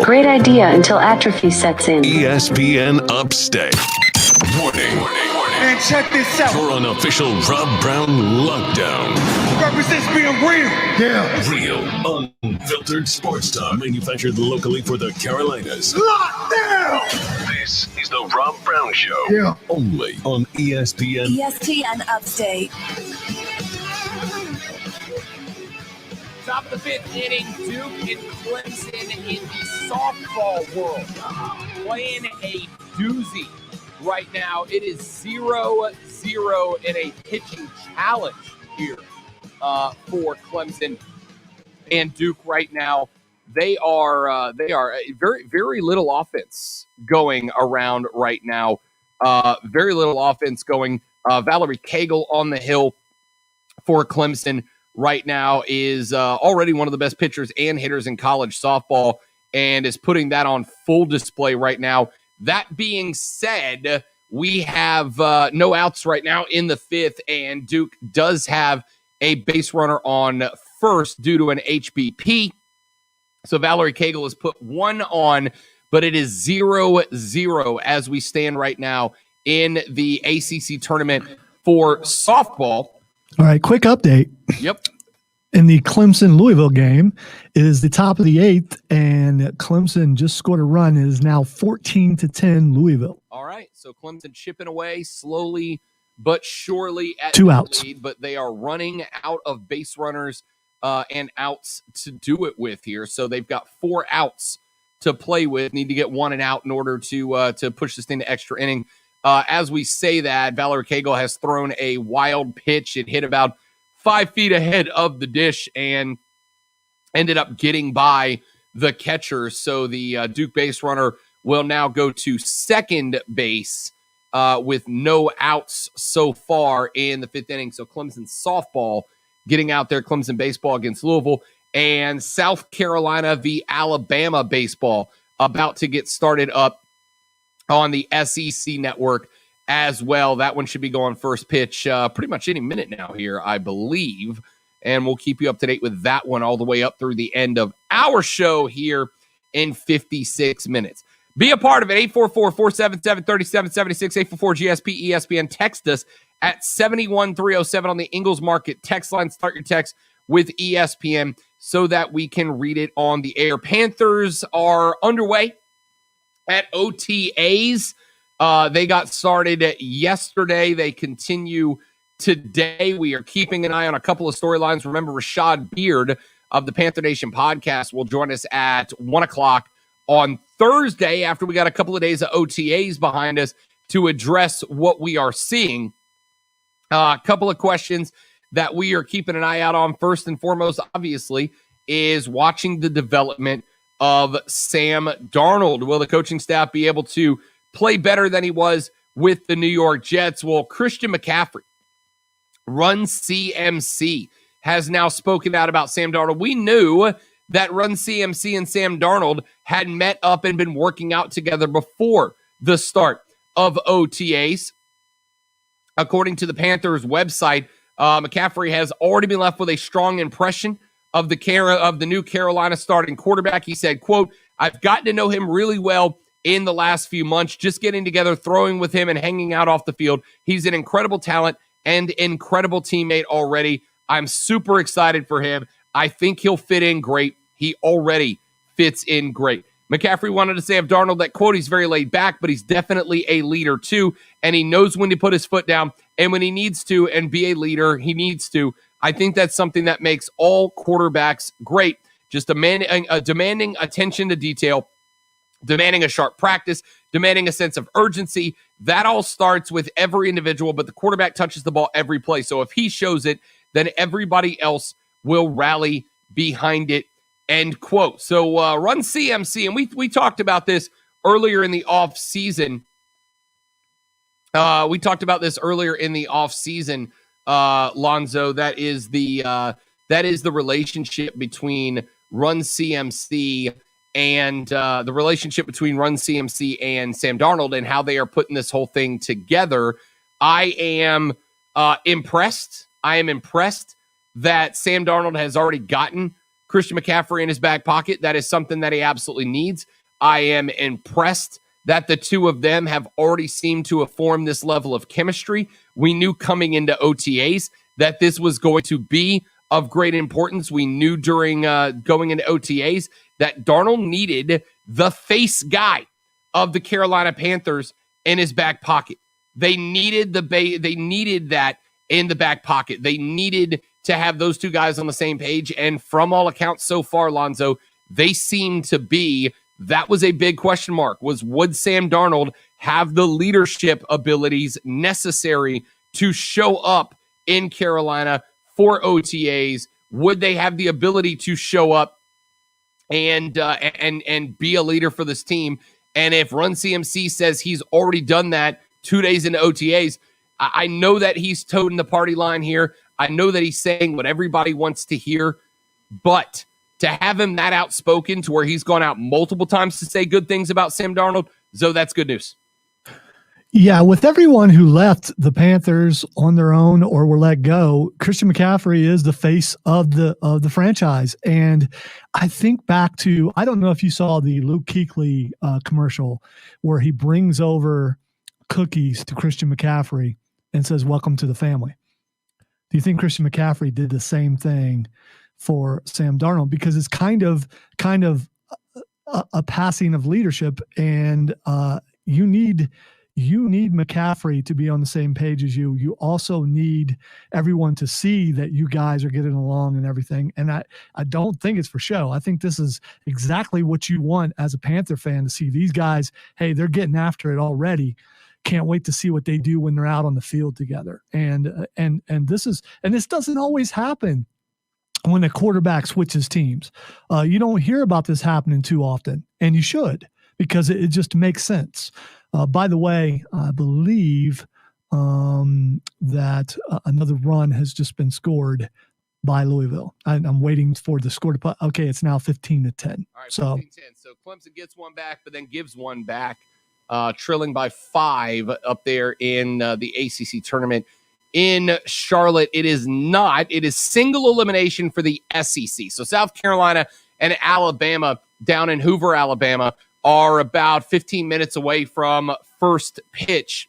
Great idea until atrophy sets in. ESPN Upstate. Warning. Man, check this out. For an official Rob Brown lockdown. Represents being real. Yeah. Real, unfiltered sports talk manufactured locally for the Carolinas. Locked down. This is the Rob Brown Show. Yeah. Only on ESPN. ESPN Upstate. Top of the fifth inning, Duke and Clemson in the softball world playing a doozy right now. It is 0-0 in a pitching challenge here for Clemson and Duke right now. They are very, very little offense going around right now. Very little offense going. Valerie Cagle on the hill for Clemson right now is already one of the best pitchers and hitters in college softball and is putting that on full display right now. That being said, we have no outs right now in the fifth, and Duke does have a base runner on first due to an HBP. So Valerie Cagle has put 1 on, but it is 0-0 as we stand right now in the ACC tournament for softball. All right, quick update. Yep. In the Clemson-Louisville game, it is the top of the 8th, and Clemson just scored a run. It is now 14-10 Louisville. All right, so Clemson chipping away slowly but surely at 2 outs. lead, but they are running out of base runners and outs to do it with here. So they've got 4 outs to play with. Need to get 1 and out in order to push this thing to extra inning. As we say that, Valerie Cagle has thrown a wild pitch. It hit about 5 feet ahead of the dish and ended up getting by the catcher. So the Duke base runner will now go to second base with no outs so far in the 5th inning. So Clemson softball getting out there, Clemson baseball against Louisville, and South Carolina v. Alabama baseball about to get started up on the SEC network as well. That one should be going first pitch pretty much any minute now here, I believe. And we'll keep you up to date with that one all the way up through the end of our show here in 56 minutes. Be a part of it, 844-477-3776, 844-GSP-ESPN. Text us at 71307 on the Ingalls Market text line. Start your text with ESPN so that we can read it on the air. Panthers are underway at OTAs. They got started yesterday. They continue today. We are keeping an eye on a couple of storylines. Remember, Rashad Beard of the Panther Nation podcast will join us at 1 o'clock on Thursday after we got a couple of days of OTAs behind us to address what we are seeing. A couple of questions that we are keeping an eye out on. First and foremost, obviously, is watching the development of Sam Darnold. Will the coaching staff be able to play better than he was with the New York Jets? Well, Christian McCaffrey, Run CMC, has now spoken out about Sam Darnold. We knew that Run CMC and Sam Darnold had met up and been working out together before the start of OTAs. According to the Panthers website, McCaffrey has already been left with a strong impression of the new Carolina starting quarterback. He said, quote, "I've gotten to know him really well in the last few months, just getting together, throwing with him, and hanging out off the field. He's an incredible talent and incredible teammate already. I'm super excited for him. I think he'll fit in great. He already fits in great." McCaffrey wanted to say of Darnold that, quote, "He's very laid back, but he's definitely a leader too, and he knows when to put his foot down, and when he needs to and be a leader, he needs to. I think that's something that makes all quarterbacks great. Just demanding attention to detail, demanding a sharp practice, demanding a sense of urgency. That all starts with every individual, but the quarterback touches the ball every play. So if he shows it, then everybody else will rally behind it," end quote. So Run CMC, and we talked about this earlier in the offseason. Lonzo. That is the relationship between Run CMC and Sam Darnold and how they are putting this whole thing together. I am impressed. I am impressed that Sam Darnold has already gotten Christian McCaffrey in his back pocket. That is something that he absolutely needs. I am impressed that the two of them have already seemed to have formed this level of chemistry. We knew coming into OTAs that this was going to be of great importance. We knew during going into OTAs that Darnold needed the face guy of the Carolina Panthers in his back pocket. They needed they needed that in the back pocket. They needed to have those two guys on the same page. And from all accounts so far, Lonzo, they seem to be. That was a big question mark, would Sam Darnold have the leadership abilities necessary to show up in Carolina for OTAs? Would they have the ability to show up and be a leader for this team? And if Run CMC says he's already done that 2 days into OTAs, I know that he's toting the party line here. I know that he's saying what everybody wants to hear, but to have him that outspoken to where he's gone out multiple times to say good things about Sam Darnold, Zoe, that's good news. Yeah, with everyone who left the Panthers on their own or were let go, Christian McCaffrey is the face of the franchise. And I think back to, I don't know if you saw the Luke Kuechly commercial where he brings over cookies to Christian McCaffrey and says, "Welcome to the family." Do you think Christian McCaffrey did the same thing for Sam Darnold? Because it's kind of a passing of leadership, and you need McCaffrey to be on the same page as you. You also need everyone to see that you guys are getting along and everything. And I don't think it's for show. I think this is exactly what you want as a Panther fan, to see these guys. Hey, they're getting after it already. Can't wait to see what they do when they're out on the field together. And this doesn't always happen when a quarterback switches teams. You don't hear about this happening too often, and you should, because it just makes sense. By the way, I believe that another run has just been scored by Louisville. I'm waiting for the score to put. Okay, it's now 15-10. All right, 15-10. So Clemson gets one back, but then gives one back, trailing by 5 up there in the ACC tournament. In Charlotte, it is not. It is single elimination for the SEC. So South Carolina and Alabama down in Hoover, Alabama, are about 15 minutes away from first pitch.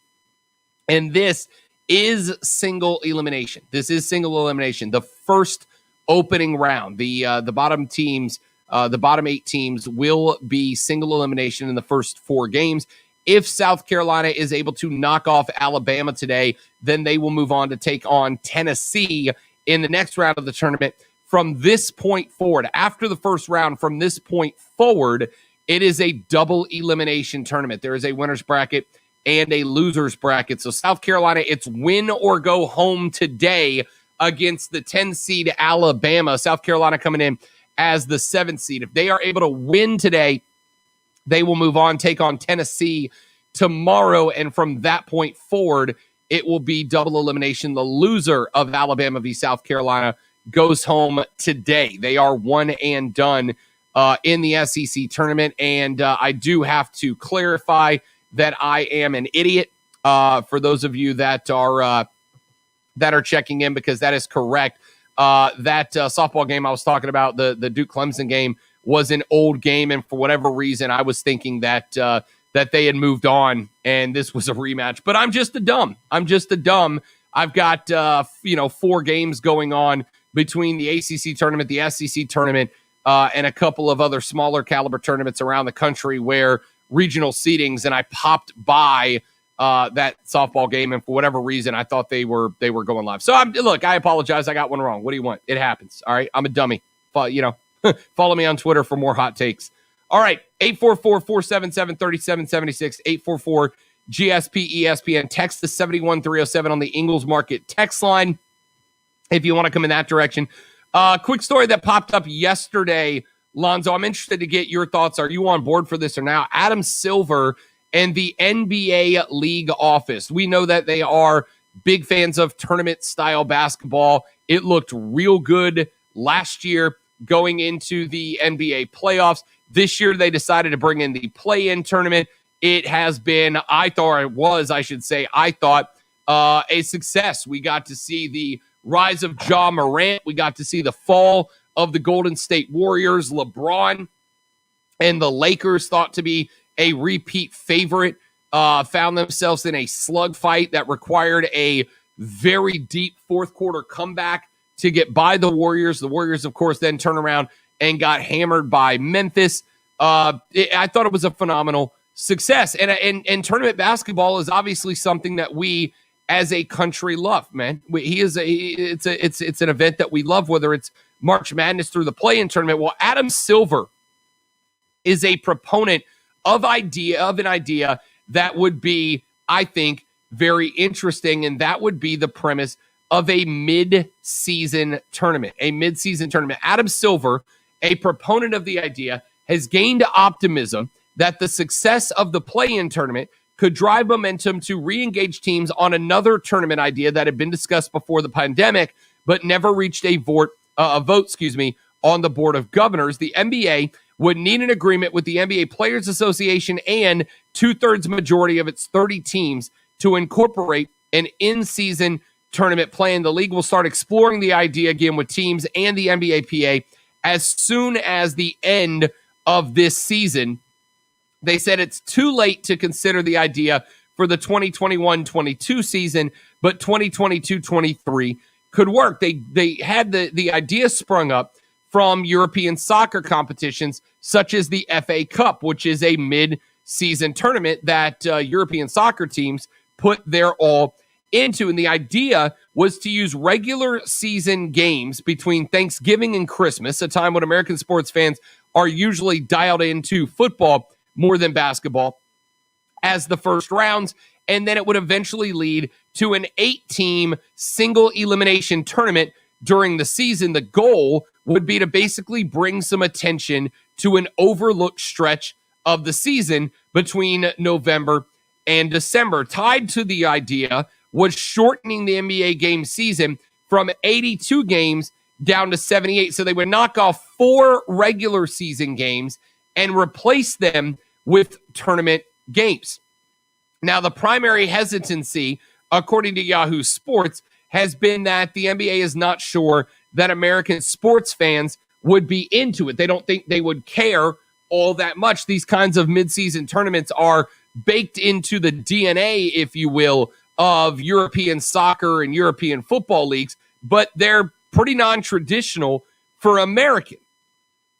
And this is single elimination. This is single elimination. The first opening round, the bottom teams, the bottom 8 teams will be single elimination in the first 4 games. If South Carolina is able to knock off Alabama today, then they will move on to take on Tennessee in the next round of the tournament. From this point forward, after the first round, from this point forward, it is a double elimination tournament. There is a winner's bracket and a loser's bracket. So South Carolina, it's win or go home today against the 10 seed Alabama. South Carolina coming in as the 7th seed. If they are able to win today, they will move on, take on Tennessee tomorrow. And from that point forward, it will be double elimination. The loser of Alabama v. South Carolina goes home today. They are one and done in the SEC tournament. And I do have to clarify that I am an idiot for those of you that are checking in, because that is correct. That softball game I was talking about, the Duke Clemson game, was an old game, and for whatever reason, I was thinking that they had moved on and this was a rematch. But I'm just a dumb. I've got 4 games going on between the ACC tournament, the SEC tournament, and a couple of other smaller caliber tournaments around the country where regional seedings, and I popped by that softball game, and for whatever reason, I thought they were going live. So I apologize. I got one wrong. What do you want? It happens. All right, I'm a dummy. Follow me on Twitter for more hot takes. All right, 844-477-3776, 844-GSP-ESPN. Text the 71307 on the Ingles Market text line if you want to come in that direction. Quick story that popped up yesterday, Lonzo. I'm interested to get your thoughts. Are you on board for this or now? Adam Silver and the NBA League office. We know that they are big fans of tournament-style basketball. It looked real good last year going into the NBA playoffs. This year, they decided to bring in the play-in tournament. It has been, a success. We got to see the rise of Ja Morant. We got to see the fall of the Golden State Warriors. LeBron and the Lakers, thought to be a repeat favorite, found themselves in a slugfight that required a very deep fourth quarter comeback to get by the Warriors. The Warriors, of course, then turned around and got hammered by Memphis. I thought it was a phenomenal success. And tournament basketball is obviously something that we as a country love, man. It's an event that we love, whether it's March Madness through the play-in tournament. Well, Adam Silver is a proponent of an idea that would be, I think, very interesting, and that would be the premise of a mid-season tournament. Adam Silver, a proponent of the idea, has gained optimism that the success of the play-in tournament could drive momentum to re-engage teams on another tournament idea that had been discussed before the pandemic, but never reached a vote on the Board of Governors. The NBA would need an agreement with the NBA Players Association and 2/3 majority of its 30 teams to incorporate an in-season tournament plan. The league will start exploring the idea again with teams and the NBAPA as soon as the end of this season. They said it's too late to consider the idea for the 2021-22 season, but 2022-23 could work. They had the idea sprung up from European soccer competitions such as the FA Cup, which is a mid-season tournament that European soccer teams put their all into. And the idea was to use regular season games between Thanksgiving and Christmas, a time when American sports fans are usually dialed into football more than basketball, as the first rounds, and then it would eventually lead to an 8-team single elimination tournament during the season. The goal would be to basically bring some attention to an overlooked stretch of the season between November and December. Tied to the idea was shortening the NBA game season from 82 games down to 78. So they would knock off 4 regular season games and replace them with tournament games. Now, the primary hesitancy, according to Yahoo Sports, has been that the NBA is not sure that American sports fans would be into it. They don't think they would care all that much. These kinds of midseason tournaments are baked into the DNA, if you will, of European soccer and European football leagues, but they're pretty non-traditional for American.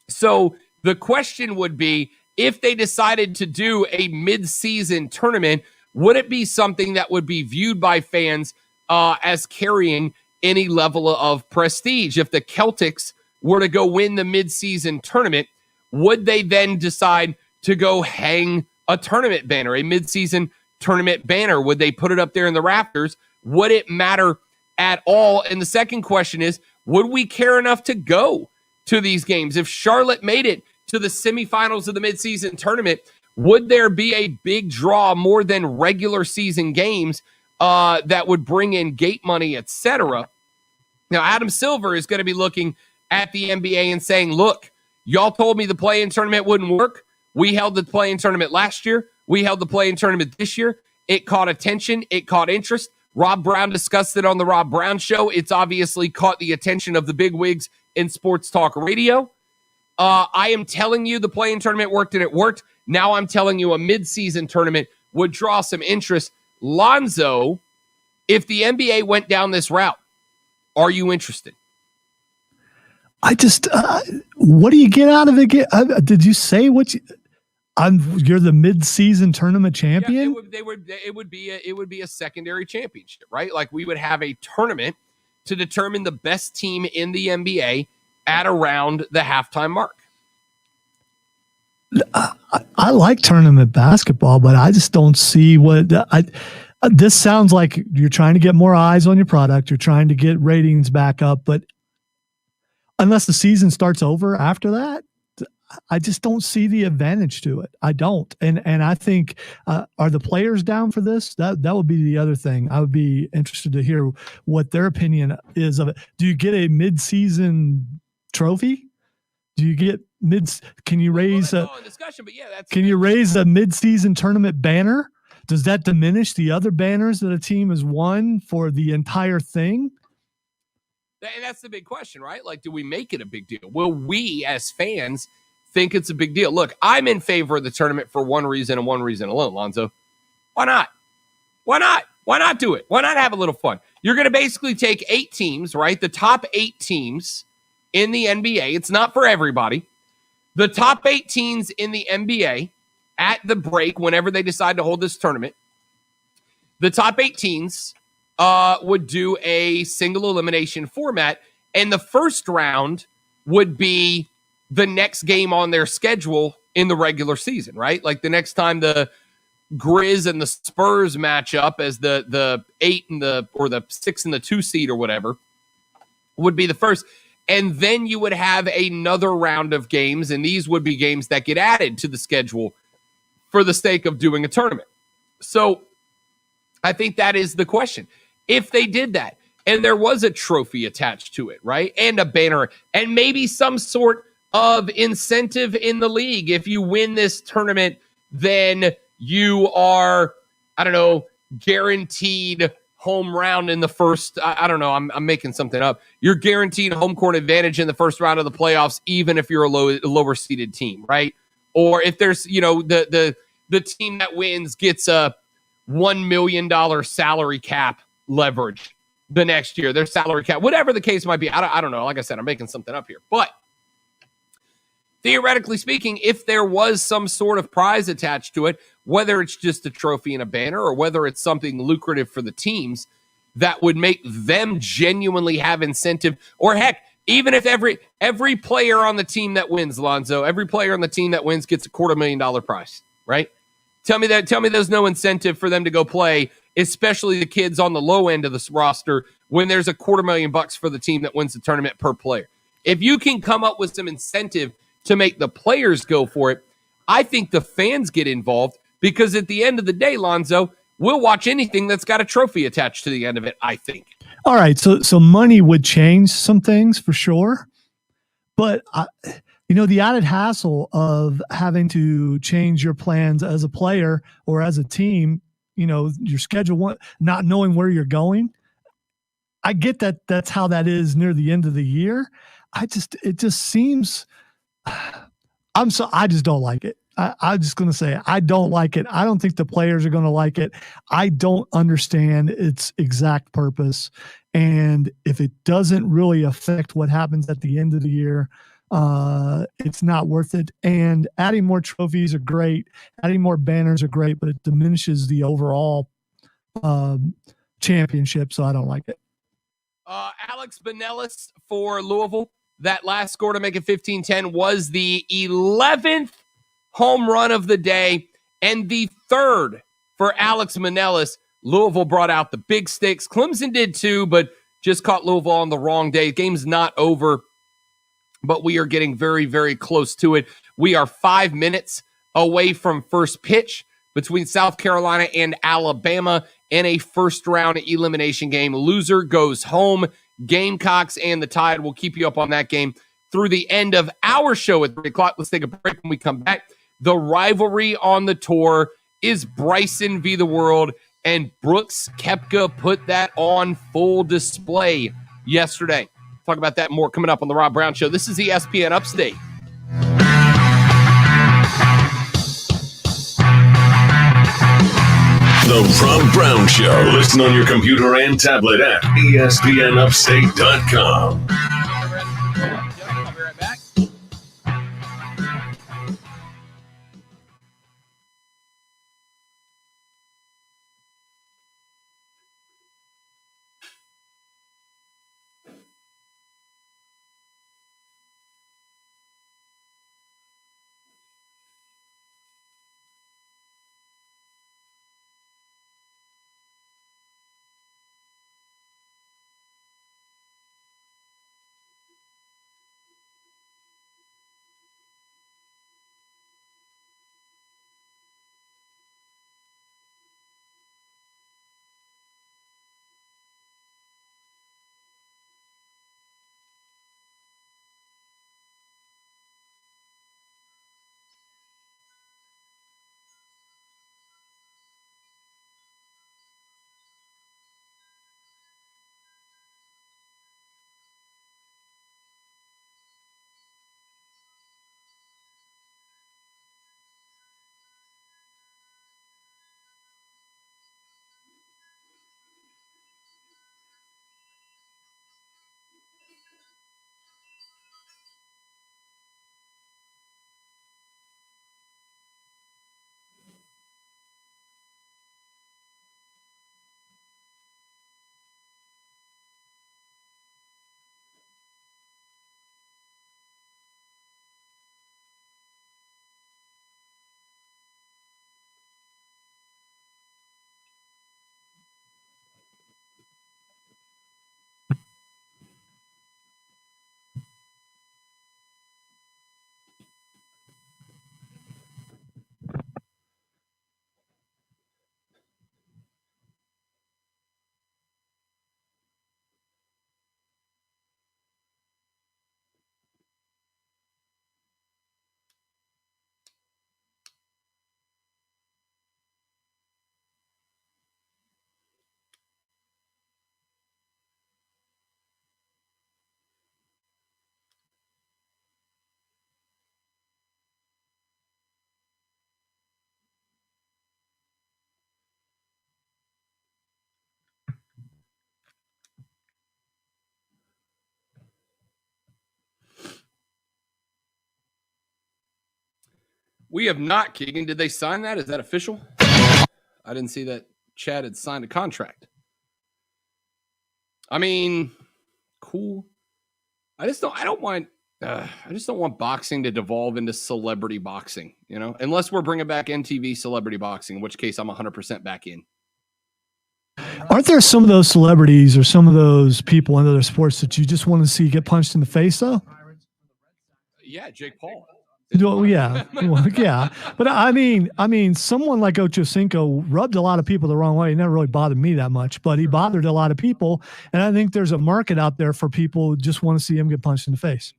So the question would be, if they decided to do a mid-season tournament, would it be something that would be viewed by fans as carrying any level of prestige? If the Celtics were to go win the mid-season tournament, would they then decide to go hang a tournament banner, a mid-season tournament banner? Would they put it up there in the rafters? Would it matter at all? And the second question is, would we care enough to go to these games? If Charlotte made it to the semifinals of the midseason tournament, would there be a big draw more than regular season games that would bring in gate money, etc.? Now, Adam Silver is going to be looking at the NBA and saying, look, y'all told me the play-in tournament wouldn't work. We held the play-in tournament last year. We held the play-in tournament this year. It caught attention. It caught interest. Rob Brown discussed it on the Rob Brown Show. It's obviously caught the attention of the bigwigs in sports talk radio. I am telling you the play-in tournament worked, and it worked. Now I'm telling you a mid-season tournament would draw some interest. Lonzo, if the NBA went down this route, are you interested? I just, what do you get out of it? Did you say you're the mid-season tournament champion? Yeah, it would be a secondary championship, right? Like we would have a tournament to determine the best team in the NBA at around the halftime mark. I like tournament basketball, but I just don't see this sounds like you're trying to get more eyes on your product. You're trying to get ratings back up, but unless the season starts over after that, I just don't see the advantage to it. I don't. And I think, are the players down for this? That would be the other thing. I would be interested to hear what their opinion is of it. Do you get a mid-season trophy? Do you get can you raise you raise a mid-season tournament banner? Does that diminish the other banners that a team has won for the entire thing? And that's the big question, right? Like, do we make it a big deal? Will we as fans think it's a big deal? Look, I'm in favor of the tournament for one reason and one reason alone, Lonzo. Why not? Why not? Why not do it? Why not have a little fun? You're going to basically take 8 teams, right? The top 8 teams in the NBA. It's not for everybody. The top 8 teams in the NBA at the break, whenever they decide to hold this tournament, the top 8 teams would do a single elimination format, and the first round would be the next game on their schedule in the regular season, right? Like the next time the Grizz and the Spurs match up as the 8 and the 6 and the 2 seed or whatever would be the first. And then you would have another round of games, and these would be games that get added to the schedule for the sake of doing a tournament. So I think that is the question. If they did that, and there was a trophy attached to it, right, and a banner, and maybe some sort of incentive in the league. If you win this tournament, then you are, I don't know, guaranteed home round in the first, I don't know, I'm making something up. You're guaranteed home court advantage in the first round of the playoffs, even if you're a lower seeded team, right? Or if there's, you know, the team that wins gets a $1 million salary cap leverage the next year, their salary cap, whatever the case might be. I don't know. Like I said, I'm making something up here. But theoretically speaking, if there was some sort of prize attached to it, whether it's just a trophy and a banner or whether it's something lucrative for the teams that would make them genuinely have incentive, or heck, even if every player on the team that wins, Lonzo, every player on the team that wins gets a $250,000 prize, right? Tell me there's no incentive for them to go play, especially the kids on the low end of this roster, when there's a $250,000 for the team that wins the tournament per player. If you can come up with some incentive to make the players go for it, I think the fans get involved, because at the end of the day, Lonzo, we'll watch anything that's got a trophy attached to the end of it, I think. All right, so money would change some things for sure, but the added hassle of having to change your plans as a player or as a team, your schedule, not knowing where you're going. I get that that's how that is near the end of the year. It just seems, I just don't like it. I'm just going to say I don't like it. I don't think the players are going to like it. I don't understand its exact purpose. And if it doesn't really affect what happens at the end of the year, it's not worth it. And adding more trophies are great. Adding more banners are great, but it diminishes the overall championship. So I don't like it. Alex Binelas for Louisville, that last score to make it 15-10 was the 11th home run of the day and the third for Alex Binelas. Louisville brought out the big stakes. Clemson did too, but just caught Louisville on the wrong day. Game's not over, but we are getting very, very close to it. We are 5 minutes away from first pitch between South Carolina and Alabama in a first-round elimination game. Loser goes home. Gamecocks and the Tide will keep you up on that game through the end of our show at 3 o'clock. Let's take a break. When we come back, the rivalry on the tour is Bryson v. the World, and Brooks Koepka put that on full display yesterday. Talk about that more coming up on the Rob Brown Show. This is ESPN Upstate. The Rob Brown Show. Listen on your computer and tablet at ESPNUpstate.com. I'll be right back. We have not, Keegan. Did they sign that? Is that official? I didn't see that Chad had signed a contract. I mean, cool. I just don't want boxing to devolve into celebrity boxing, unless we're bringing back MTV celebrity boxing, in which case I'm 100% back in. Aren't there some of those celebrities or some of those people in other sports that you just want to see get punched in the face, though? Yeah, Jake Paul. Well, yeah. But I mean, someone like Ocho Cinco rubbed a lot of people the wrong way. It never really bothered me that much, but he bothered a lot of people. And I think there's a market out there for people who just want to see him get punched in the face.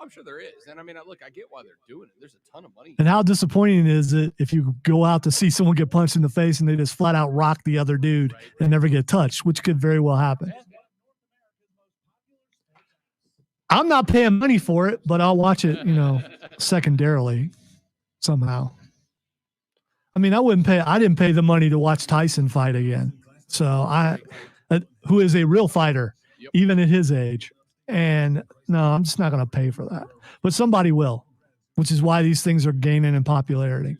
I'm sure there is. And I mean, look, I get why they're doing it. There's a ton of money. And how disappointing is it if you go out to see someone get punched in the face and they just flat out rock the other dude and never get touched, which could very well happen. I'm not paying money for it, but I'll watch it, secondarily somehow. I mean, I didn't pay the money to watch Tyson fight again. So who is a real fighter, even at his age. And no, I'm just not going to pay for that, but somebody will, which is why these things are gaining in popularity.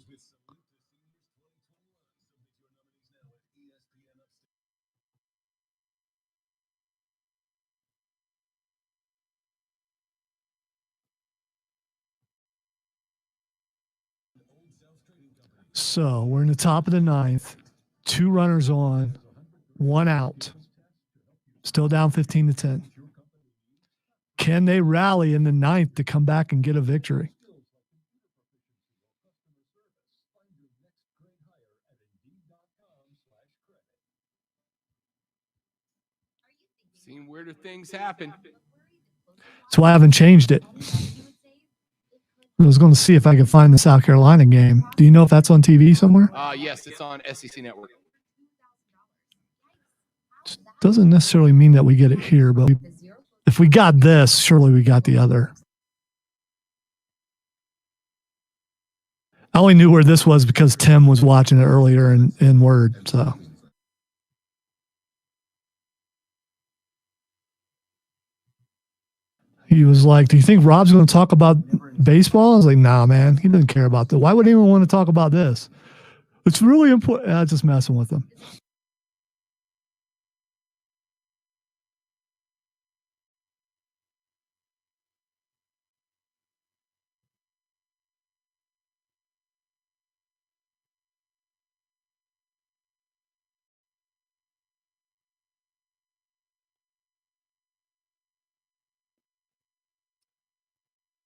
So we're in the top of the ninth, 2 runners on, 1 out, still down 15-10. Can they rally in the ninth to come back and get a victory? Seen weirder things happen. That's why I haven't changed it. I was going to see if I could find the South Carolina game. Do you know if that's on TV somewhere? Yes, it's on SEC Network. Doesn't necessarily mean that we get it here, but if we got this, surely we got the other. I only knew where this was because Tim was watching it earlier in Word. So he was like, "Do you think Rob's going to talk about baseball?" I was like, "Nah, man, he doesn't care about that. Why would anyone want to talk about this? It's really important." I was just messing with him.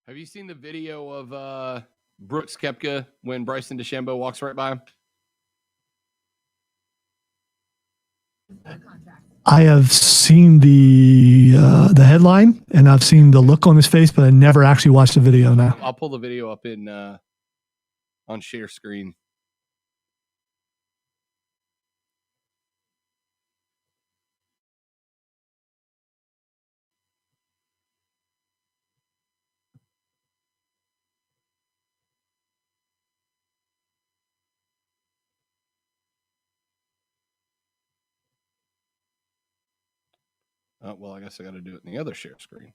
Have you seen the video of Brooks Koepka when Bryson DeChambeau walks right by him? I have seen the headline and I've seen the look on his face, but I never actually watched the video now. I'll pull the video up on share screen. Well, I guess I got to do it in the other share screen.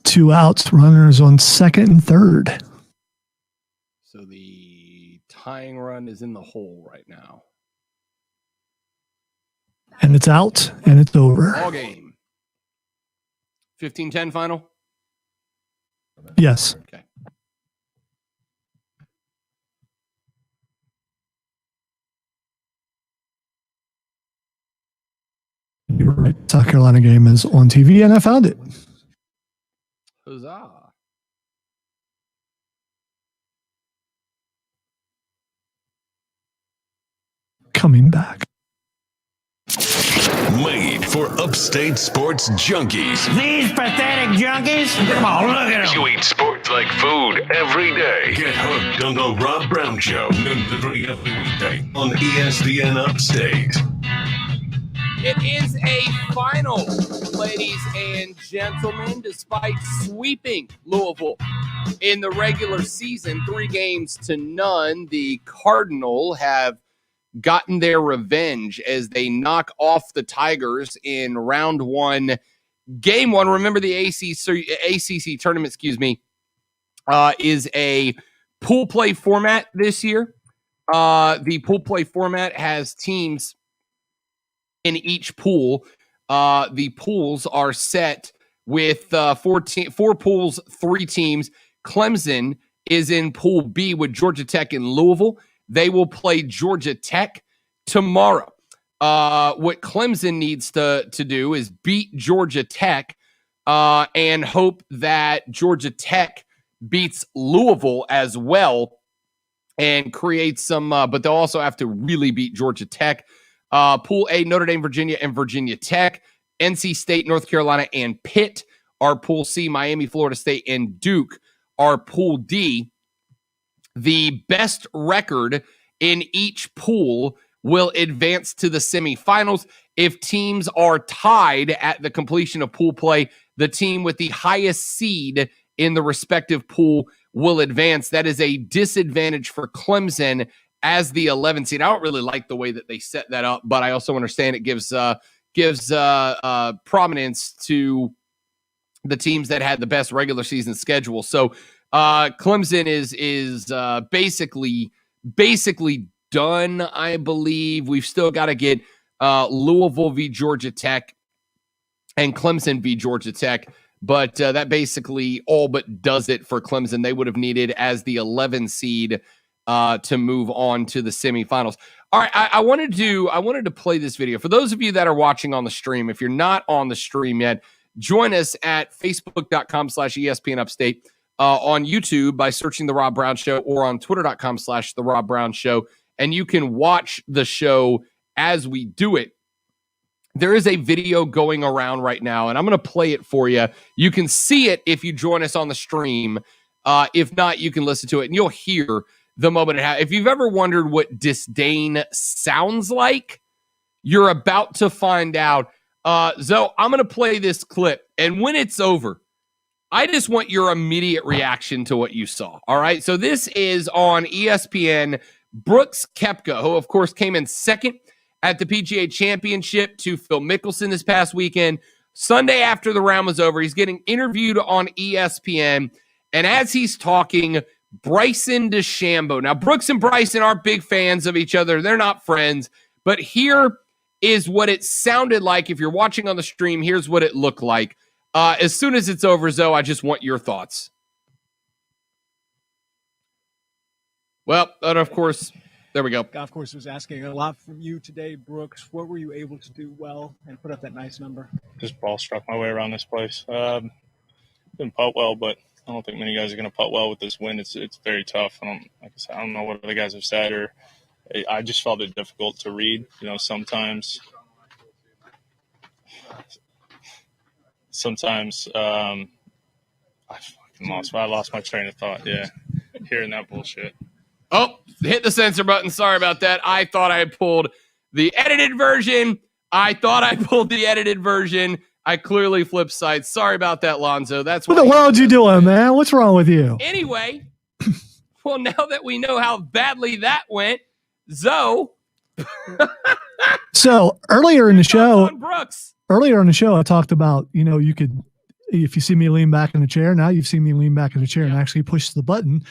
Two outs, runners on second and third. So the tying run is in the hole right now. And it's out, and it's over. Ball game. 15-10 final? Yes. Okay. You're right. South Carolina game is on TV, and I found it. Huzzah. Coming back. Made for upstate sports junkies. These pathetic junkies? Come on, look at them. You eat sports like food every day. Get hooked on the Rob Brown Show, noon to 3 every weekday on ESPN Upstate. It is a final, ladies and gentlemen, despite sweeping Louisville in the regular season, 3-0. The Cardinal have gotten their revenge as they knock off the Tigers in round one, game one. Remember, the ACC tournament, is a pool play format this year. The pool play format has teams in each pool. The pools are set with 4 pools, 3 teams. Clemson is in Pool B with Georgia Tech and Louisville. They will play Georgia Tech tomorrow. What Clemson needs to do is beat Georgia Tech and hope that Georgia Tech beats Louisville as well and create some, but they'll also have to really beat Georgia Tech. Pool A, Notre Dame, Virginia, and Virginia Tech. NC State, North Carolina, and Pitt are Pool C. Miami, Florida State, and Duke are Pool D. The best record in each pool will advance to the semifinals. If teams are tied at the completion of pool play, the team with the highest seed in the respective pool will advance. That is a disadvantage for Clemson as the 11th seed. I don't really like the way that they set that up, but I also understand it gives prominence to the teams that had the best regular season schedule. So Clemson is basically done, I believe. We've still got to get Louisville v. Georgia Tech and Clemson v. Georgia Tech. But that basically all but does it for Clemson. They would have needed as the 11 seed to move on to the semifinals. All right, I wanted to play this video. For those of you that are watching on the stream, if you're not on the stream yet, join us at facebook.com/ESPN Upstate, on YouTube by searching The Rob Brown Show, or on twitter.com/The Rob Brown Show, and you can watch the show as we do it. There is a video going around right now, and I'm going to play it for you. You can see it if you join us on the stream. If not, you can listen to it, and you'll hear the moment it happens. If you've ever wondered what disdain sounds like, you're about to find out. So I'm going to play this clip, and when it's over, I just want your immediate reaction to what you saw. All right, so this is on ESPN. Brooks Koepka, who, of course, came in second at the PGA Championship to Phil Mickelson this past weekend. Sunday after the round was over, he's getting interviewed on ESPN, and as he's talking, Bryson DeChambeau. Now, Brooks and Bryson aren't big fans of each other. They're not friends, but here is what it sounded like. If you're watching on the stream, here's what it looked like. As soon as it's over, Zoe, I just want your thoughts. Well, and of course, there we go. Golf course was asking a lot from you today, Brooks. What were you able to do well and put up that nice number? Just ball struck my way around this place. Didn't putt well, but I don't think many guys are going to putt well with this wind. It's very tough. I don't know what other guys have said, or I just felt it difficult to read. You know, sometimes I lost my train of thought. Yeah, hearing that bullshit. Oh, hit the censor button. Sorry about that. I thought I had pulled the edited version. I clearly flipped sides. Sorry about that, Lonzo. That's what the world you doing, man? What's wrong with you? Anyway, well, now that we know how badly that went, Zoe. So earlier in the show, I talked about, you could, if you see me lean back in the chair, now you've seen me lean back in the chair and actually push the button.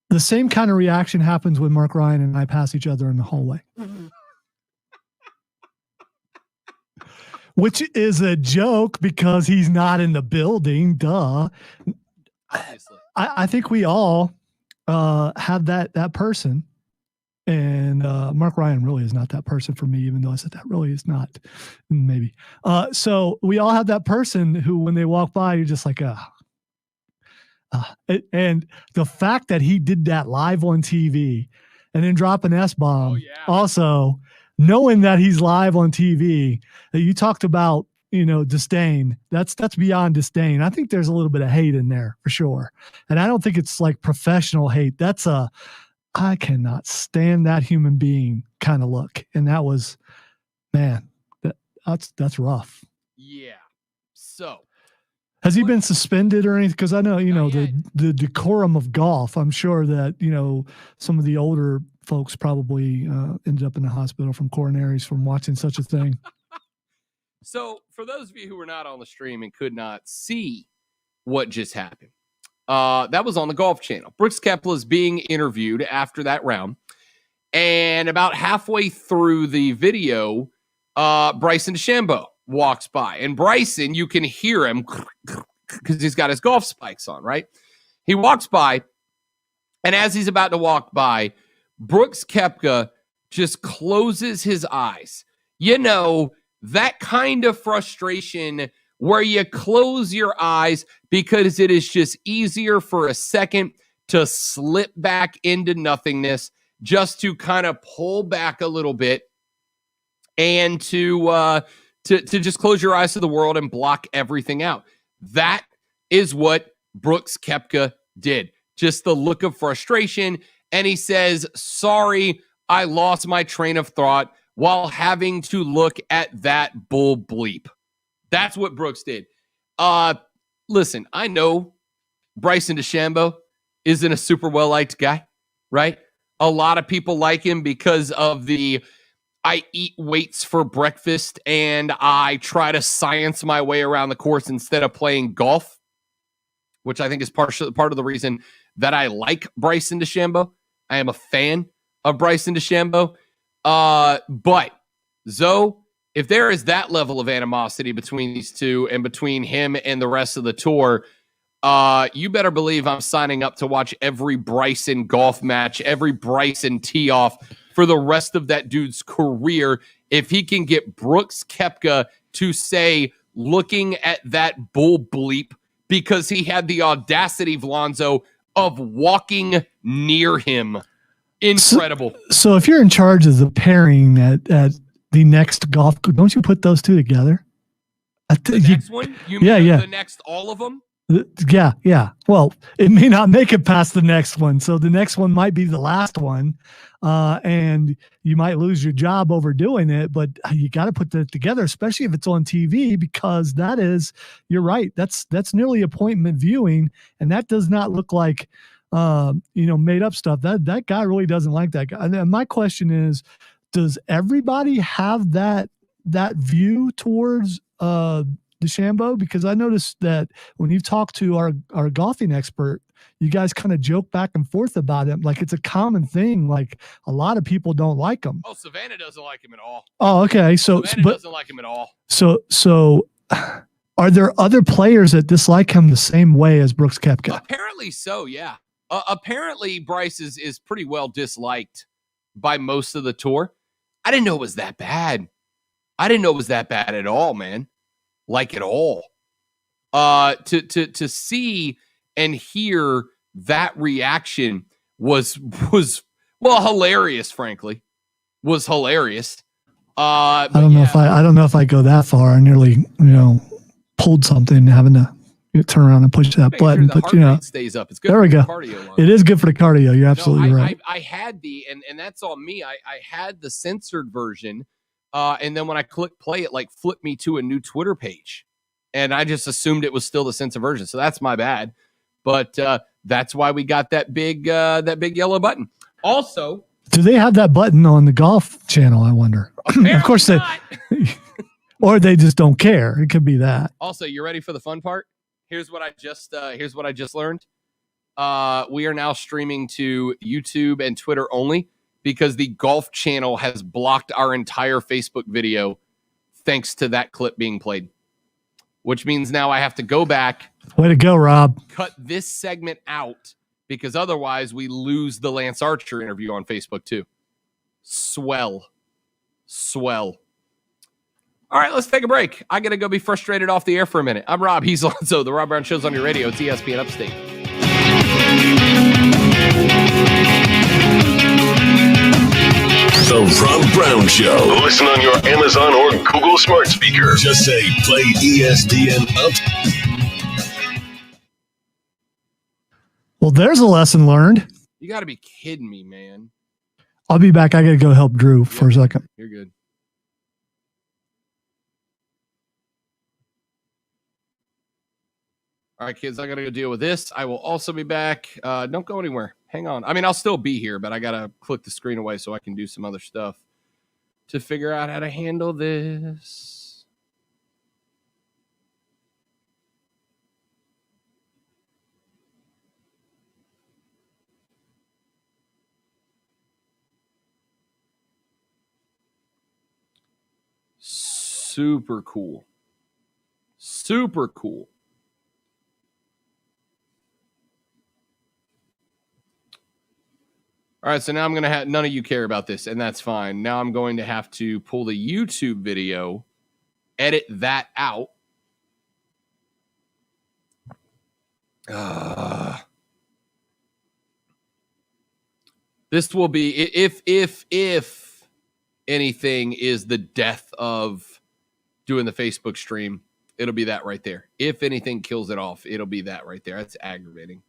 The same kind of reaction happens when Mark Ryan and I pass each other in the hallway. Which is a joke because he's not in the building. Duh. I think we all have that person. And Mark Ryan really is not that person for me, even though I said that really is not. Maybe. So we all have that person who, when they walk by, you're just like, and the fact that he did that live on TV and then drop an S-bomb also knowing that he's live on TV, that you talked about, disdain. That's beyond disdain. I think there's a little bit of hate in there for sure. And I don't think it's like professional hate. That's I cannot stand that human being kind of look. And that was, man, that's rough. Yeah. So has he been suspended or anything? Because I know, the decorum of golf. I'm sure that, some of the older folks probably ended up in the hospital from coronaries from watching such a thing. So for those of you who were not on the stream and could not see what just happened, that was on the Golf Channel. Brooks Koepka is being interviewed after that round. And about halfway through the video, Bryson DeChambeau walks by. And Bryson, you can hear him because he's got his golf spikes on, right? He walks by, and as he's about to walk by, Brooks Koepka just closes his eyes. That kind of frustration where you close your eyes because it is just easier for a second to slip back into nothingness, just to kind of pull back a little bit and to just close your eyes to the world and block everything out. That is what Brooks Koepka did. Just the look of frustration. And he says, sorry, I lost my train of thought while having to look at that bull bleep. That's what Brooks did. Listen, I know Bryson DeChambeau isn't a super well-liked guy, right? A lot of people like him because of I eat weights for breakfast and I try to science my way around the course instead of playing golf, which I think is part of the reason that I like Bryson DeChambeau. I am a fan of Bryson DeChambeau. But Zoe, if there is that level of animosity between these two and between him and the rest of the tour, you better believe I'm signing up to watch every Bryson golf match, every Bryson tee off for the rest of that dude's career. If he can get Brooks Koepka to say, looking at that bull bleep, because he had the audacity, Vlonzo, of walking near him. Incredible. So if you're in charge of the pairing at the next golf, don't you put those two together? The next one? You mean the next all of them? Yeah. Well, it may not make it past the next one. So the next one might be the last one. And you might lose your job over doing it, but you got to put that together, especially if it's on TV, because you're right. That's nearly appointment viewing. And that does not look like, made up stuff. That guy really doesn't like that guy. And my question is, does everybody have that view towards DeChambeau? Because I noticed that when you talk to our golfing expert, you guys kind of joke back and forth about him. Like it's a common thing. Like a lot of people don't like him. Oh, Savannah doesn't like him at all. Oh, okay. So Savannah doesn't like him at all. So are there other players that dislike him the same way as Brooks Koepka? Apparently so, yeah. Apparently Bryce is pretty well disliked by most of the tour. I didn't know it was that bad. I didn't know it was that bad at all, man. Like at all. To see and hear that reaction was hilarious, frankly. Was hilarious. I don't know if I go that far. I nearly, pulled something having to turn around and push that button, sure the heart rate stays up. It's good. There we go. Cardio line. It is good for the cardio. You're absolutely right. I had and that's on me. I had the censored version, and then when I clicked play, it flipped me to a new Twitter page, and I just assumed it was still the censored version. So that's my bad. But that's why we got that big yellow button. Also, do they have that button on the Golf Channel? I wonder. Of course they, or they just don't care. It could be that. Also, you ready for the fun part? Here's what I just learned. We are now streaming to YouTube and Twitter only because the Golf Channel has blocked our entire Facebook video thanks to that clip being played. Which means now I have to go back. Way to go, Rob. Cut this segment out because otherwise we lose the Lance Archer interview on Facebook too. Swell. All right, let's take a break. I got to go be frustrated off the air for a minute. I'm Rob. He's Lonzo. The Rob Brown Show's on your radio. It's ESPN Upstate. The Rob Brown Show. Listen on your Amazon or Google smart speaker. Just say, play ESPN Up. Well, there's a lesson learned. You got to be kidding me, man. I'll be back. I got to go help Drew for a second. You're good. All right, kids, I got to go deal with this. I will also be back. Don't go anywhere. Hang on. I mean, I'll still be here, but I got to click the screen away so I can do some other stuff to figure out how to handle this. Super cool. Super cool. All right, so now I'm going to have, none of you care about this, and that's fine. Now I'm going to have to pull the YouTube video, edit that out. This will be, if anything is the death of doing the Facebook stream, it'll be that right there. If anything kills it off, it'll be that right there. That's aggravating.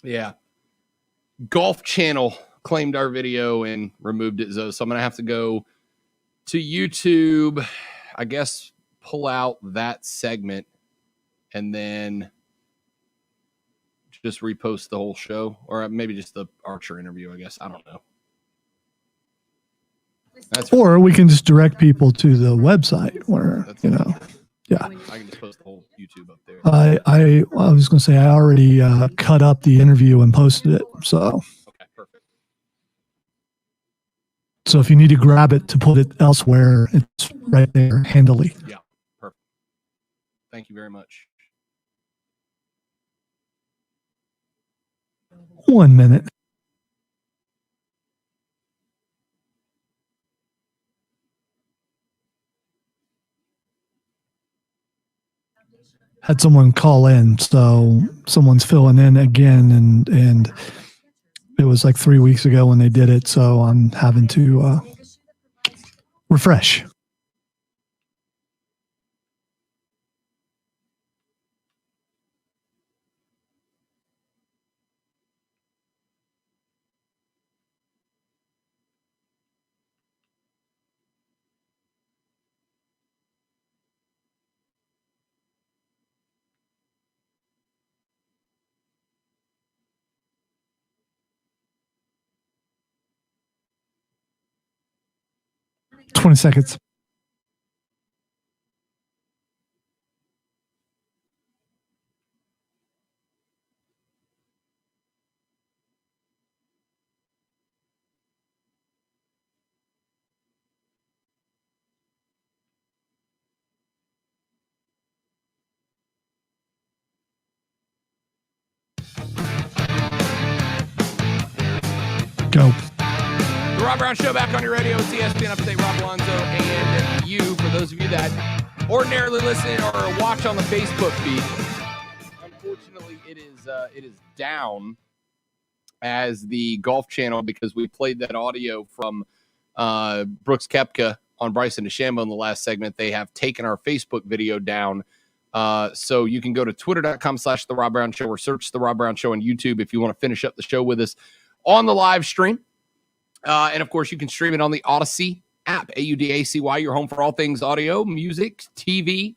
Yeah. Golf Channel claimed our video and removed it, so I'm going to have to go to YouTube, I guess, pull out that segment and then just repost the whole show, or maybe just the Archer interview, I guess. I don't know. Or we can just direct people to the website where, yeah. I can just post the whole YouTube up there. I was going to say I already cut up the interview and posted it. So, okay, perfect. So if you need to grab it to put it elsewhere, it's right there handily. Yeah, perfect. Thank you very much. 1 minute. Had someone call in, so someone's filling in again, and it was like 3 weeks ago when they did it, so I'm having to refresh. $20 seconds. Go. The Rob Brown Show back on your radio. It's ESPN Upstate. Rob Alonso and you. For those of you that ordinarily listen or watch on the Facebook feed, unfortunately, it is down as the Golf Channel because we played that audio from Brooks Koepka on Bryson DeChambeau in the last segment. They have taken our Facebook video down. So you can go to twitter.com/The Rob Brown Show or search The Rob Brown Show on YouTube if you want to finish up the show with us on the live stream. And, of course, you can stream it on the Odyssey app, AUDACY, your home for all things audio, music, TV,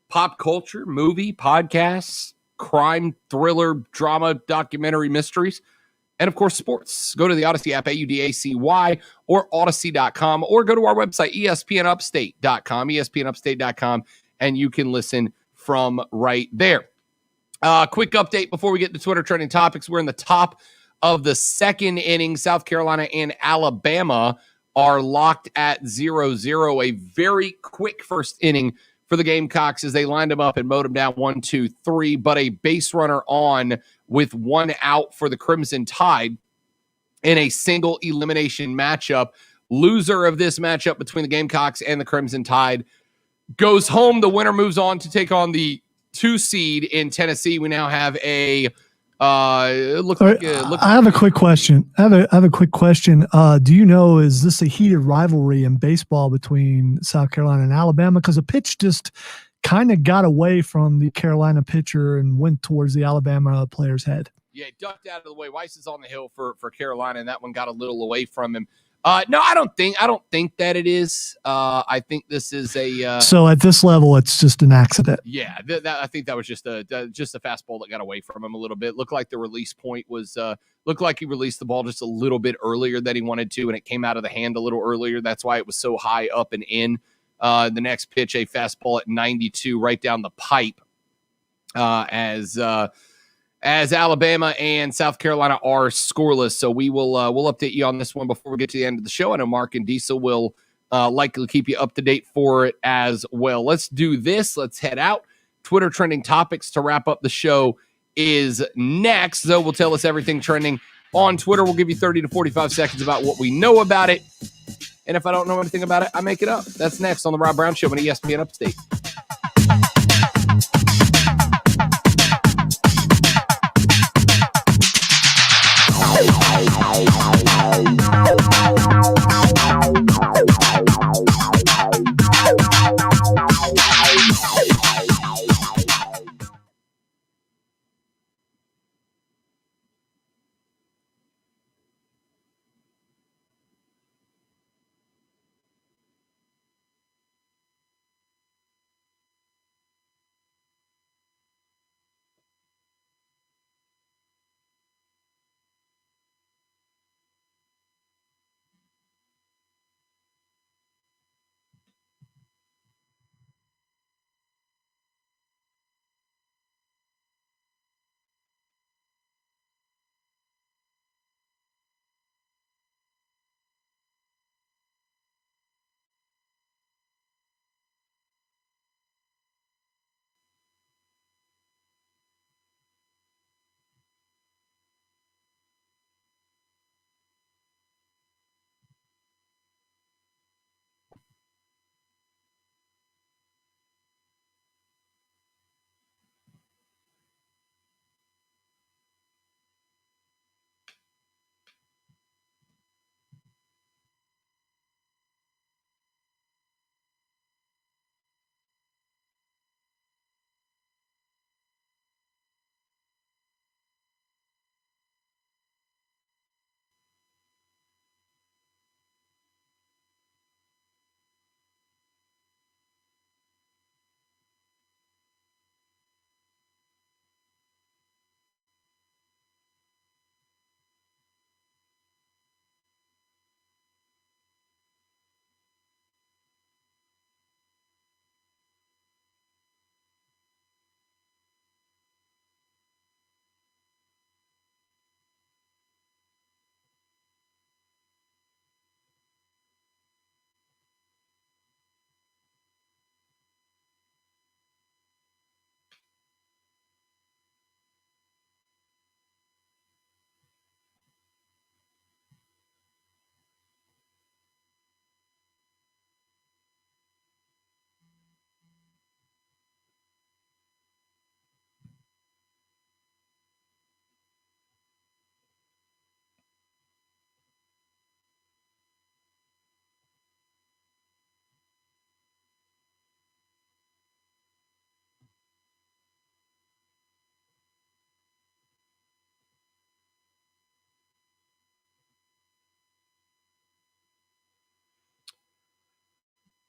pop culture, movie, podcasts, crime, thriller, drama, documentary, mysteries, and, of course, sports. Go to the Odyssey app, AUDACY, or Odyssey.com, or go to our website, ESPNUpstate.com, ESPNUpstate.com, and you can listen from right there. Quick update before we get to Twitter trending topics. We're in the top of the second inning. South Carolina and Alabama are locked at 0-0. A very quick first inning for the Gamecocks as they lined them up and mowed them down 1-2-3, but a base runner on with one out for the Crimson Tide in a single elimination matchup. Loser of this matchup between the Gamecocks and the Crimson Tide goes home. The winner moves on to take on the 2 seed in Tennessee. We now have a I have a quick question. I have a quick question. Do you know, is this a heated rivalry in baseball between South Carolina and Alabama? Because a pitch just kind of got away from the Carolina pitcher and went towards the Alabama player's head. Yeah, ducked out of the way. Weiss is on the hill for Carolina, and that one got a little away from him. No, I don't think that it is. I think this is a. So at this level, it's just an accident. Yeah, I think that was just a fastball that got away from him a little bit. Looked like the release point was. Looked like he released the ball just a little bit earlier than he wanted to, and it came out of the hand a little earlier. That's why it was so high up and in. The next pitch, a fastball at 92, right down the pipe. As Alabama and South Carolina are scoreless. So we'll update you on this one before we get to the end of the show. I know Mark and Diesel will likely keep you up to date for it as well. Let's do this. Let's head out. Twitter trending topics to wrap up the show is next. Zoe will tell us everything trending on Twitter. We'll give you 30 to 45 seconds about what we know about it. And if I don't know anything about it, I make it up. That's next on the Rob Brown Show on ESPN Upstate.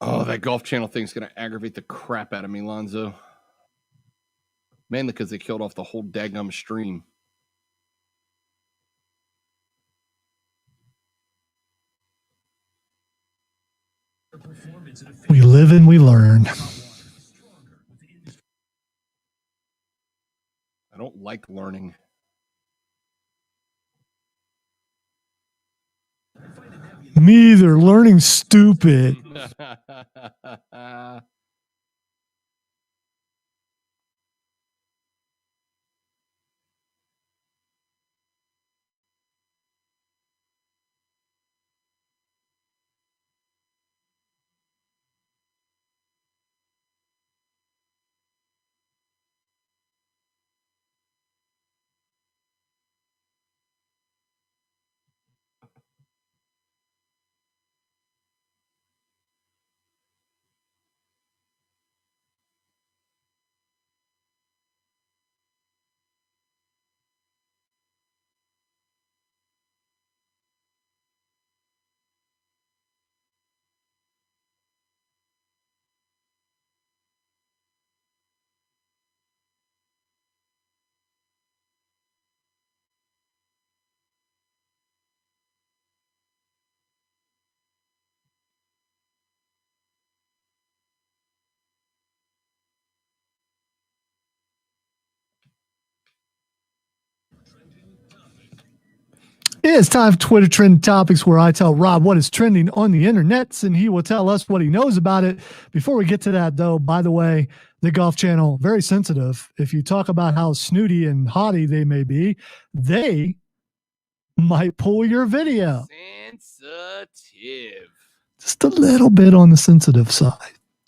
Oh, that Golf Channel thing's going to aggravate the crap out of me, Lonzo. Mainly because they killed off the whole daggum stream. We live and we learn. I don't like learning. Me either. Learning's stupid. It's time for Twitter Trend Topics, where I tell Rob what is trending on the internets, and he will tell us what he knows about it. Before we get to that, though, by the way, the Golf Channel, very sensitive. If you talk about how snooty and haughty they may be, they might pull your video. Sensitive. Just a little bit on the sensitive side.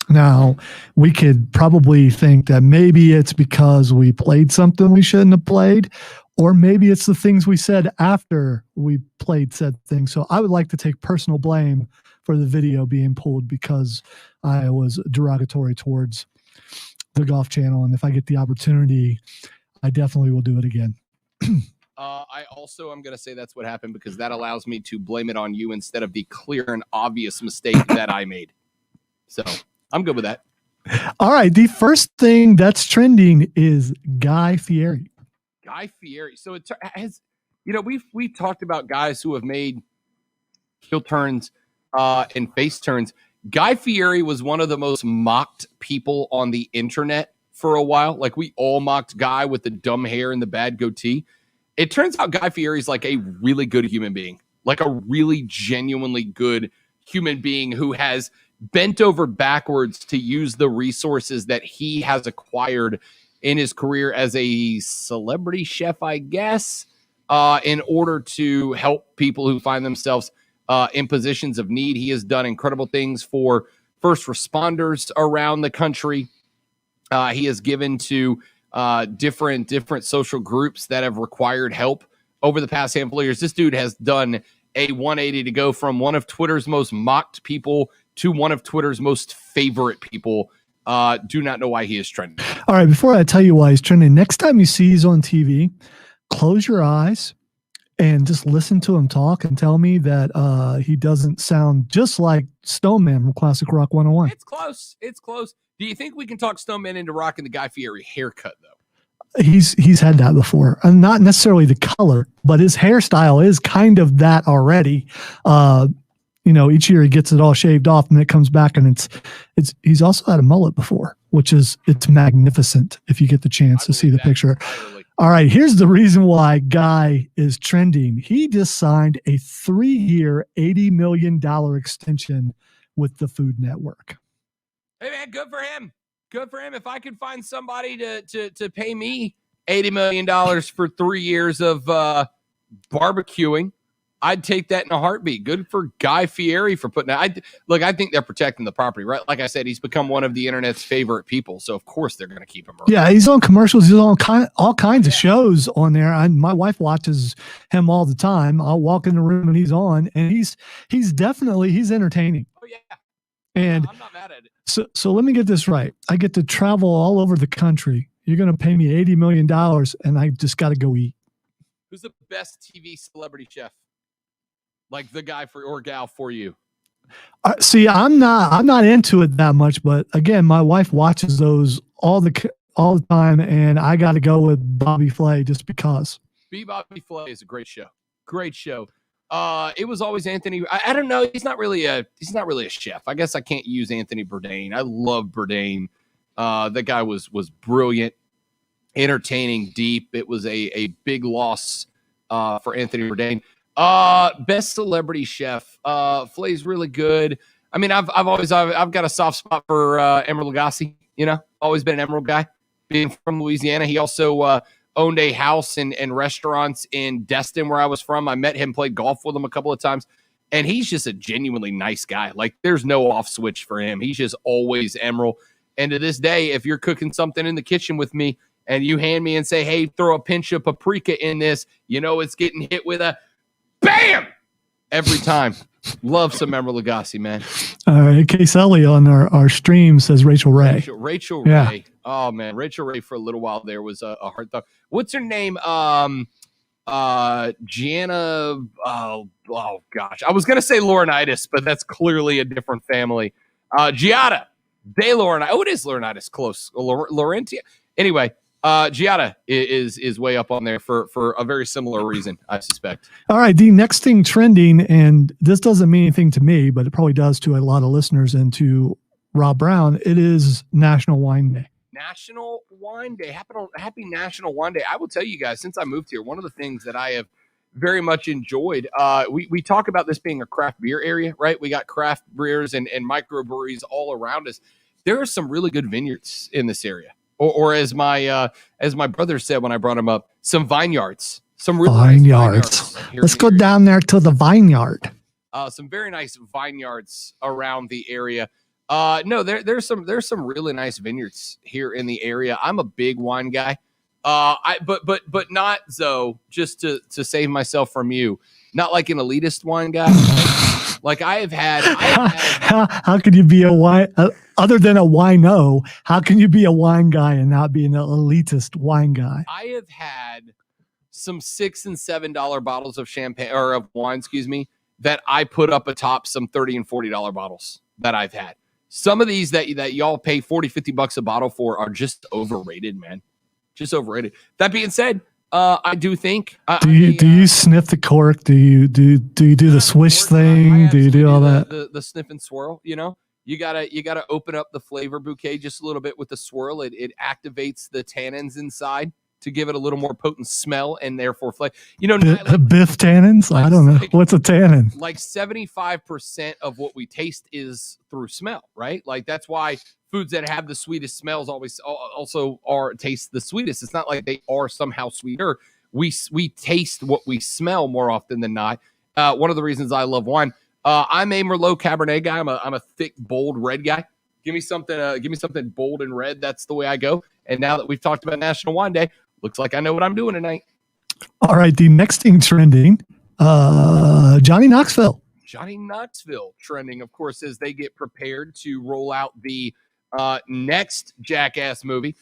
Now, we could probably think that maybe it's because we played something we shouldn't have played, or maybe it's the things we said after we played said thing. So I would like to take personal blame for the video being pulled because I was derogatory towards the Golf Channel. And if I get the opportunity, I definitely will do it again. I also am going to say that's what happened because that allows me to blame it on you instead of the clear and obvious mistake that I made. So I'm good with that. All right. The first thing that's trending is Guy Fieri. Guy Fieri. So it has, we've talked about guys who have made heel turns and face turns. Guy Fieri was one of the most mocked people on the internet for a while. Like, we all mocked Guy with the dumb hair and the bad goatee. It turns out Guy Fieri is like a really good human being, like a really genuinely good human being who has bent over backwards to use the resources that he has acquired in his career as a celebrity chef, I guess, in order to help people who find themselves in positions of need. He has done incredible things for first responders around the country. He has given to different social groups that have required help over the past handful of years. This dude has done a 180 to go from one of Twitter's most mocked people to one of Twitter's most favorite people. Do not know why he is trending. All right, before I tell you why he's trending, next time you see he's on TV, close your eyes and just listen to him talk and tell me that he doesn't sound just like Stoneman from Classic Rock 101. It's close. It's close. Do you think we can talk Stoneman into rocking the Guy Fieri haircut, though? He's had that before, and not necessarily the color, but his hairstyle is kind of that already. Each year he gets it all shaved off, and it comes back, and it's. He's also had a mullet before, which it's magnificent if you get the chance to see the picture. Entirely. All right, here's the reason why Guy is trending. He just signed a 3-year, $80 million extension with the Food Network. Hey, man, good for him. Good for him. If I could find somebody to pay me $80 million for 3 years of barbecuing, I'd take that in a heartbeat. Good for Guy Fieri for putting that. I think they're protecting the property, right? Like I said, he's become one of the internet's favorite people, so of course they're going to keep him around. Yeah, he's on commercials. He's on all kinds of shows on there. My wife watches him all the time. I'll walk in the room and he's on, and he's entertaining. Oh yeah, and I'm not mad at it. So let me get this right. I get to travel all over the country. You're going to pay me $80 million, and I just got to go eat. Who's the best TV celebrity chef? Like the guy or gal for you? See, I'm not into it that much, but again, my wife watches those all the time, and I got to go with Bobby Flay just because. Bobby Flay is a great show. Great show. It was always Anthony. I don't know. He's not really a chef. I guess I can't use Anthony Bourdain. I love Bourdain. That guy was brilliant, entertaining, deep. It was a big loss for Anthony Bourdain. Best celebrity chef. Flay's really good. I mean, I've got a soft spot for Emeril Lagasse. You know, always been an Emeril guy. Being from Louisiana, he also owned a house and restaurants in Destin, where I was from. I met him, played golf with him a couple of times, and he's just a genuinely nice guy. Like, there's no off switch for him. He's just always Emeril. And to this day, if you're cooking something in the kitchen with me and you hand me and say, hey, throw a pinch of paprika in this, you know it's getting hit with a bam every time. Love some Emeril Lagasse, man. All right, Case Ellie on our stream says Rachel Ray. Rachel yeah. Ray. Oh man, Rachel Ray for a little while there was a hard thought. What's her name? Gianna. Oh gosh, I was gonna say Laurinaitis, but that's clearly a different family. Giada de Laurinaitis. Oh, it is Laurinaitis. Close. Laurentia. Anyway. Giada is way up on there for a very similar reason, I suspect. All right, the next thing trending, and this doesn't mean anything to me, but it probably does to a lot of listeners and to Rob Brown. It is National Wine Day. National Wine Day. Happy National Wine Day. I will tell you guys, since I moved here, one of the things that I have very much enjoyed, we talk about this being a craft beer area, right? We got craft beers and microbreweries all around us. There are some really good vineyards in this area. Or as my brother said when I brought him up, some vineyards, some really vineyards. Nice Let's go down there to the vineyard. Some very nice vineyards around the area. No, there's some really nice vineyards here in the area. I'm a big wine guy. But not Zoe, just to save myself from you. Not like an elitist wine guy. Like I have had how could you be a wine other than a wino? How can you be a wine guy and not be an elitist wine guy? I have had some $6 and $7 bottles of champagne or of wine, that I put up atop some $30 and $40 bottles that I've had. Some of these that y'all pay $40-$50 a bottle for are just overrated, man. Just overrated. That being said, I do think. Do you sniff the cork? Do you do the swish thing? Do you do all that? The sniff and swirl. You know, you gotta open up the flavor bouquet just a little bit with the swirl. It activates the tannins inside to give it a little more potent smell and therefore flavor. You know, Biff tannins. I don't know what's a tannin. Like 75% of what we taste is through smell, right? Like that's why foods that have the sweetest smells always also taste the sweetest. It's not like they are somehow sweeter. We taste what we smell more often than not. One of the reasons I love wine. I'm a Merlot Cabernet guy. I'm a thick, bold red guy. Give me something bold and red. That's the way I go. And now that we've talked about National Wine Day, looks like I know what I'm doing tonight. All right, the next thing trending, Johnny Knoxville. Johnny Knoxville trending, of course, as they get prepared to roll out the next Jackass movie.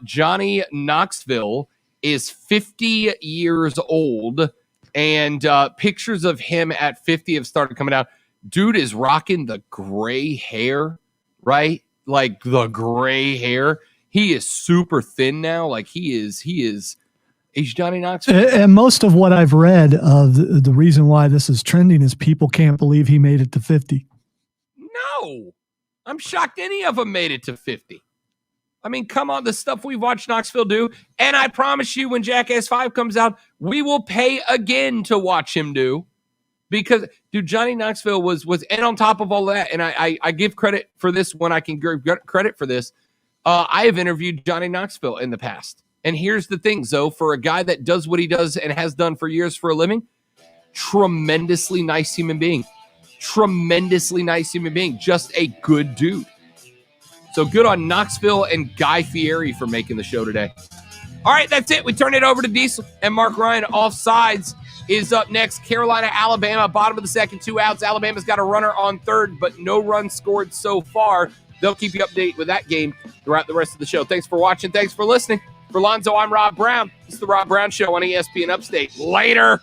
Johnny Knoxville is 50 years old, and pictures of him at 50 have started coming out. Dude is rocking the gray hair, right? Like the gray hair. He is super thin now. Like he's Johnny Knoxville. And most of what I've read of the reason why this is trending is people can't believe he made it to 50. No. I'm shocked any of them made it to 50. I mean, come on, the stuff we've watched Knoxville do. And I promise you, when Jackass 5 comes out, we will pay again to watch him do. Because, dude, Johnny Knoxville was and on top of all that, and I give credit for this when I can give credit for this, I have interviewed Johnny Knoxville in the past. And here's the thing, Zoe, for a guy that does what he does and has done for years for a living, tremendously nice human being. Tremendously nice human being. Just a good dude. So good on Knoxville and Guy Fieri for making the show today. All right, that's it. We turn it over to Diesel and Mark Ryan. Offsides is up next. Carolina, Alabama, bottom of the second, 2 outs. Alabama's got a runner on third, but no runs scored so far. They'll keep you updated with that game throughout the rest of the show. Thanks for watching. Thanks for listening. For Lonzo, I'm Rob Brown. This is the Rob Brown Show on ESPN Upstate. Later.